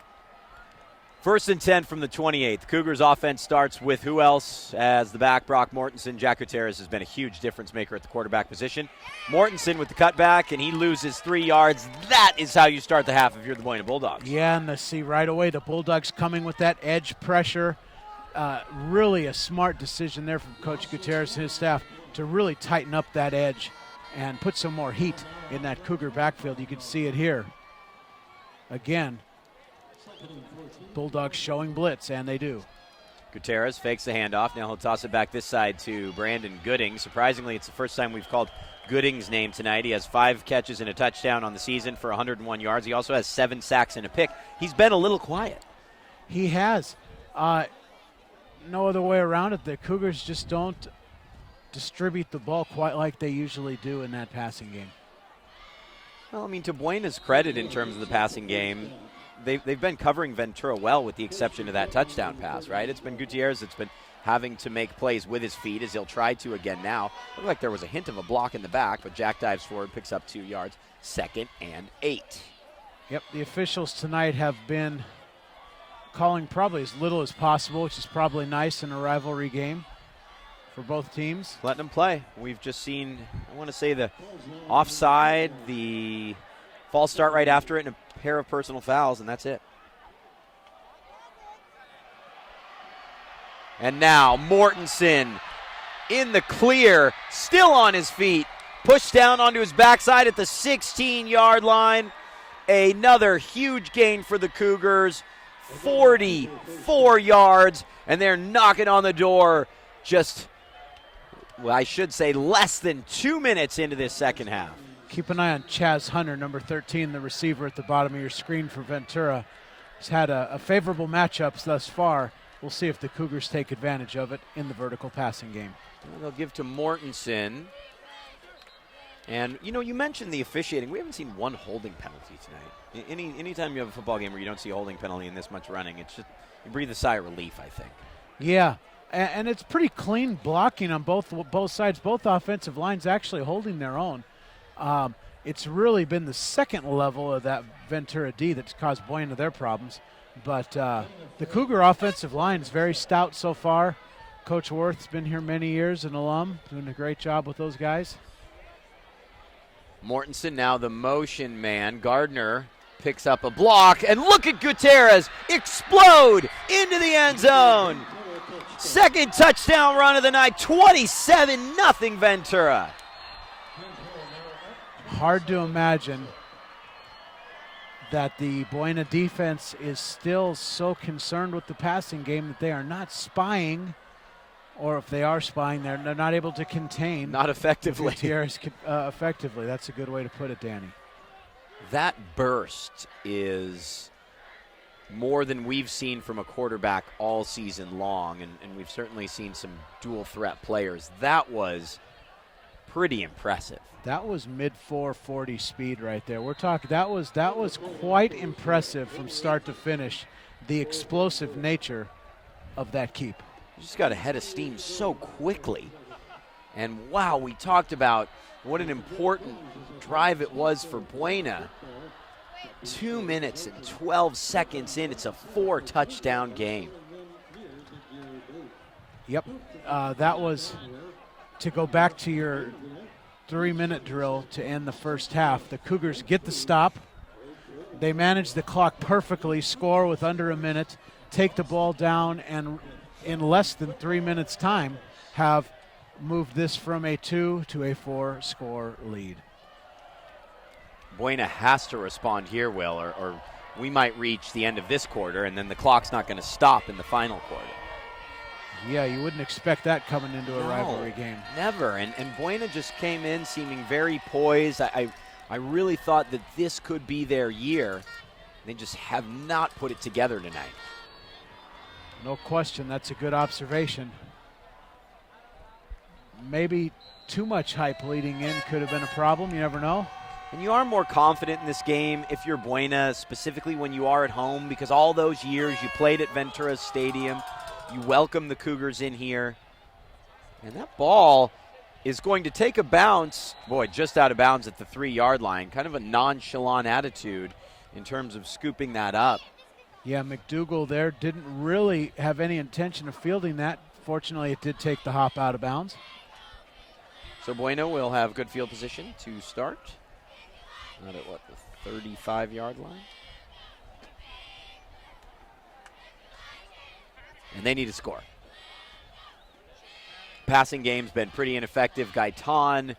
1st and 10 from the 28. The Cougars offense starts with who else as the back, Brock Mortensen. Jack Gutierrez has been a huge difference maker at the quarterback position. Mortensen with the cutback, and he loses 3 yards. That is how you start the half if you're the Buena Bulldogs. Yeah, and see right away the Bulldogs coming with that edge pressure. Really a smart decision there from Coach Gutierrez and his staff to really tighten up that edge and put some more heat in that Cougar backfield. You can see it here. Again, Bulldogs showing blitz, and they do. Gutierrez fakes the handoff. Now he'll toss it back this side to Brandon Gooding. Surprisingly, it's the first time we've called Gooding's name tonight. He has 5 catches and a touchdown on the season for 101 yards. He also has 7 sacks and a pick. He's been a little quiet. He has. No other way around it. The Cougars just don't distribute the ball quite like they usually do in that passing game. Well, I mean, to Buena's credit in terms of the passing game, they've been covering Ventura well with the exception of that touchdown pass, right? It's been Gutierrez that's been having to make plays with his feet, as he'll try to again now. Looked like there was a hint of a block in the back, but Jack dives forward, picks up 2 yards, 2nd and 8. Yep, the officials tonight have been calling probably as little as possible, which is probably nice in a rivalry game for both teams. Letting them play. We've just seen, I want to say, the offside, the false start right after it, and a pair of personal fouls, and that's it. And now Mortensen in the clear, still on his feet, pushed down onto his backside at the 16-yard line. Another huge gain for the Cougars, 44 yards, and they're knocking on the door just, well, I should say less than 2 minutes into this second half. Keep an eye on Chaz Hunter, number 13, the receiver at the bottom of your screen for Ventura. He's had a favorable matchups thus far. We'll see if the Cougars take advantage of it in the vertical passing game. They'll give to Mortensen. And, you know, you mentioned the officiating. We haven't seen one holding penalty tonight. Anytime you have a football game where you don't see a holding penalty and this much running, it's just, you breathe a sigh of relief, I think. Yeah, and it's pretty clean blocking on both sides. Both offensive lines actually holding their own. It's really been the second level of that Ventura D that's caused Buena their problems. But the Cougar offensive line is very stout so far. Coach Worth's been here many years, an alum, doing a great job with those guys. Mortensen now the motion man. Gardner picks up a block, and look at Gutierrez explode into the end zone. Second touchdown run of the night, 27-0 Ventura. Hard to imagine that the Buena defense is still so concerned with the passing game that they are not spying Or if they are spying, they're not able to contain. Not effectively. Gutierrez effectively. That's a good way to put it, Danny. That burst is more than we've seen from a quarterback all season long, and we've certainly seen some dual threat players. That was pretty impressive. That was mid 440 speed right there. We're talking that was quite impressive from start to finish. The explosive nature of that keep. Just got a head of steam so quickly. And wow, we talked about what an important drive it was for Buena. 2 minutes and 12 seconds in, it's a 4-touchdown game. Yep, that was, to go back to your 3-minute drill to end the first half. The Cougars get the stop. They manage the clock perfectly, score with under a minute, take the ball down, and in less than 3 minutes' time have moved this from a 2 to a 4-score lead. Buena has to respond here, Will, or we might reach the end of this quarter, and then the clock's not going to stop in the final quarter. Yeah, you wouldn't expect that coming into a rivalry game. Never, and Buena just came in seeming very poised. I really thought that this could be their year. They just have not put it together tonight. No question, that's a good observation. Maybe too much hype leading in could have been a problem, you never know. And you are more confident in this game if you're Buena, specifically when you are at home, because all those years you played at Ventura Stadium, you welcome the Cougars in here. And that ball is going to take a bounce, boy, just out of bounds at the 3-yard line. Kind of a nonchalant attitude in terms of scooping that up. Yeah, McDougal there didn't really have any intention of fielding that. Fortunately, it did take the hop out of bounds. So Buena will have good field position to start. Not at, the 35-yard line? And they need to score. Passing game's been pretty ineffective. Gaitan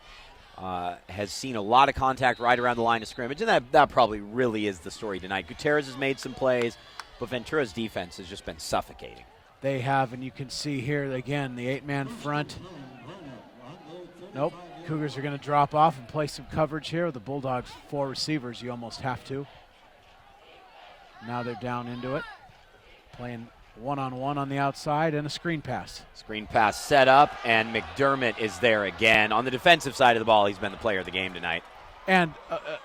has seen a lot of contact right around the line of scrimmage, and that probably really is the story tonight. Gutierrez has made some plays, but Ventura's defense has just been suffocating. They have, and you can see here again the 8-man front. Nope. Cougars are going to drop off and play some coverage here. The Bulldogs, 4 receivers, you almost have to. Now they're down into it. Playing one-on-one on the outside and a screen pass. Screen pass set up, and McDermott is there again. On the defensive side of the ball, he's been the player of the game tonight. And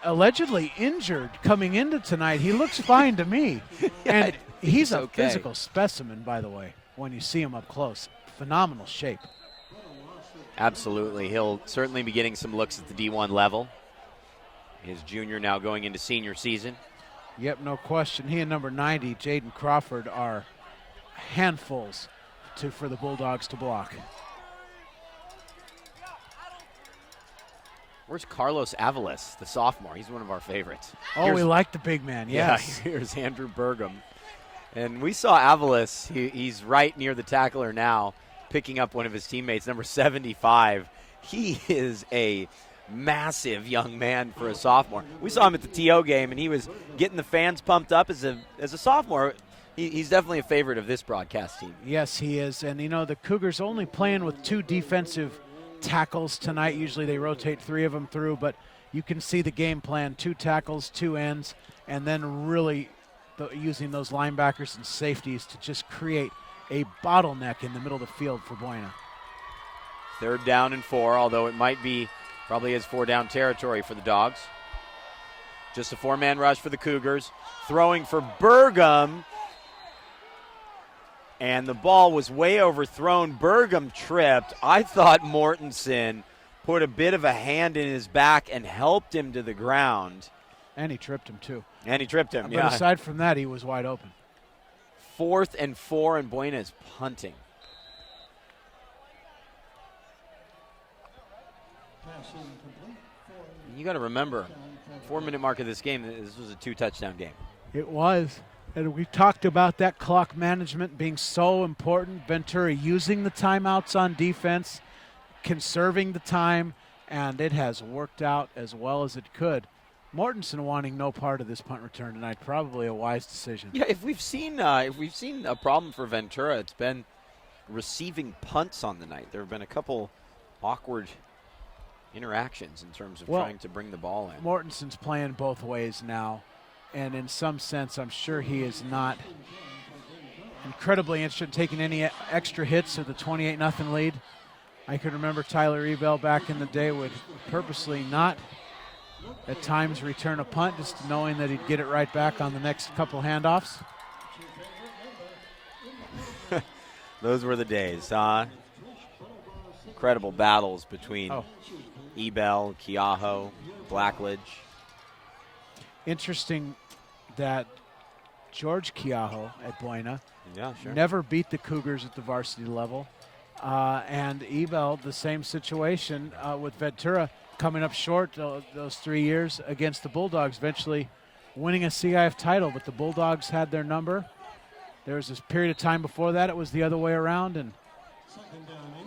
allegedly injured coming into tonight. He looks fine to me. And he's a physical specimen, by the way, when you see him up close. Phenomenal shape. Absolutely. He'll certainly be getting some looks at the D1 level. His junior now going into senior season. Yep, no question. He and number 90, Jaden Crawford, are handfuls for the Bulldogs to block. Where's Carlos Avalos, the sophomore? He's one of our favorites. Oh, we like the big man, yes. Yeah, here's Andrew Burgum. And we saw Avalos. He's right near the tackler now, picking up one of his teammates, number 75. He is a massive young man for a sophomore. We saw him at the TO game, and he was getting the fans pumped up as a sophomore. He's definitely a favorite of this broadcast team. Yes, he is. And, the Cougars only playing with 2 defensive tackles tonight. Usually they rotate 3 of them through, but you can see the game plan, 2 tackles, 2 ends, and then really using those linebackers and safeties to just create a bottleneck in the middle of the field for Buena. 3rd down and 4, although it might be probably as 4-down territory for the Dogs. Just a 4-man rush for the Cougars. Throwing for Burgum. And the ball was way overthrown. Burgum tripped. I thought Mortensen put a bit of a hand in his back and helped him to the ground. And he tripped him, too. And he tripped him, But aside from that, he was wide open. 4th and 4, and Buena is punting. You got to remember, 4-minute mark of this game, this was a 2-touchdown game. It was. And we talked about that clock management being so important. Ventura using the timeouts on defense, conserving the time, and it has worked out as well as it could. Mortensen wanting no part of this punt return tonight, probably a wise decision. Yeah, if we've seen a problem for Ventura, it's been receiving punts on the night. There have been a couple awkward interactions in terms of trying to bring the ball in. Mortenson's playing both ways now, and in some sense, I'm sure he is not incredibly interested in taking any extra hits of the 28-0 lead. I could remember Tyler Ebell back in the day would purposely not at times return a punt, just knowing that he'd get it right back on the next couple handoffs. Those were the days, huh? Incredible battles between Ebell, Keaho, Blackledge. Interesting that George Keaho at Buena never beat the Cougars at the varsity level. And Ebell, the same situation with Ventura, coming up short those 3 years against the Bulldogs, eventually winning a CIF title, but the Bulldogs had their number. There was this period of time before that it was the other way around, and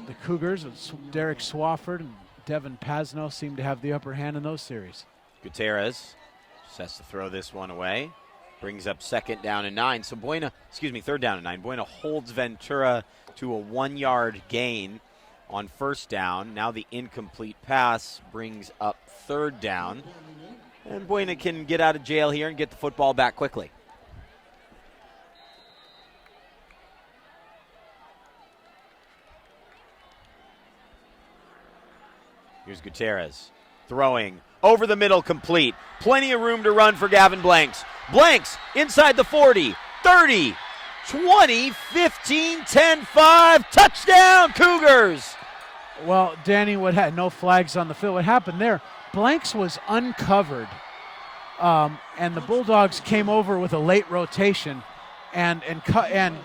the Cougars, Derek Swafford and Devin Pasno, seemed to have the upper hand in those series. Gutierrez just has to throw this one away. Brings up 2nd down and 9. So 3rd down and 9. Buena holds Ventura to a 1-yard gain on 1st down. Now the incomplete pass brings up 3rd down. And Buena can get out of jail here and get the football back quickly. Here's Gutierrez throwing over the middle, complete. Plenty of room to run for Gavin Blanks. Blanks inside the 40, 30, 20, 15, 10, 5. Touchdown, Cougars! Well, Danny, no flags on the field. What happened there, Blanks was uncovered, and the Bulldogs came over with a late rotation and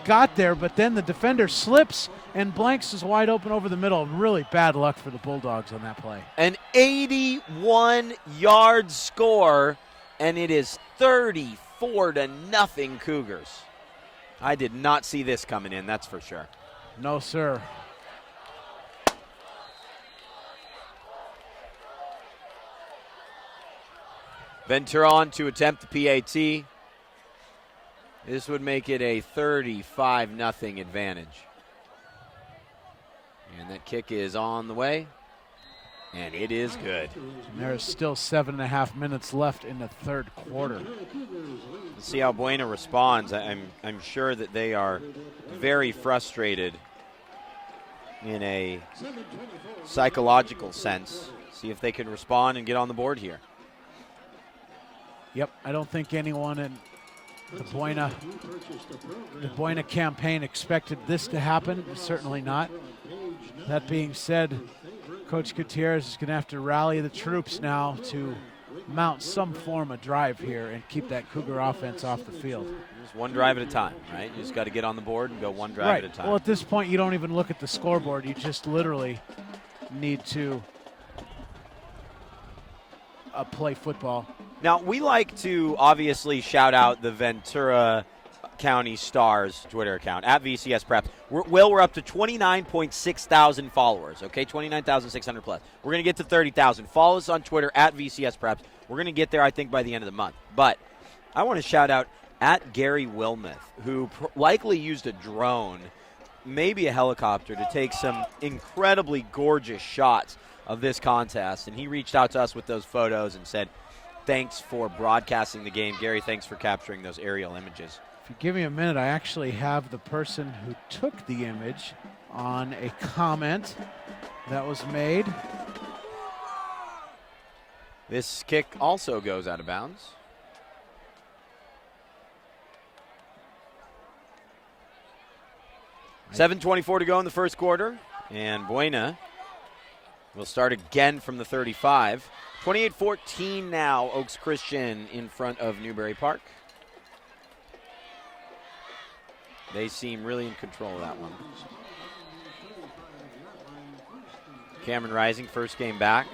got there, but then the defender slips, and Blanks is wide open over the middle. Really bad luck for the Bulldogs on that play. An 81-yard score, and it is 34-0 Cougars. I did not see this coming in, that's for sure. No, sir. Ventura on to attempt the PAT. This would make it a 35-0 advantage. And that kick is on the way, and it is good. And there is still 7.5 minutes left in the 3rd quarter. Let's see how Buena responds. I'm sure that they are very frustrated in a psychological sense. See if they can respond and get on the board here. Yep, I don't think anyone in the Buena campaign expected this to happen. Certainly not. That being said, Coach Gutierrez is going to have to rally the troops now to mount some form of drive here and keep that Cougar offense off the field. Just one drive at a time, right? You just got to get on the board and go one drive at a time. Well, at this point, you don't even look at the scoreboard. You just literally need to play football. Now, we like to obviously shout out the Ventura County Stars Twitter account, at VCS Preps. We're up to 29.6 thousand followers, okay? 29,600 plus. We're going to get to 30,000. Follow us on Twitter, at VCS Preps. We're going to get there, I think, by the end of the month. But I want to shout out at Gary Wilmuth, who likely used a drone, maybe a helicopter, to take some incredibly gorgeous shots of this contest. And he reached out to us with those photos and said, thanks for broadcasting the game. Gary, thanks for capturing those aerial images. If you give me a minute, I actually have the person who took the image on a comment that was made. This kick also goes out of bounds. .7:24 to go in the 1st quarter, and Buena will start again from the 35. 28-14 now, Oaks Christian in front of Newberry Park. They seem really in control of that one. Cameron Rising, first game back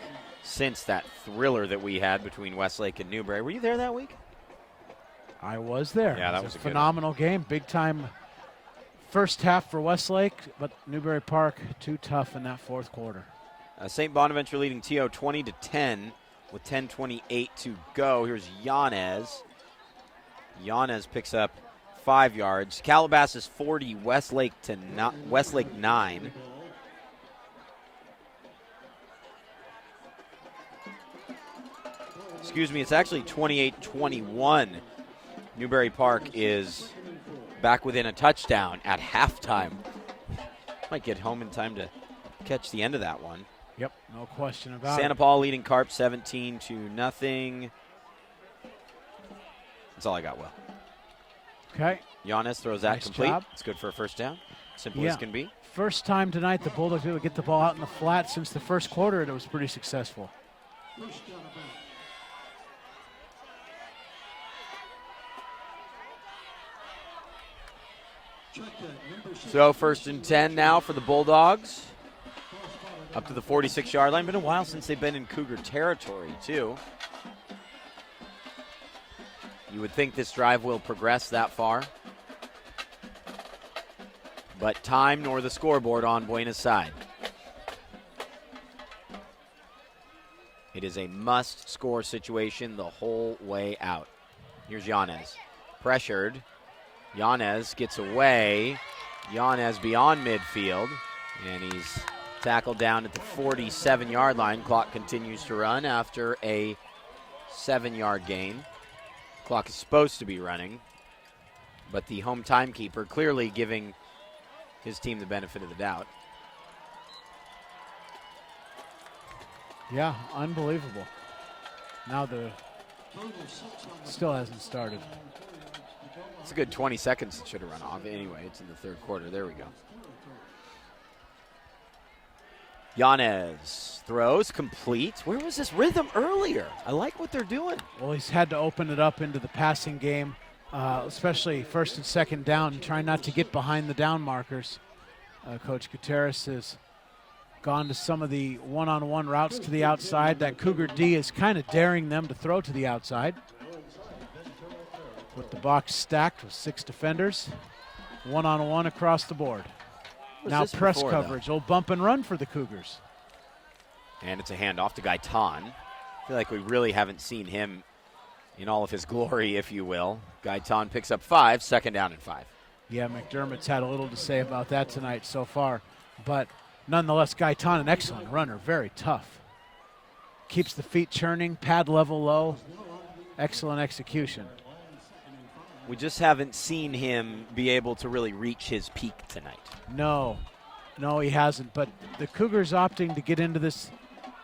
since that thriller that we had between Westlake and Newberry. Were you there that week? I was there. Yeah, that was a phenomenal game. Big time first half for Westlake, but Newberry Park too tough in that 4th quarter. St. Bonaventure leading TO 20-10 with 10:28 to go. Here's Yanez. Yanez picks up 5 yards. Calabasas 40, Westlake 9. Excuse me, it's actually 28-21. Newbury Park is back within a touchdown at halftime. Might get home in time to catch the end of that one. Yep, no question about it. Santa Paula leading Carp 17-0. That's all I got, Will. Okay. Giannis throws that Nice complete. job. It's good for a first down. Simple as can be. First time tonight the Bulldogs able to get the ball out in the flat since the first quarter, and it was pretty successful. So 1st and 10 now for the Bulldogs. Up to the 46-yard line. Been a while since they've been in Cougar territory, too. You would think this drive will progress that far. But time nor the scoreboard on Buena's side. It is a must-score situation the whole way out. Here's Yanez. Pressured. Yanez gets away. Yanez beyond midfield. And he's tackled down at the 47-yard line. Clock continues to run after a 7-yard gain. Clock is supposed to be running. But the home timekeeper clearly giving his team the benefit of the doubt. Yeah, unbelievable. Now still hasn't started. It's a good 20 seconds it should have run off. Anyway, it's in the third quarter. There we go. Yanez throws complete. Where was this rhythm earlier? I like what they're doing. Well, he's had to open it up into the passing game, especially 1st and 2nd down, trying not to get behind the down markers. Coach Gutierrez has gone to some of the one-on-one routes to the outside. That Cougar D is kind of daring them to throw to the outside. With the box stacked with 6 defenders, one-on-one across the board. Now press coverage, old bump and run for the Cougars. And it's a handoff to Gaitan. I feel like we really haven't seen him in all of his glory, if you will. Gaitan picks up 5, 2nd down and 5. Yeah, McDermott's had a little to say about that tonight so far. But nonetheless, Gaitan, an excellent runner, very tough. Keeps the feet churning, pad level low, excellent execution. We just haven't seen him be able to really reach his peak tonight. No, he hasn't. But the Cougars opting to get into this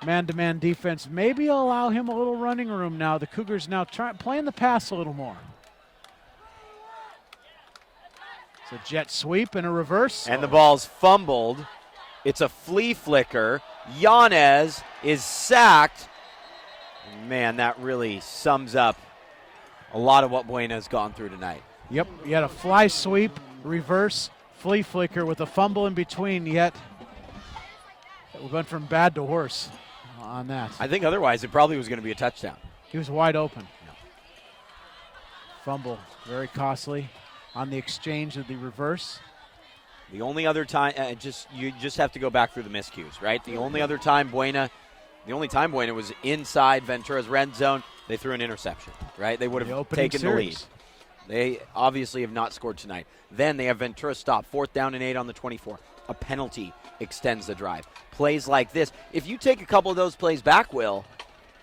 man-to-man defense maybe allow him a little running room now. The Cougars now playing the pass a little more. It's a jet sweep and a reverse. And the ball's fumbled. It's a flea flicker. Yanez is sacked. Man, that really sums up a lot of what Buena has gone through tonight. Yep, you had a fly sweep, reverse, flea flicker with a fumble in between, yet we went from bad to worse on that. I think otherwise it probably was going to be a touchdown. He was wide open. Yeah. Fumble, very costly on the exchange of the reverse. The only other time, you just have to go back through the miscues, right? The only time Buena was inside Ventura's red zone, they threw an interception, right? They would have taken the lead. They obviously have not scored tonight. Then they have Ventura stop, 4th down and 8 on the 24. A penalty extends the drive. Plays like this. If you take a couple of those plays back, Will,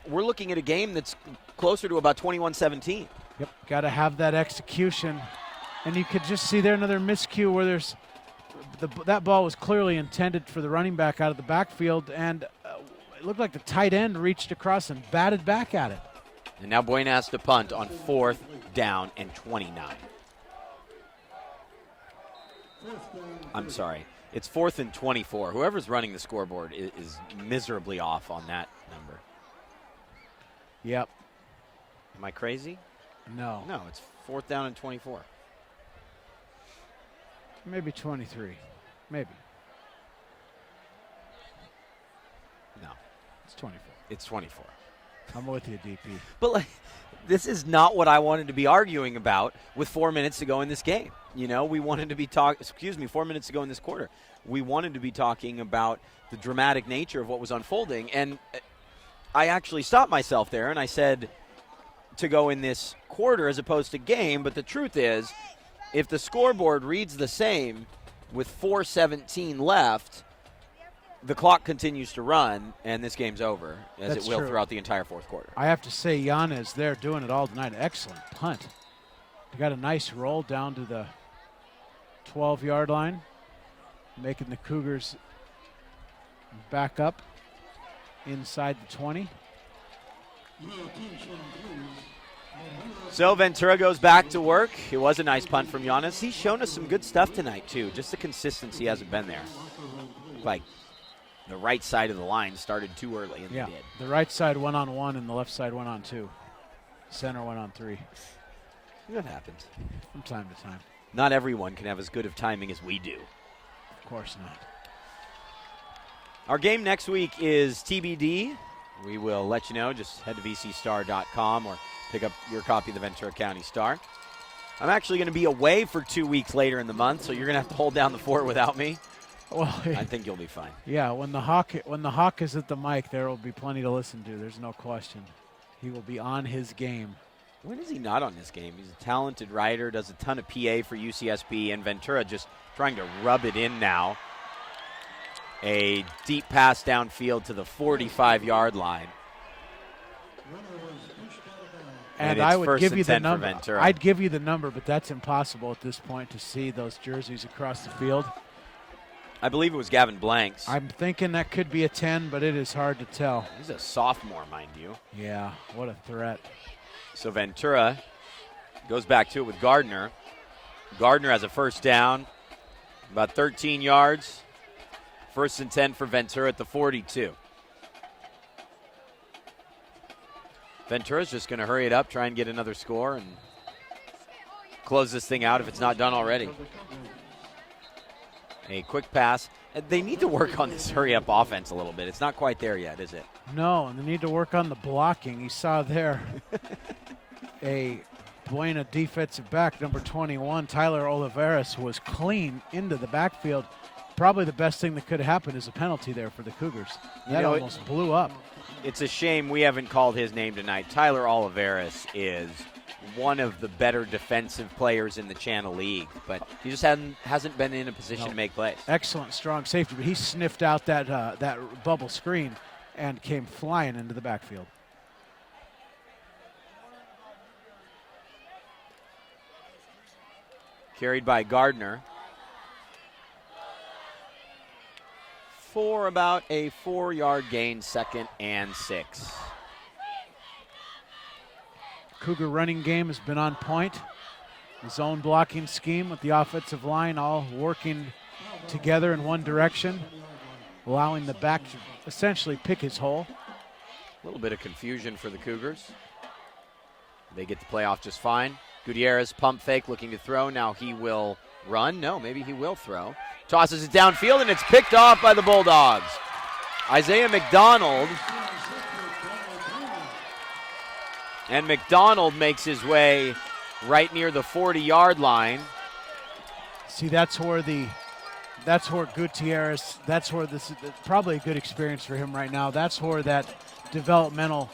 we're looking at a game that's closer to about 21-17. Yep, got to have that execution. And you could just see there another miscue where that ball was clearly intended for the running back out of the backfield, and it looked like the tight end reached across and batted back at it. And now Buena has to punt on 4th down and 29. I'm sorry. It's 4th and 24. Whoever's running the scoreboard is miserably off on that number. Yep. Am I crazy? No. No, it's 4th down and 24. Maybe 23. Maybe. No. It's 24. It's 24. I'm with you, DP. But this is not what I wanted to be arguing about with 4 minutes to go in this game. You know, we wanted to be 4 minutes to go in this quarter. We wanted to be talking about the dramatic nature of what was unfolding. And I actually stopped myself there and I said to go in this quarter as opposed to game. But the truth is, if the scoreboard reads the same with 4:17 left, the clock continues to run, and this game's over, as That's it will true. throughout the entire fourth quarter. I have to say, Yanez there doing it all tonight. Excellent punt. They got a nice roll down to the 12-yard line, making the Cougars back up inside the 20. So Ventura goes back to work. It was a nice punt from Giannis. He's shown us some good stuff tonight, too. Just the consistency hasn't been there. Like the right side of the line started too early, and Yeah, they did. the right side went on 1 and the left side went on 2. Center went on 3 That happens. from time to time. Not everyone can have as good of timing as we do. Of course not. Our game next week is TBD. We will let you know. Just head to vcstar.com or pick up your copy of the Ventura County Star. I'm actually going to be away for 2 weeks later in the month, so you're going to have to hold down the fort without me. Well, I think you'll be fine. yeah, when the Hawk is at the mic, there will be plenty to listen to. There's no question. He will be on his game. When is he not on this game? He's a talented writer, does a ton of PA for UCSB, and Ventura just trying to rub it in now. A deep pass downfield to the 45-yard line. And it's I would first give and you the 10 for number. Ventura. I'd give you the number, but that's impossible at this point to see those jerseys across the field. I believe it was Gavin Blanks. I'm thinking that could be a 10, but it is hard to tell. He's a sophomore, mind you. Yeah, what a threat. So Ventura goes back to it with Gardner. Gardner has a first down, about 13 yards. First and 10 for Ventura at the 42. Ventura's just going to hurry it up, try and get another score, and close this thing out if it's not done already. A quick pass. They need to work on this hurry-up offense a little bit. It's not quite there yet, is it? No, and they need to work on the blocking. You saw there a Buena defensive back, number 21, Tyler Oliveras, was clean into the backfield. Probably the best thing that could have happened is a penalty there for the Cougars. That almost blew up. It's a shame we haven't called his name tonight. Tyler Oliveras is one of the better defensive players in the Channel League, but he just hasn't been in a position to make plays. Excellent, strong safety, but he sniffed out that bubble screen and came flying into the backfield. Carried by Gardner for about a 4-yard gain, 2nd and 6. Cougar running game has been on point. The zone blocking scheme with the offensive line all working together in one direction, allowing the back to essentially pick his hole. A little bit of confusion for the Cougars. They get the play off just fine. Gutierrez pump fake looking to throw. Now he will run. No, maybe he will throw. Tosses it downfield, and it's picked off by the Bulldogs. Isaiah McDonald. And McDonald makes his way right near the 40-yard line. See, that's where Gutierrez, that's where this is probably a good experience for him right now. That's where that developmental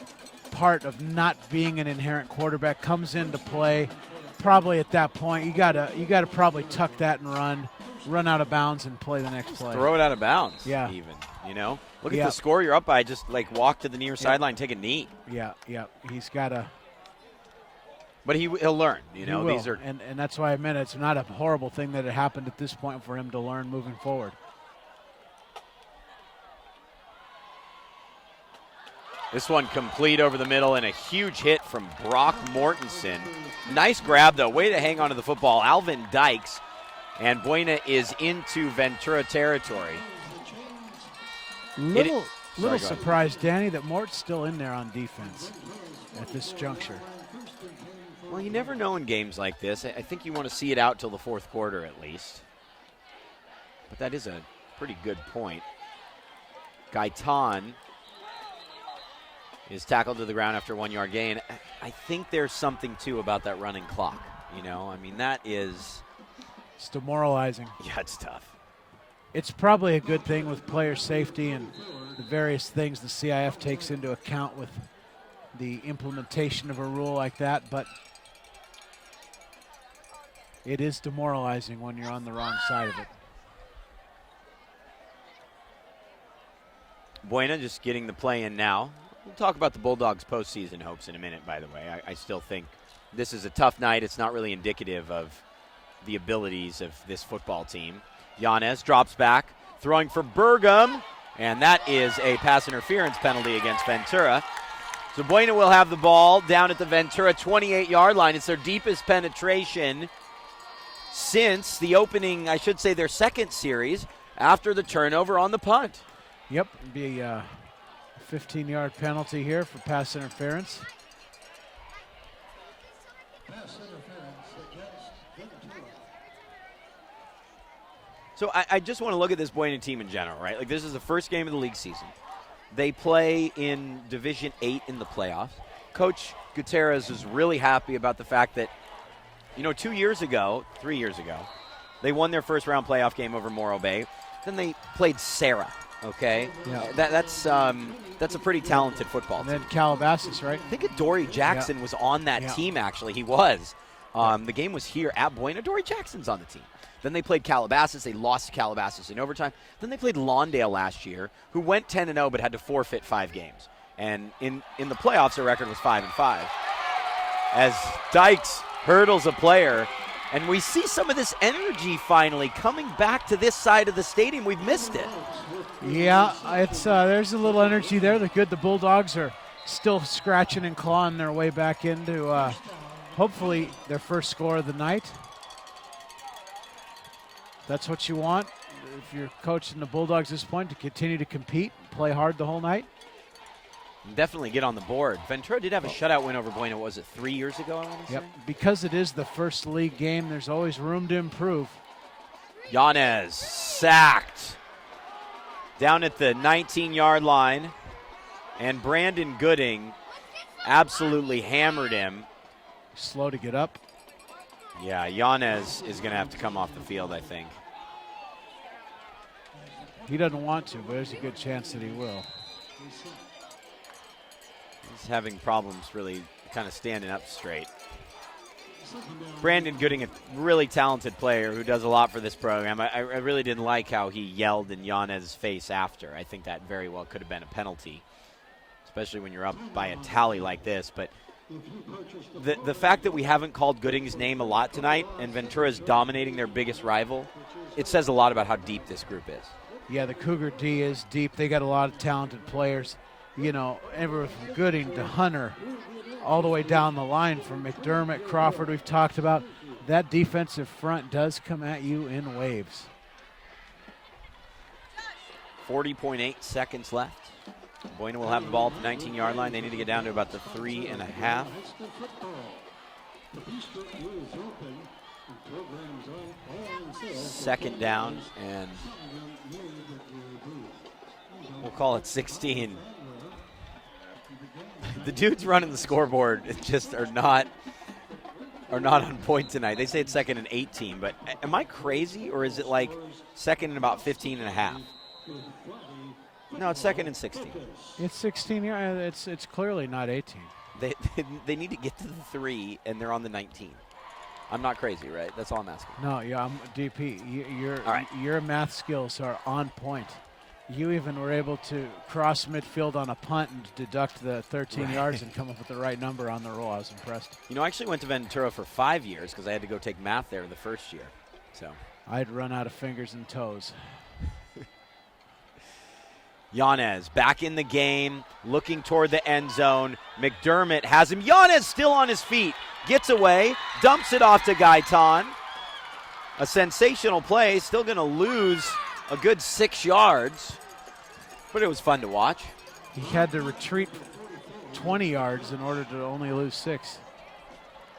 part of not being an inherent quarterback comes into play. Probably at that point, you gotta probably tuck that and run out of bounds and play the next play. Throw it out of bounds, yeah. even, you know? Look at the score you're up by. Just, walk to the near sideline, take a knee. Yeah. He's got to. But he'll learn, you know. He will. These are and that's why I meant it's not a horrible thing that it happened at this point for him to learn moving forward. This one complete over the middle and a huge hit from Brock Mortensen. Nice grab, though. Way to hang on to the football. Alvin Dykes. And Buena is into Ventura territory. Little surprised, Danny, that Mort's still in there on defense at this juncture. Well, you never know in games like this. I think you want to see it out till the fourth quarter at least. But that is a pretty good point. Gaitan is tackled to the ground after a 1-yard gain. I think there's something, too, about that running clock. You know, I mean, that is... It's demoralizing. Yeah, it's tough. It's probably a good thing with player safety and the various things the CIF takes into account with the implementation of a rule like that, but It is demoralizing when you're on the wrong side of it. Buena just getting the play in now. We'll talk about the Bulldogs' postseason hopes in a minute, by the way. I still think this is a tough night. It's not really indicative of the abilities of this football team. Yanez drops back, throwing for Burgum, and that is a pass interference penalty against Ventura. So Buena will have the ball down at the Ventura 28-yard line. It's their deepest penetration since the opening, I should say, their second series after the turnover on the punt. Yep, it'd be a 15-yard penalty here for pass interference. Pass interference against Ventura. So I just want to look at this Buena team in general, right? Like, this is the first game of the league season. They play in Division 8 in the playoffs. Coach Gutierrez is really happy about the fact that, 3 years ago, they won their first round playoff game over Morro Bay. Then they played Sarah, okay? Yeah. That's a pretty talented football And team. then Calabasas, right? I think Dory Jackson was on that team, actually. He was. The game was here at Buena. Dory Jackson's on the team. Then they played Calabasas. They lost to Calabasas in overtime. Then they played Lawndale last year, who went 10-0 but had to forfeit 5 games. And in the playoffs, their record was 5-5. As Dykes hurdles a player, and we see some of this energy finally coming back to this side of the stadium. We've missed it. Yeah, it's there's a little energy there. They're good. The Bulldogs are still scratching and clawing their way back into hopefully their first score of the night. That's what you want if you're coaching the Bulldogs at this point, to continue to compete, play hard the whole night. Definitely get on the board. Ventura did have a shutout win over Buena. Was it 3 years ago, I want to say? Because it is the first league game, there's always room to improve. Yanez sacked down at the 19-yard line, and Brandon Gooding absolutely hammered him. Slow to get up. Yeah, Yanez is going to have to come off the field, I think. He doesn't want to, but there's a good chance that he will. He's having problems really kind of standing up straight. Brandon Gooding, a really talented player who does a lot for this program. I really didn't like how he yelled in Yanez's face after. I think that very well could have been a penalty, especially when you're up by a tally like this. But the fact that we haven't called Gooding's name a lot tonight and Ventura is dominating their biggest rival, it says a lot about how deep this group is. Yeah, the Cougar D is deep. They got a lot of talented players. Everyone from Gooding to Hunter, all the way down the line from McDermott, Crawford, we've talked about. That defensive front does come at you in waves. 40.8 seconds left. Buena will have the ball at the 19-yard line. They need to get down to about the 3.5. Second down, and we'll call it 16. The dudes running the scoreboard just are not on point tonight. They say it's second and 18, but am I crazy, or is it like second and about 15.5? No, it's second and 16. It's 16. Yeah, it's clearly not 18. They need to get to the 3, and they're on the 19. I'm not crazy, right? That's all I'm asking. No, yeah, I'm DP. All right. Your math skills are on point. You even were able to cross midfield on a punt and deduct the 13 yards and come up with the right number on the roll. I was impressed. I actually went to Ventura for 5 years because I had to go take math there the first year. So I'd run out of fingers and toes. Yanez back in the game, looking toward the end zone. McDermott has him. Yanez still on his feet. Gets away, dumps it off to Gaitan. A sensational play, still going to lose a good 6 yards, but it was fun to watch. He had to retreat 20 yards in order to only lose 6.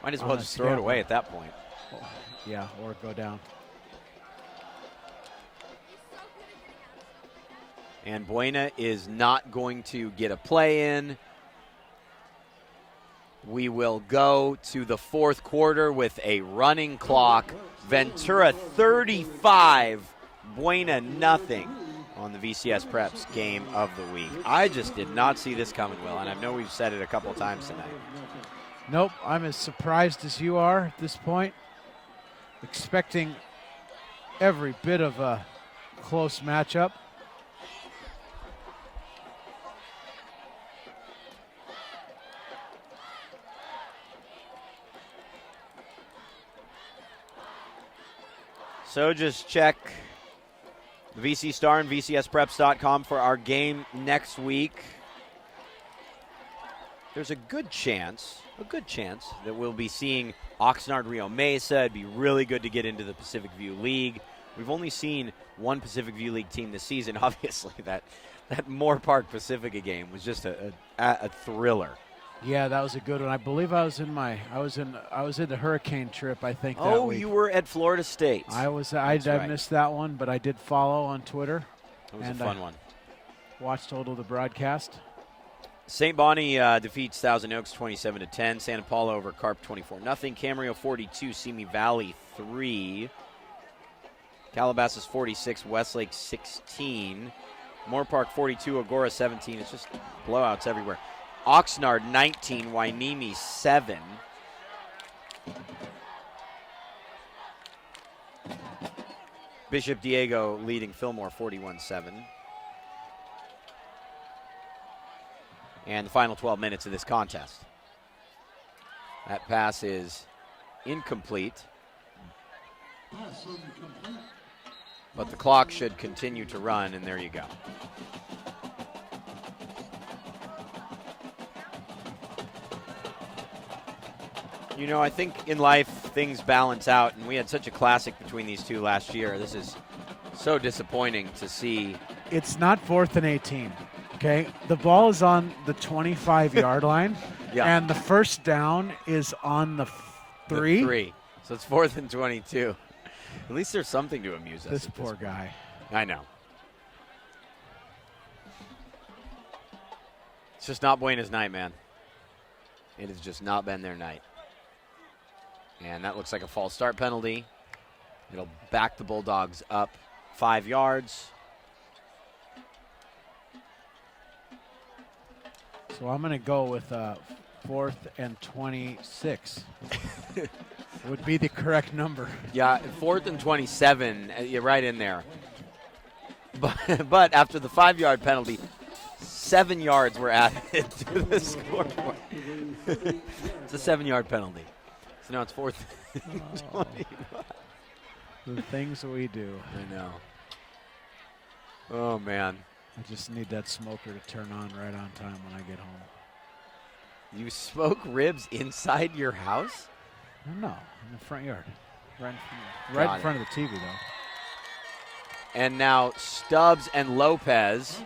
Might as well just throw it away at that point. Yeah, or go down. And Buena is not going to get a play in. We will go to the fourth quarter with a running clock. Ventura 35, Buena nothing on the VCS Preps game of the week. I just did not see this coming, Will, and I know we've said it a couple of times tonight. Nope, I'm as surprised as you are at this point. expecting every bit of a close matchup. So just check the VC Star and VCSpreps.com for our game next week. There's a good chance that we'll be seeing Oxnard Rio Mesa. It'd be really good to get into the Pacific View League. We've only seen one Pacific View League team this season. Obviously, that Moore Park Pacifica game was just a thriller. Yeah, that was a good one. I believe I was in the hurricane trip, I think, that week. You were at Florida State. I right. missed that one, but I did follow on Twitter. It was a fun one. Watched total of the broadcast. St. Bonnie defeats Thousand Oaks 27-10. Santa Paula over Carp 24-0. Camarillo 42, Simi Valley 3. Calabasas 46, Westlake 16. Moore Park 42, Agora 17. It's just blowouts everywhere. Oxnard 19, Wainimi 7. Bishop Diego leading Fillmore 41-7. And the final 12 minutes of this contest. That pass is incomplete. But the clock should continue to run, and there you go. You know, I think in life things balance out, and we had such a classic between these two last year. This is so disappointing to see. It's not 4th and 18, okay? The ball is on the 25-yard line, Yeah. and the first down is on the 3. The 3. So it's 4th and 22. At least there's something to amuse us. This poor guy. I know. It's just not Buena's night, man. It has just not been their night. And that looks like a false start penalty. It'll back the Bulldogs up 5 yards. So I'm going to go with 4th and 26. Would be the correct number. Yeah, 4th and 27. You're right in there. But after the 5-yard penalty, 7 yards were added to the scoreboard. It's a 7-yard penalty. So now it's 4th and 20. The things we do. I know. Oh, man. I just need that smoker to turn on right on time when I get home. You smoke ribs inside your house? No, in the front yard. Right in front of the TV, though. And now Stubbs and Lopez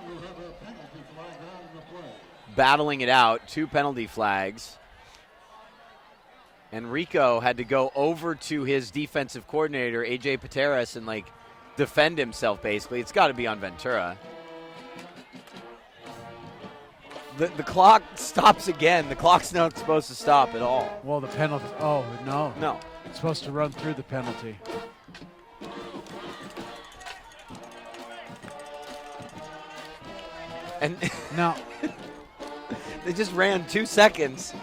battling it out. 2 penalty flags. And Rico had to go over to his defensive coordinator, A.J. Pateras, and, defend himself, basically. It's got to be on Ventura. The clock stops again. The clock's not supposed to stop at all. Well, the penalty. Oh, no. No. It's supposed to run through the penalty. And now, they just ran 2 seconds.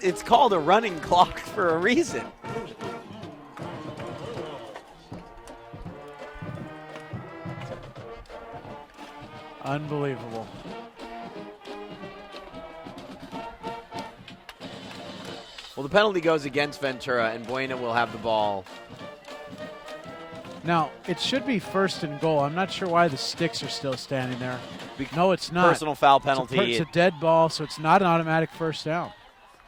It's called a running clock for a reason. unbelievable. Well, the penalty goes against Ventura, and Buena will have the ball. Now, it should be 1st and goal. I'm not sure why the sticks are still standing there. No, it's not. Personal foul penalty. It's a dead ball, so it's not an automatic 1st down.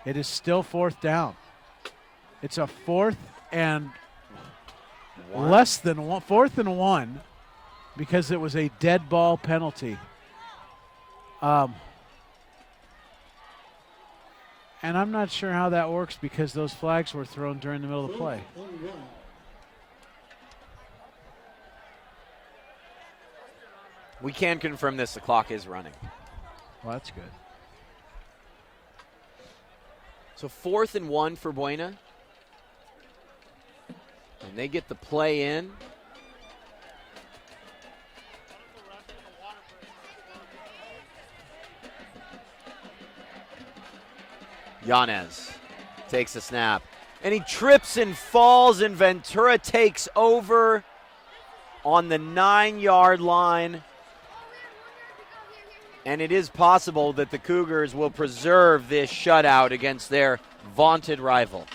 It is still 4th down. It's a 4th and less than 1, 4th and 1, because it was a dead ball penalty. And I'm not sure how that works because those flags were thrown during the middle of the play. We can confirm this. The clock is running. Well, that's good. So 4th and 1 for Buena. And they get the play in. Yanez takes the snap. And he trips and falls, and Ventura takes over on the 9-yard line. And it is possible that the Cougars will preserve this shutout against their vaunted rival.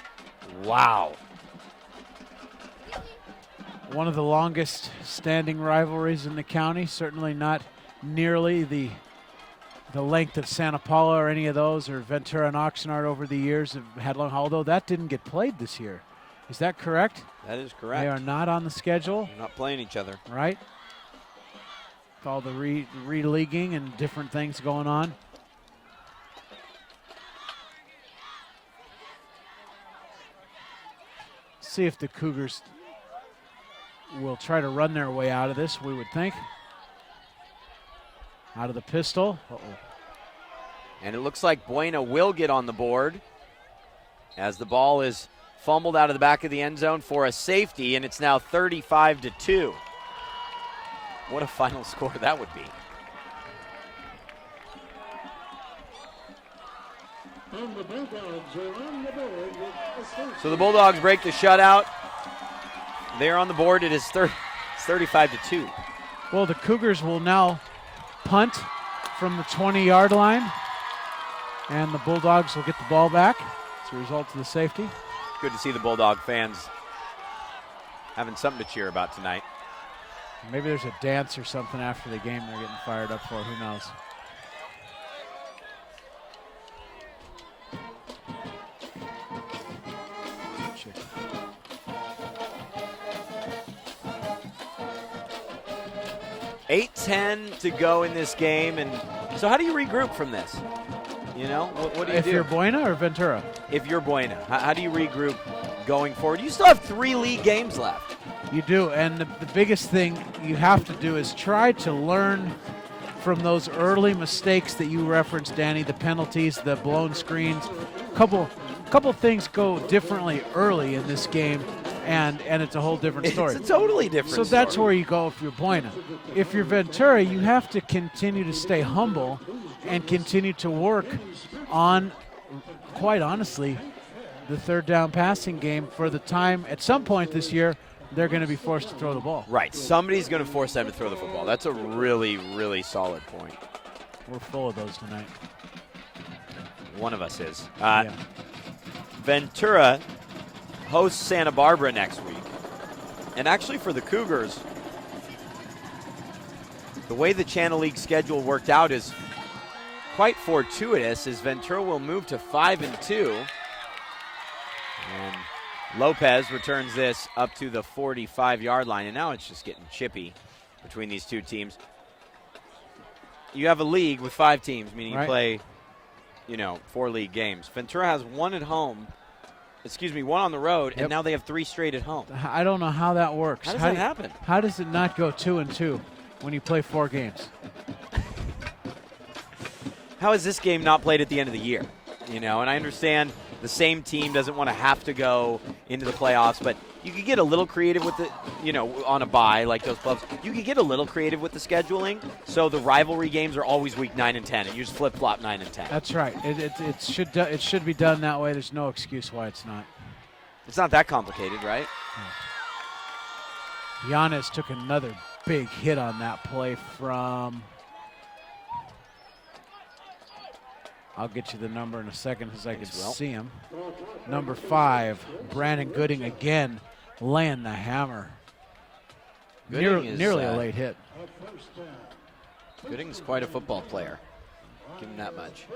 Wow. One of the longest standing rivalries in the county, certainly not nearly the length of Santa Paula or any of those, or Ventura and Oxnard over the years have had long, although that didn't get played this year. Is that correct? That is correct. They are not on the schedule. They're not playing each other. Right. With all the re-leaguing and different things going on. See if the Cougars will try to run their way out of this, we would think. Out of the pistol. Uh-oh. And it looks like Buena will get on the board as the ball is fumbled out of the back of the end zone for a safety, and it's now 35-2. What a final score that would be. And the Bulldogs are on the board with a safety. So the Bulldogs break the shutout. They're on the board. It's 35-2. Well, the Cougars will now punt from the 20-yard line, and the Bulldogs will get the ball back as a result of the safety. Good to see the Bulldog fans having something to cheer about tonight. Maybe there's a dance or something after the game they're getting fired up for. Who knows? $8:10 to go in this game, and so how do you regroup from this? You know, what do you do? If you're Buena or Ventura? If you're Buena, how do you regroup going forward? You still have 3 league games left. You do, and the biggest thing you have to do is try to learn from those early mistakes that you referenced, Danny, the penalties, the blown screens. Couple things go differently early in this game, and it's a whole different story. It's a totally different story. So that's where you go if you're Buena. If you're Ventura, you have to continue to stay humble and continue to work on, quite honestly, the third down passing game for the time at some point this year they're going to be forced to throw the ball. Right. Somebody's going to force them to throw the football. That's a really, really solid point. We're full of those tonight. One of us is. Yeah. Ventura hosts Santa Barbara next week. And actually for the Cougars, the way the Channel League schedule worked out is quite fortuitous, as Ventura will move to 5-2. And Lopez returns this up to the 45-yard line, and now it's just getting chippy between these two teams. You have a league with 5 teams, meaning you play, 4 league games. Ventura has 1 at home, 1 on the road, and now they have 3 straight at home. I don't know how that works. How does that happen? How does it not go 2-2 when you play 4 games? How is this game not played at the end of the year? And I understand the same team doesn't want to have to go into the playoffs, but you could get a little creative with the, on a bye like those clubs. You could get a little creative with the scheduling, so the rivalry games are always week 9 and 10, and you just flip-flop 9 and 10. That's right. It should be done that way. There's no excuse why it's not. It's not that complicated, right? Giannis took another big hit on that play from... I'll get you the number in a second because I can see him. Number 5, Brandon Gooding again laying the hammer. Nearly a late hit. Gooding's quite a football player. Give him that much.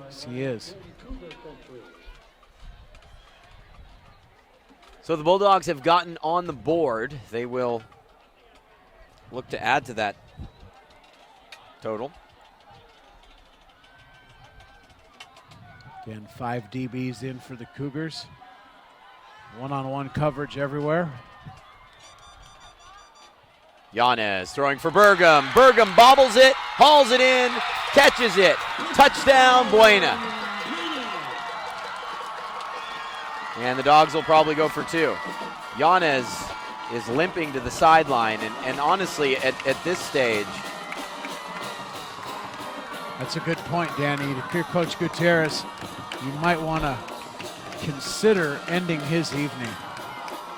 Yes, he is. So the Bulldogs have gotten on the board. They will look to add to that total. Again, 5 DBs in for the Cougars. One-on-one coverage everywhere. Yanez throwing for Burgum. Burgum bobbles it, hauls it in, catches it. Touchdown, Buena. And the Dogs will probably go for 2. Yanez is limping to the sideline, and honestly, at this stage, that's a good point, Danny. To hear Coach Gutierrez, you might want to consider ending his evening.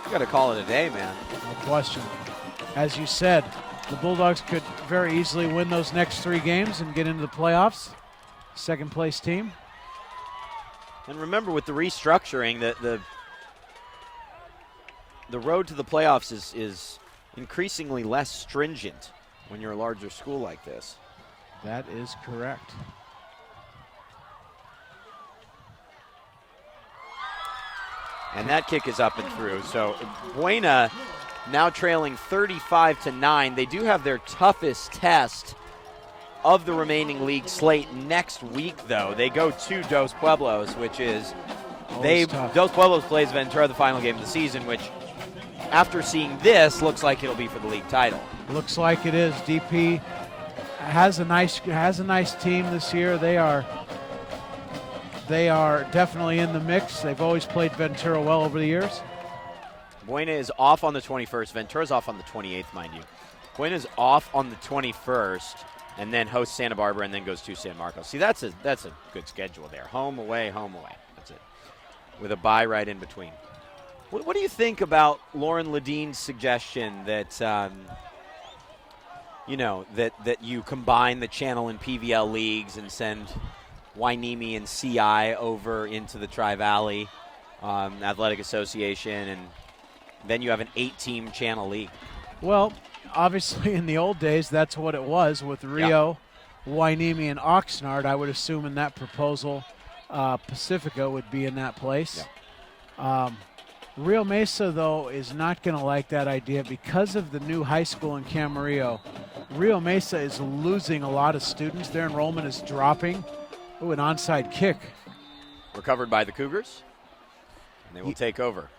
You got to call it a day, man. No question. As you said, the Bulldogs could very easily win those next 3 games and get into the playoffs. Second place team. And remember, with the restructuring, the road to the playoffs is increasingly less stringent when you're a larger school like this. That is correct. And that kick is up and through. So Buena now trailing 35-9. They do have their toughest test of the remaining league slate next week, though. They go to Dos Pueblos, which is Dos Pueblos plays Ventura the final game of the season, which after seeing this looks like it'll be for the league title. Looks like it is. DP has a nice team this year. They are definitely in the mix. They've always played Ventura well over the years. Buena is off on the 21st. Ventura's off on the 28th, mind you. Buena's off on the 21st, and then hosts Santa Barbara, and then goes to San Marcos. See, that's a good schedule there. Home, away, home, away. That's it. With a bye right in between. What do you think about Lauren Ledine's suggestion that, that you combine the Channel and PVL leagues and send Wainimi and CI over into the Tri-Valley Athletic Association, and then you have an 8-team Channel league? Well, obviously in the old days, that's what it was with Rio, Wainimi, and Oxnard. I would assume in that proposal, Pacifica would be in that place. Yeah. Rio Mesa, though, is not going to like that idea because of the new high school in Camarillo. Rio Mesa is losing a lot of students. Their enrollment is dropping. Ooh, an onside kick. Recovered by the Cougars, and they will take over.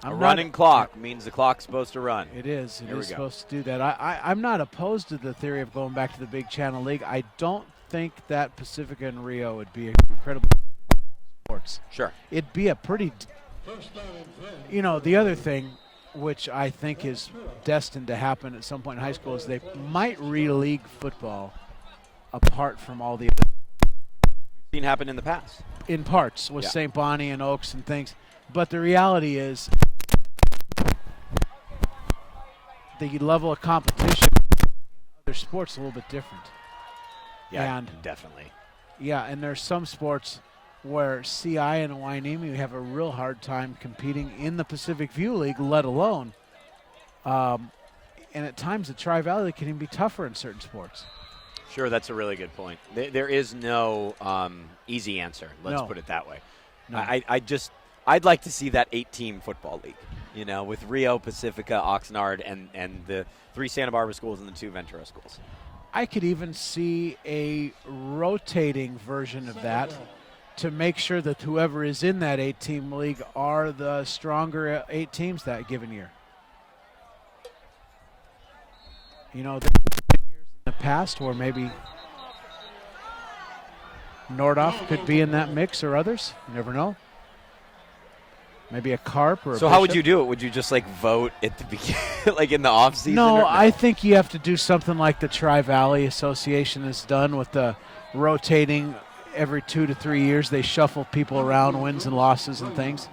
A running clock means the clock's supposed to run. It is. It is supposed to do that. I'm not opposed to the theory of going back to the Big Channel League. I don't think that Pacifica and Rio would be incredible sports. Sure. It'd be a pretty... the other thing, which I think is destined to happen at some point in high school, is they might re-league football apart from all the other. Seen happen in the past. In parts with St. Bonnie and Oaks and things. But the reality is the level of competition in other sports is a little bit different. Yeah, and definitely. Yeah, and there's some sports where CI and Wainimi have a real hard time competing in the Pacific View League, let alone. And at times the Tri-Valley can even be tougher in certain sports. Sure, that's a really good point. There is no easy answer, let's put it that way. No. I'd like to see that 8-team football league, with Rio, Pacifica, Oxnard, and the 3 Santa Barbara schools and the 2 Ventura schools. I could even see a rotating version of that to make sure that whoever is in that 8-team league are the stronger 8 teams that given year. There have been years in the past where maybe Nordhoff could be in that mix or others. You never know. Maybe a Carp or a So how would you do it? Would you just vote at the beginning, like in the off season? No, I think you have to do something like the Tri-Valley Association has done with the rotating every 2 to 3 years. They shuffle people around, wins and losses and things.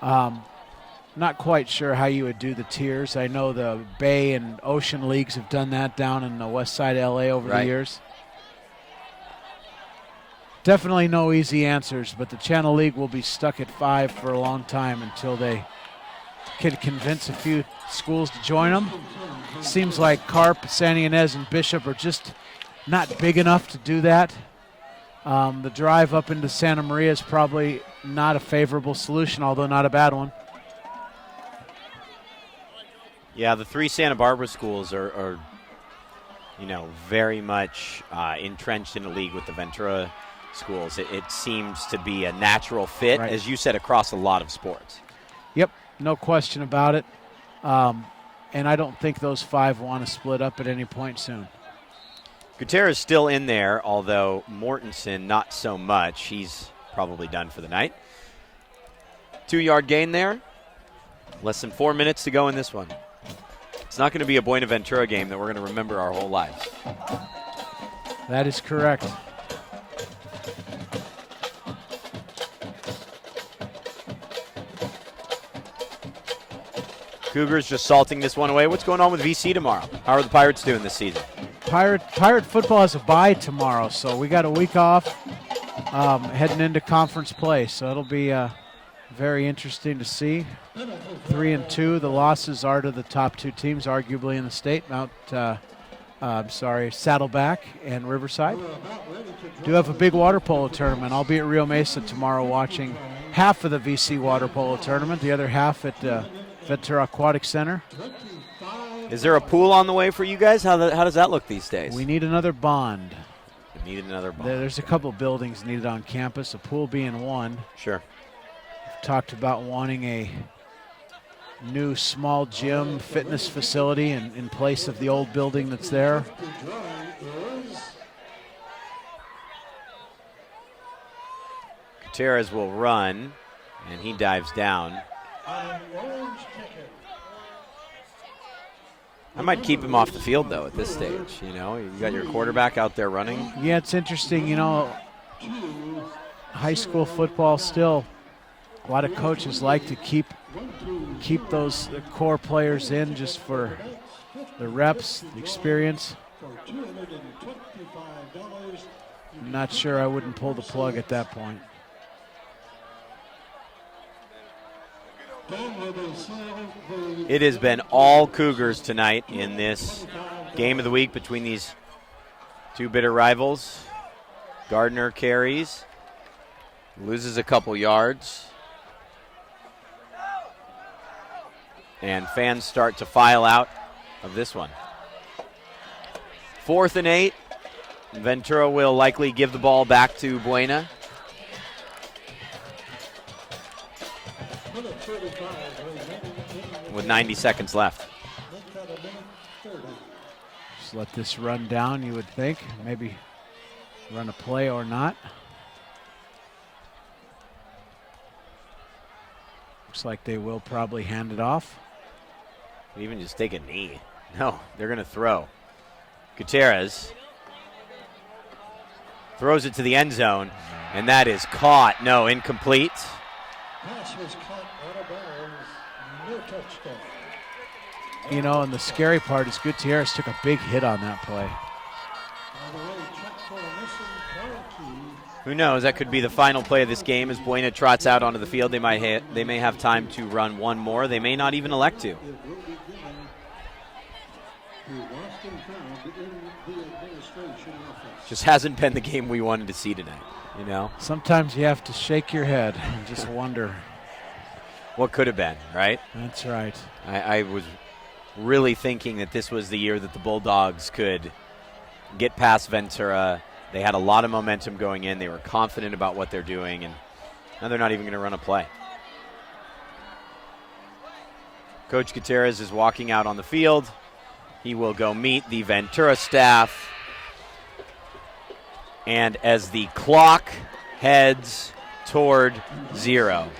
Not quite sure how you would do the tiers. I know the Bay and Ocean Leagues have done that down in the west side of LA over the years. Definitely no easy answers, but the Channel League will be stuck at 5 for a long time until they can convince a few schools to join them. Seems like Carp, San Ynez, and Bishop are just not big enough to do that. The drive up into Santa Maria is probably not a favorable solution, although not a bad one. Yeah, the 3 Santa Barbara schools are very much entrenched in a league with the Ventura schools. It seems to be a natural fit, as you said, across a lot of sports. Yep, no question about it. And I don't think those 5 want to split up at any point soon. Gutierrez still in there, although Mortensen not so much. He's probably done for the night. 2-yard gain there. Less than 4 minutes to go in this one. It's not going to be a Buenaventura game that we're going to remember our whole lives. That is correct. Cougars just salting this one away. What's going on with VC tomorrow? How are the Pirates doing this season? Pirate football has a bye tomorrow, so we got a week off heading into conference play. So it'll be very interesting to see. 3-2. The losses are to the top two teams, arguably in the state. Saddleback and Riverside. Do have a big water polo tournament. I'll be at Rio Mesa tomorrow watching half of the VC water polo tournament, the other half at Ventura Aquatic Center. Is there a pool on the way for you guys? How does that look these days? We need another bond. We need another bond. There's a couple buildings needed on campus, a pool being one. Sure. We've talked about wanting a new small gym fitness facility in place of the old building that's there. Gutierrez will run, and he dives down. I might keep him off the field, though, at this stage. You know, you got your quarterback out there running. Yeah, it's interesting. You know, high school football still, a lot of coaches like to keep those core players in just for the reps, the experience. I'm not sure I wouldn't pull the plug at that point. It has been all Cougars tonight in this game of the week between these two bitter rivals. Gardner carries, loses a couple yards. And fans start to file out of this one. 4th and 8. Ventura will likely give the ball back to Buena. With 90 seconds left. Just let this run down, you would think. Maybe run a play or not. Looks like they will probably hand it off. Even just take a knee. No, they're going to throw. Gutierrez throws it to the end zone, and that is caught. No, incomplete. Pass was caught out of bounds. No touchdown. You know, and the scary part is Gutierrez took a big hit on that play. Who knows? That could be the final play of this game as Buena trots out onto the field. They may have time to run one more. They may not even elect to. Just hasn't been the game we wanted to see tonight, you know? Sometimes you have to shake your head and just wonder. What could have been, right? That's right. I was really thinking that this was the year that the Bulldogs could get past Ventura. They had a lot of momentum going in. They were confident about what they're doing, and now they're not even going to run a play. Coach Gutierrez is walking out on the field. He will go meet the Ventura staff. And as the clock heads toward 0,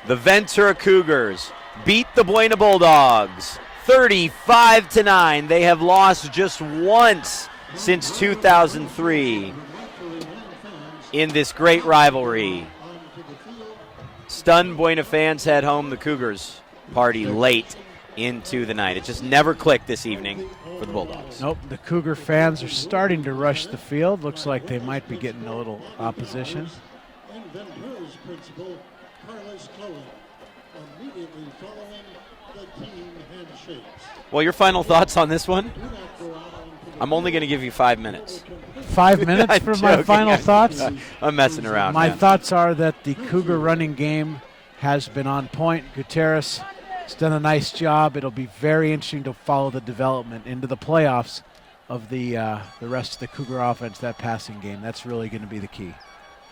the Ventura Cougars beat the Buena Bulldogs 35-9. They have lost just once since 2003 in this great rivalry. Stunned Buena fans head home. The Cougars party late into the night. It just never clicked this evening for the Bulldogs. Nope, the Cougar fans are starting to rush the field. Looks like they might be getting a little opposition. And Ventura's principal, Carlos Chloe, immediately following the team handshakes. Well, your final thoughts on this one? I'm only going to give you 5 minutes. 5 minutes for my final thoughts? I'm messing around. My man. thoughts are that the Cougar running game has been on point. Gutierrez has done a nice job. It'll be very interesting to follow the development into the playoffs of the rest of the Cougar offense, that passing game. That's really going to be the key.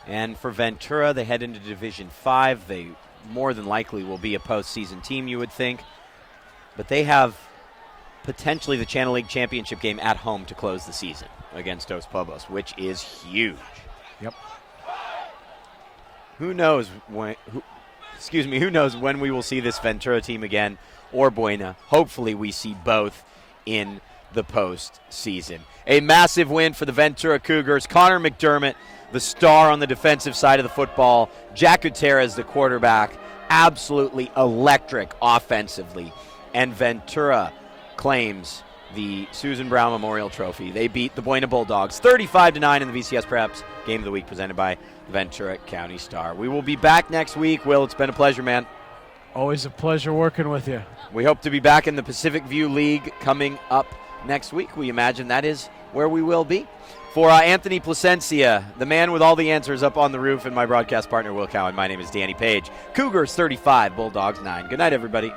And for Ventura, they head into Division 5. They more than likely will be a postseason team, you would think. But they have potentially the Channel League Championship game at home to close the season against Dos Pueblos, which is huge. Yep. Who knows when we will see this Ventura team again, or Buena. Hopefully we see both in the postseason. A massive win for the Ventura Cougars. Connor McDermott, the star on the defensive side of the football. Jack Gutierrez, the quarterback. absolutely electric offensively. And Ventura claims the Susan Brown Memorial Trophy. They beat the Buena Bulldogs 35-9 in the VCS Preps Game of the Week presented by the Ventura County Star. We will be back next week. Will, it's been a pleasure, man. Always a pleasure working with you. We hope to be back in the Pacific View League coming up next week. We imagine that is where we will be. For Anthony Placencia, the man with all the answers up on the roof, and my broadcast partner, Will Cowan, my name is Danny Page. Cougars 35, Bulldogs 9. Good night, everybody.